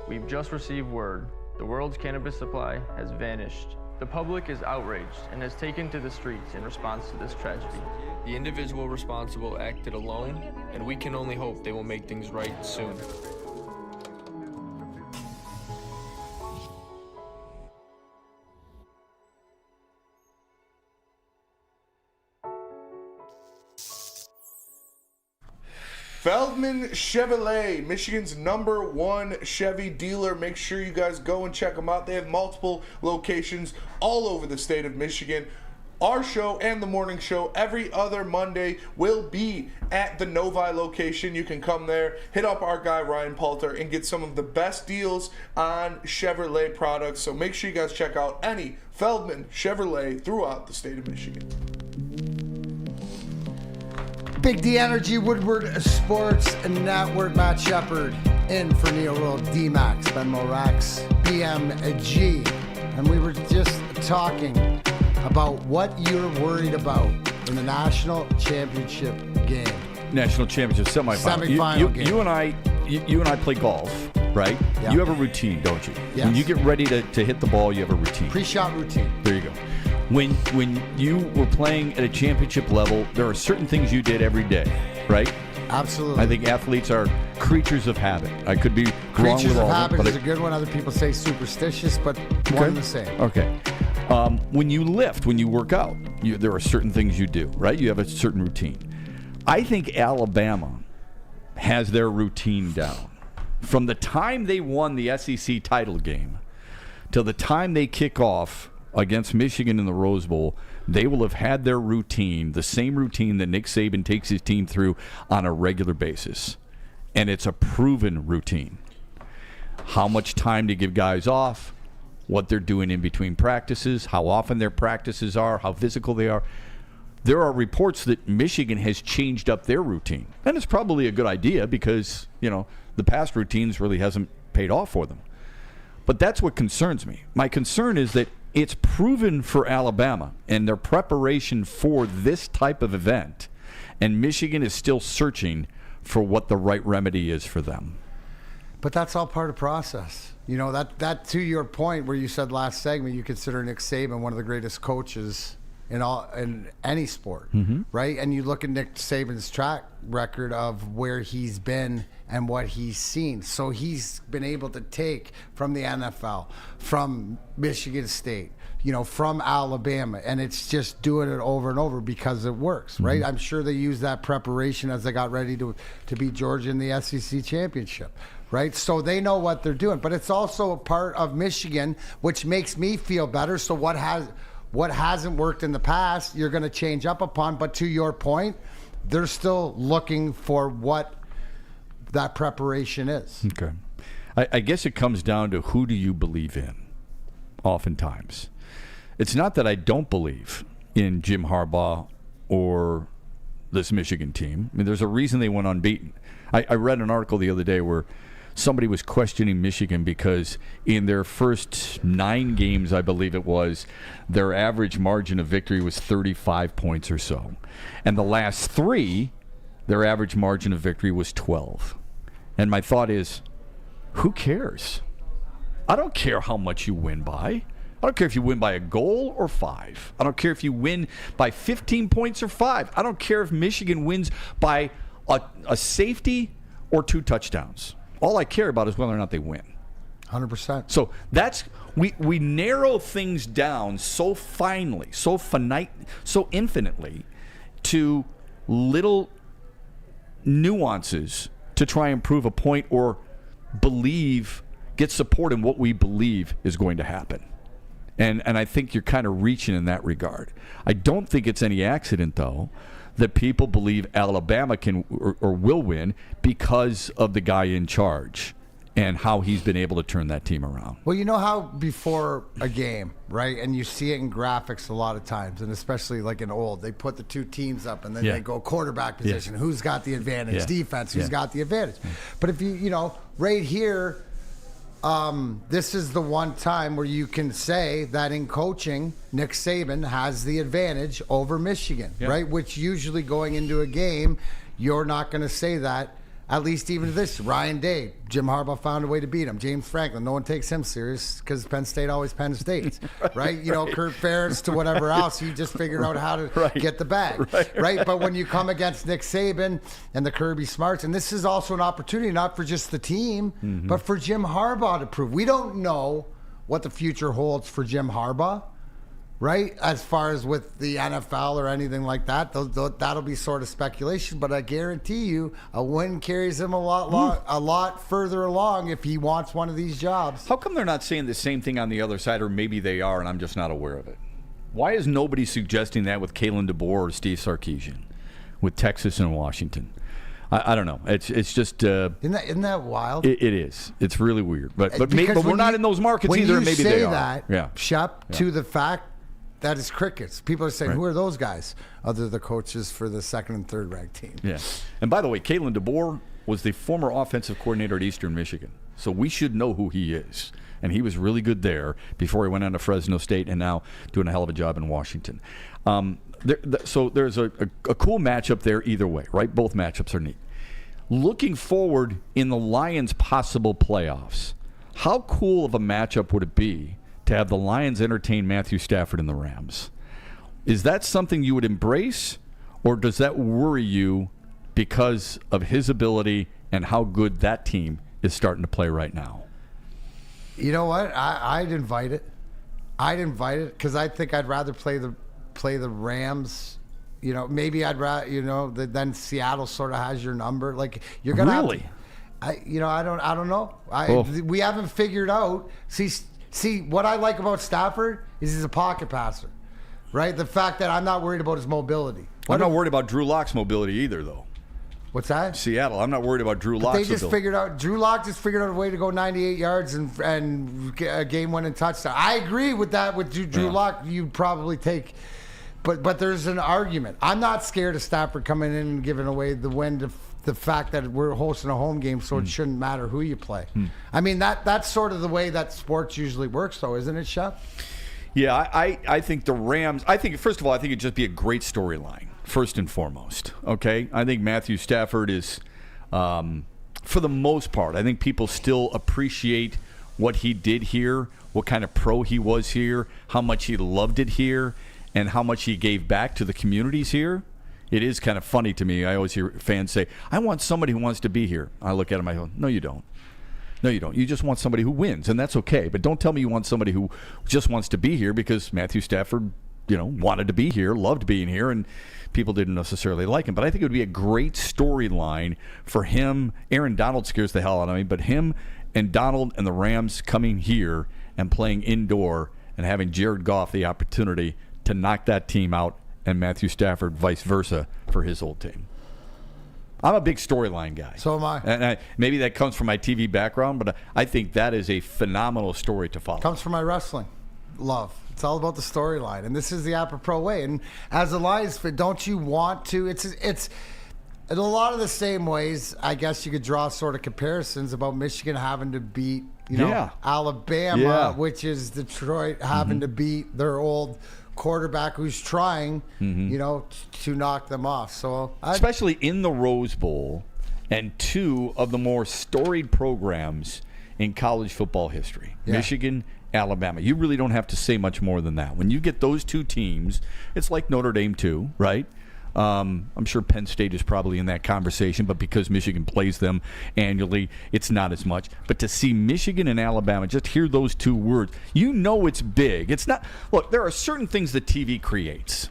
We've just received word. The world's cannabis supply has vanished. The public is outraged and has taken to the streets in response to this tragedy. The individual responsible acted alone, and we can only hope they will make things right soon. Feldman Chevrolet, Michigan's #1 Chevy dealer. Make sure you guys go and check them out. They have multiple locations all over the state of Michigan. Our show and the morning show every other Monday will be at the Novi location. You can come there, hit up our guy Ryan Palter, and get some of the best deals on Chevrolet products. So make sure you guys check out any Feldman Chevrolet throughout the state of Michigan. Big D Energy, Woodward Sports Network, Matt Shepard in for Neil Roll, D-Max, Ben Morax, BMG. And we were just talking about what you're worried about in the national championship game. National championship semifinal. Game. You and I play golf, right? Yeah. You have a routine, don't you? Yes. When you get ready to hit the ball, you have a routine. Pre-shot routine. There you go. When you were playing at a championship level, there are certain things you did every day, right? Absolutely. I think athletes are creatures of habit. I could be wrong Creatures with of all habit of them, is a good one. Other people say superstitious, but one and the same. Okay. When you lift, when you work out, there are certain things you do, right? You have a certain routine. I think Alabama has their routine down. From the time they won the SEC title game till the time they kick off against Michigan in the Rose Bowl, they will have had their routine, the same routine that Nick Saban takes his team through on a regular basis. And it's a proven routine. How much time to give guys off, what they're doing in between practices, how often their practices are, how physical they are. There are reports that Michigan has changed up their routine. And it's probably a good idea because, the past routines really hasn't paid off for them. But that's what concerns me. My concern is that it's proven for Alabama and their preparation for this type of event, and Michigan is still searching for what the right remedy is for them. But that's all part of the process. That to your point where you said last segment, you consider Nick Saban one of the greatest coaches in any sport, right? And you look at Nick Saban's track record of where he's been and what he's seen. So he's been able to take from the NFL, from Michigan State, from Alabama, and it's just doing it over and over because it works, right? I'm sure they used that preparation as they got ready to beat Georgia in the SEC championship, right? So they know what they're doing, but it's also a part of Michigan, which makes me feel better. So what hasn't worked in the past, you're going to change up upon. But to your point, they're still looking for what that preparation is. Okay. I guess it comes down to who do you believe in, oftentimes. It's not that I don't believe in Jim Harbaugh or this Michigan team. I mean, there's a reason they went unbeaten. I read an article the other day where somebody was questioning Michigan because in their first 9 games, I believe it was, their average margin of victory was 35 points or so. And the last 3, their average margin of victory was 12. And my thought is, who cares? I don't care how much you win by. I don't care if you win by a goal or 5. I don't care if you win by 15 points or 5. I don't care if Michigan wins by a safety or 2 touchdowns. All I care about is whether or not they win. 100%. So that's we narrow things down so finely, so infinitely to little nuances to try and prove a point or get support in what we believe is going to happen. And I think you're kind of reaching in that regard. I don't think it's any accident, though, that people believe Alabama can or will win because of the guy in charge and how he's been able to turn that team around. Well, you know how before a game, right, and you see it in graphics a lot of times, and especially like in old, they put the 2 teams up and then they go quarterback position. Yeah. Who's got the advantage? Defense, who's got the advantage? But if you right here, this is the one time where you can say that in coaching, Nick Saban has the advantage over Michigan, right? Which usually going into a game, you're not going to say that. At least even this, Ryan Day, Jim Harbaugh found a way to beat him. James Franklin, no one takes him serious because Penn State always Penn State, right? Kurt Ferentz to whatever else, he just figured out how to get the bag, right? But when you come against Nick Saban and the Kirby Smarts, and this is also an opportunity not for just the team, but for Jim Harbaugh to prove. We don't know what the future holds for Jim Harbaugh, right? As far as with the NFL or anything like that, that'll be sort of speculation. But I guarantee you, a win carries him a lot further along if he wants one of these jobs. How come they're not saying the same thing on the other side, or maybe they are, and I'm just not aware of it? Why is nobody suggesting that with Kalen DeBoer or Steve Sarkisian, with Texas and Washington? I don't know. It's just isn't that wild? It is. It's really weird. But we're not in those markets either. Maybe they are. That, Shep, to the fact that is crickets. People are saying, who are those guys? Other than the coaches for the 2nd and 3rd ranked team. Yeah. And by the way, Kalen DeBoer was the former offensive coordinator at Eastern Michigan. So we should know who he is. And he was really good there before he went on to Fresno State and now doing a hell of a job in Washington. So there's a cool matchup there either way, right? Both matchups are neat. Looking forward in the Lions' possible playoffs, how cool of a matchup would it be to have the Lions entertain Matthew Stafford and the Rams? Is that something you would embrace, or does that worry you because of his ability and how good that team is starting to play right now? You know what? I'd invite it. I'd invite it because I think I'd rather play the Rams. Maybe I'd rather, then Seattle sort of has your number. Like you're gonna really. I don't know. We haven't figured out. See, what I like about Stafford is he's a pocket passer, right? The fact that I'm not worried about his mobility. I'm not worried about Drew Lock's mobility either, though. What's that? Seattle. I'm not worried about Drew But Lock's they just ability. figured out. Drew Lock just figured out a way to go 98 yards and get a game-winning touchdown. I agree with that. With Drew Lock, you'd probably take. But there's an argument. I'm not scared of Stafford coming in and giving away the win to the fact that we're hosting a home game, so it shouldn't matter who you play. I mean, that's sort of the way that sports usually works, though, isn't it, Shep? Yeah, I think the Rams, first of all, I think it'd just be a great storyline, first and foremost. Okay? I think Matthew Stafford is, for the most part, I think people still appreciate what he did here, what kind of pro he was here, how much he loved it here, and how much he gave back to the communities here. It is kind of funny to me. I always hear fans say, I want somebody who wants to be here. I look at him, I go, no, you don't. No, you don't. You just want somebody who wins, and that's okay. But don't tell me you want somebody who just wants to be here because Matthew Stafford, wanted to be here, loved being here, and people didn't necessarily like him. But I think it would be a great storyline for him. Aaron Donald scares the hell out of me, but him and Donald and the Rams coming here and playing indoor and having Jared Goff the opportunity to knock that team out and Matthew Stafford vice versa for his old team. I'm a big storyline guy. So am I. And maybe that comes from my TV background, but I think that is a phenomenal story to follow. Comes from my wrestling love. It's all about the storyline, and this is the apropos way. And as a Lions fan, don't you want to? It's in a lot of the same ways. I guess you could draw sort of comparisons about Michigan having to beat, Alabama, which is Detroit having to beat their old quarterback who's trying, to knock them off. So especially in the Rose Bowl and two of the more storied programs in college football history, Michigan, Alabama. You really don't have to say much more than that. When you get those two teams, it's like Notre Dame too, right? I'm sure Penn State is probably in that conversation, but because Michigan plays them annually, it's not as much. But to see Michigan and Alabama, just hear those two words, it's big. It's not. Look, there are certain things that TV creates.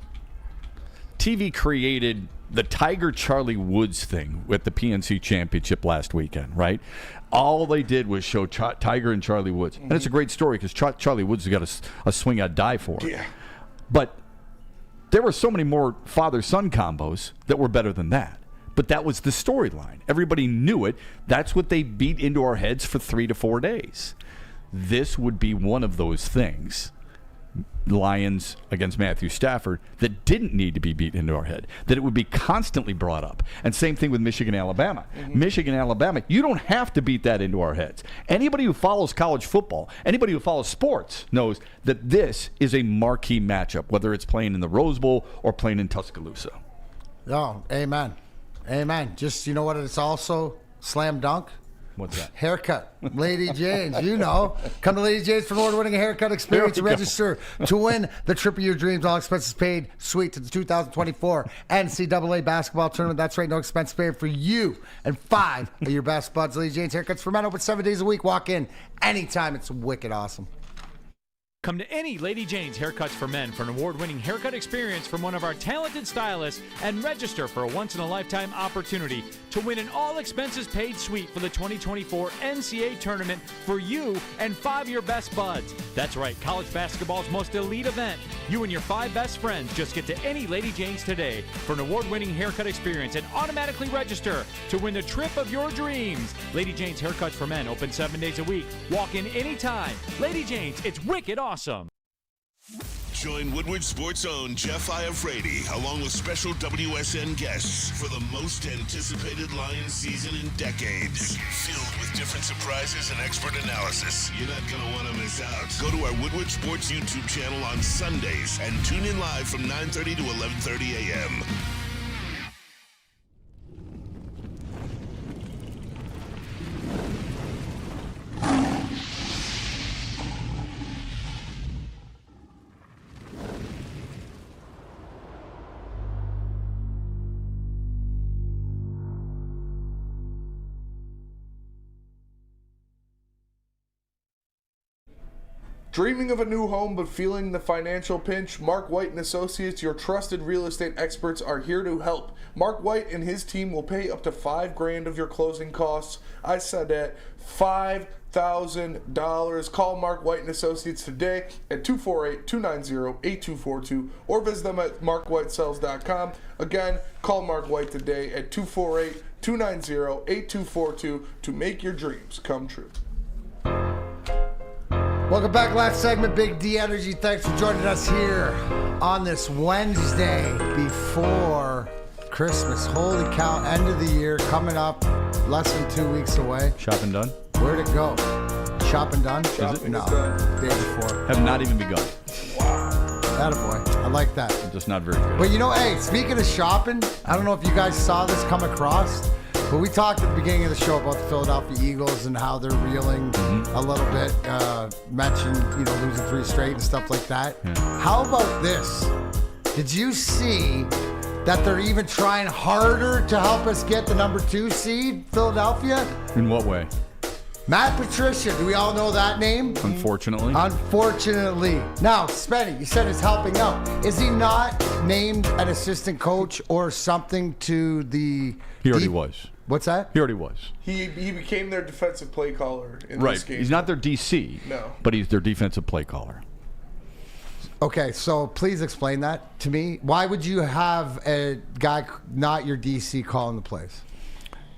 TV created the Tiger Charlie Woods thing with the PNC Championship last weekend, right? All they did was show Tiger and Charlie Woods. And it's a great story because Charlie Woods has got a swing I'd die for. Yeah. But there were so many more father-son combos that were better than that. But that was the storyline. Everybody knew it. That's what they beat into our heads for 3 to 4 days. This would be one of those things, Lions against Matthew Stafford, that didn't need to be beat into our head, that it would be constantly brought up. And same thing with Michigan, Alabama. Michigan, Alabama, you don't have to beat that into our heads. Anybody who follows college football, anybody who follows sports knows that this is a marquee matchup, whether it's playing in the Rose Bowl or playing in Tuscaloosa. Oh, amen. Amen. Just, you know what, it's also slam dunk? What's that? Haircut. Lady Jane's, Come to Lady Jane's for an award-winning haircut experience. Register to win the trip of your dreams. All expenses paid. Suite to the 2024 NCAA basketball tournament. That's right. No expense paid for you and 5 of your best buds. Lady Jane's Haircuts for men. Open 7 days a week. Walk in anytime. It's wicked awesome. Come to any Lady Jane's Haircuts for Men for an award-winning haircut experience from one of our talented stylists and register for a once-in-a-lifetime opportunity to win an all-expenses-paid suite for the 2024 NCAA tournament for you and 5 of your best buds. That's right, college basketball's most elite event. You and your 5 best friends just get to any Lady Jane's today for an award-winning haircut experience and automatically register to win the trip of your dreams. Lady Jane's Haircuts for Men, open 7 days a week. Walk in anytime. Lady Jane's, it's wicked awesome. Join Woodward Sports' own Jeff Iafrate, along with special WSN guests for the most anticipated Lions season in decades. Filled with different surprises and expert analysis. You're not going to want to miss out. Go to our Woodward Sports YouTube channel on Sundays and tune in live from 9:30 to 11:30 a.m. Dreaming of a new home but feeling the financial pinch? Mark White and Associates, your trusted real estate experts, are here to help. Mark White and his team will pay up to $5,000 of your closing costs. I said that, $5,000 $1,000. Call Mark White and Associates today at 248-290-8242 or visit them at markwhitesells.com. Again, call Mark White today at 248-290-8242 to make your dreams come true. Welcome back. Last segment, Big D Energy. Thanks for joining us here on this Wednesday before Christmas. Holy cow, end of the year coming up, less than 2 weeks away. Shopping done? Where'd it go? Shopping done? Shopping No, is done. day before. Have not even begun. Attaboy. I like that. Just not very good. But you know, hey, speaking of shopping, I don't know if you guys saw this come across, but we talked at the beginning of the show about the Philadelphia Eagles and how they're reeling a little bit. Mentioned, losing 3 straight and stuff like that. Yeah. How about this? Did you see that they're even trying harder to help us get the number 2 seed, Philadelphia? In what way? Matt Patricia. Do we all know that name? Unfortunately. Unfortunately. Now, Spenny, you said he's helping out. Is he not named an assistant coach or something to the... He already was. What's that? He already was. He became their defensive play caller in Right. this game. He's not their DC. No. But he's their defensive play caller. Okay, so please explain that to me. Why would you have a guy not your DC calling the plays?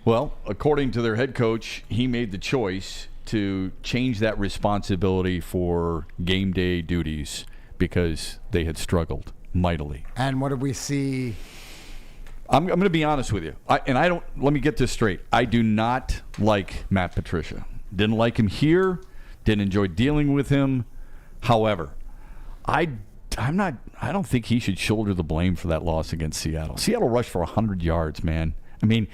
Well, according to their head coach, he made the choice to change that responsibility for game day duties because they had struggled mightily. And what did we see? I'm going to be honest with you. Let me get this straight. I do not like Matt Patricia. Didn't like him here. Didn't enjoy dealing with him. However, I don't think he should shoulder the blame for that loss against Seattle. Seattle rushed for 100 yards, man. I mean,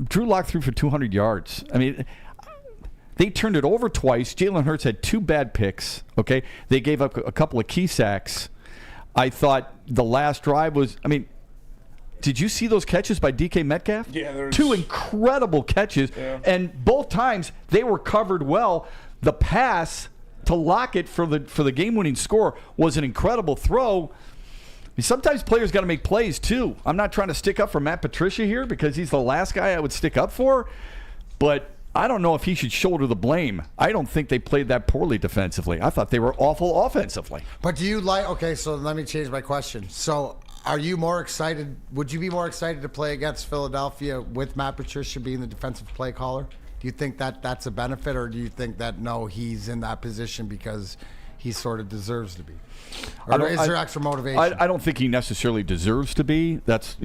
Drew Lock threw for 200 yards. I mean, they turned it over twice. Jalen Hurts had 2 bad picks. Okay, they gave up a couple of key sacks. I thought the last drive was. I mean, did you see those catches by DK Metcalf? Yeah, there's 2 incredible catches, and both times they were covered well. The pass to Lockett for the game-winning score was an incredible throw. Sometimes players got to make plays too. I'm not trying to stick up for Matt Patricia here because he's the last guy I would stick up for, but I don't know if he should shoulder the blame. I don't think they played that poorly defensively. I thought they were awful offensively. But do you like? Okay, so let me change my question. So, are you more excited? Would you be more excited to play against Philadelphia with Matt Patricia being the defensive play caller? Do you think that that's a benefit, or do you think that no, he's in that position because he sort of deserves to be? Or is there extra motivation? I don't think he necessarily deserves to be. That's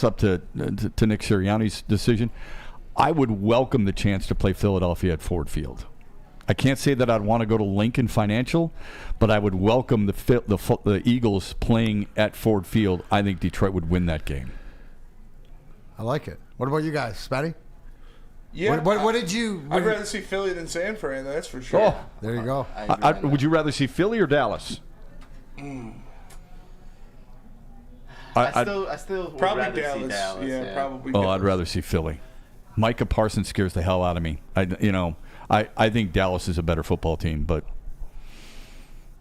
up to Nick Sirianni's decision. I would welcome the chance to play Philadelphia at Ford Field. I can't say that I'd want to go to Lincoln Financial, but I would welcome the Eagles playing at Ford Field. I think Detroit would win that game. I like it. What about you guys, Spatty? Yeah. What did you? I'd rather see Philly than San Fran. That's for sure. Oh, there you go. Would you rather see Philly or Dallas? I still would probably rather Dallas. see Dallas. Yeah, probably. Oh, I'd rather see Philly. Micah Parsons scares the hell out of me. I think Dallas is a better football team, but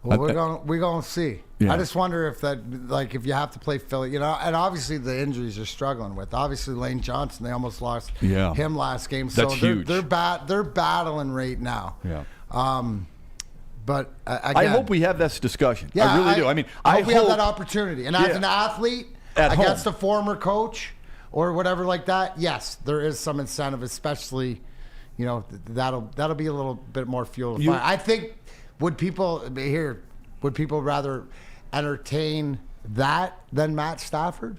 well, we're going to see. Yeah. I just wonder if that, like, if you have to play Philly, and obviously the injuries you're struggling with. Obviously Lane Johnson, they almost lost him last game, so that's huge. They're battling right now. Yeah. But again, I hope we have this discussion. Yeah, I really do. I mean, I hope we have that opportunity. And as an athlete At against home. a former coach or whatever like that, yes, there is some incentive, especially, that'll be a little bit more fuel to fire. I think would people rather entertain that than Matt Stafford?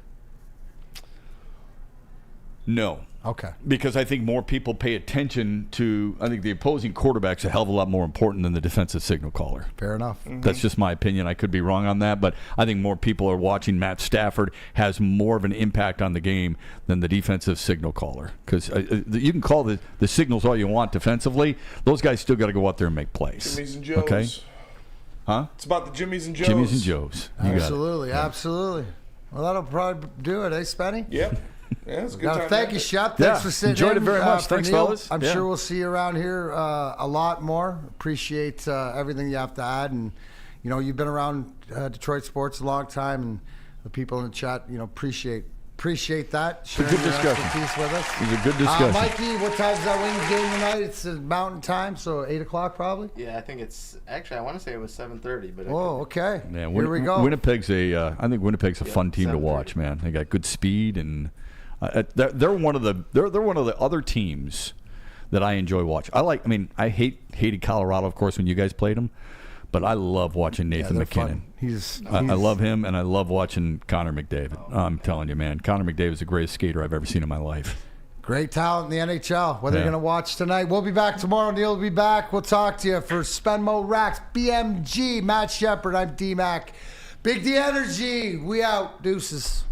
No. Okay. Because I think more people pay attention to, I think the opposing quarterback's a hell of a lot more important than the defensive signal caller. Fair enough. That's just my opinion. I could be wrong on that, but I think more people are watching Matt Stafford has more of an impact on the game than the defensive signal caller. Because you can call the signals all you want defensively. Those guys still got to go out there and make plays. Jimmys and Joes. Okay? Huh? It's about the Jimmys and Joes. Jimmys and Joes. You Absolutely, absolutely. Well, that'll probably do it, eh, Spenny? Yep. Yeah, it's a good time. Thank you, Shep. Thanks for sitting enjoyed in. it very much. For Thanks, Neil. fellas. I'm sure we'll see you around here a lot more. Appreciate everything you have to add. And, you've been around Detroit sports a long time, and the people in the chat, appreciate appreciate that. a Sharing good your discussion. expertise with us. It was a good discussion. Mikey, what time's that Wings game tonight? It's Mountain Time, so 8 o'clock probably? Yeah, I think it's actually. I want to say it was 7:30, but Oh, okay. Yeah, Here we go. Winnipeg's I think Winnipeg's a fun team to 7:30. watch, man. They got good speed, and they're one of the other teams that I enjoy watching. I hated Colorado, of course, when you guys played them, but I love watching Nathan they're McKinnon. fun. I love him, and I love watching Connor McDavid. I'm telling you, man, Connor McDavid is the greatest skater I've ever seen in my life. Great talent in the NHL. What they're Yeah. going to watch tonight. We'll be back tomorrow. Neil will be back. We'll talk to you for Spenmo Racks, BMG, Matt Shepard. I'm D-Mac. Big D Energy. We out. Deuces.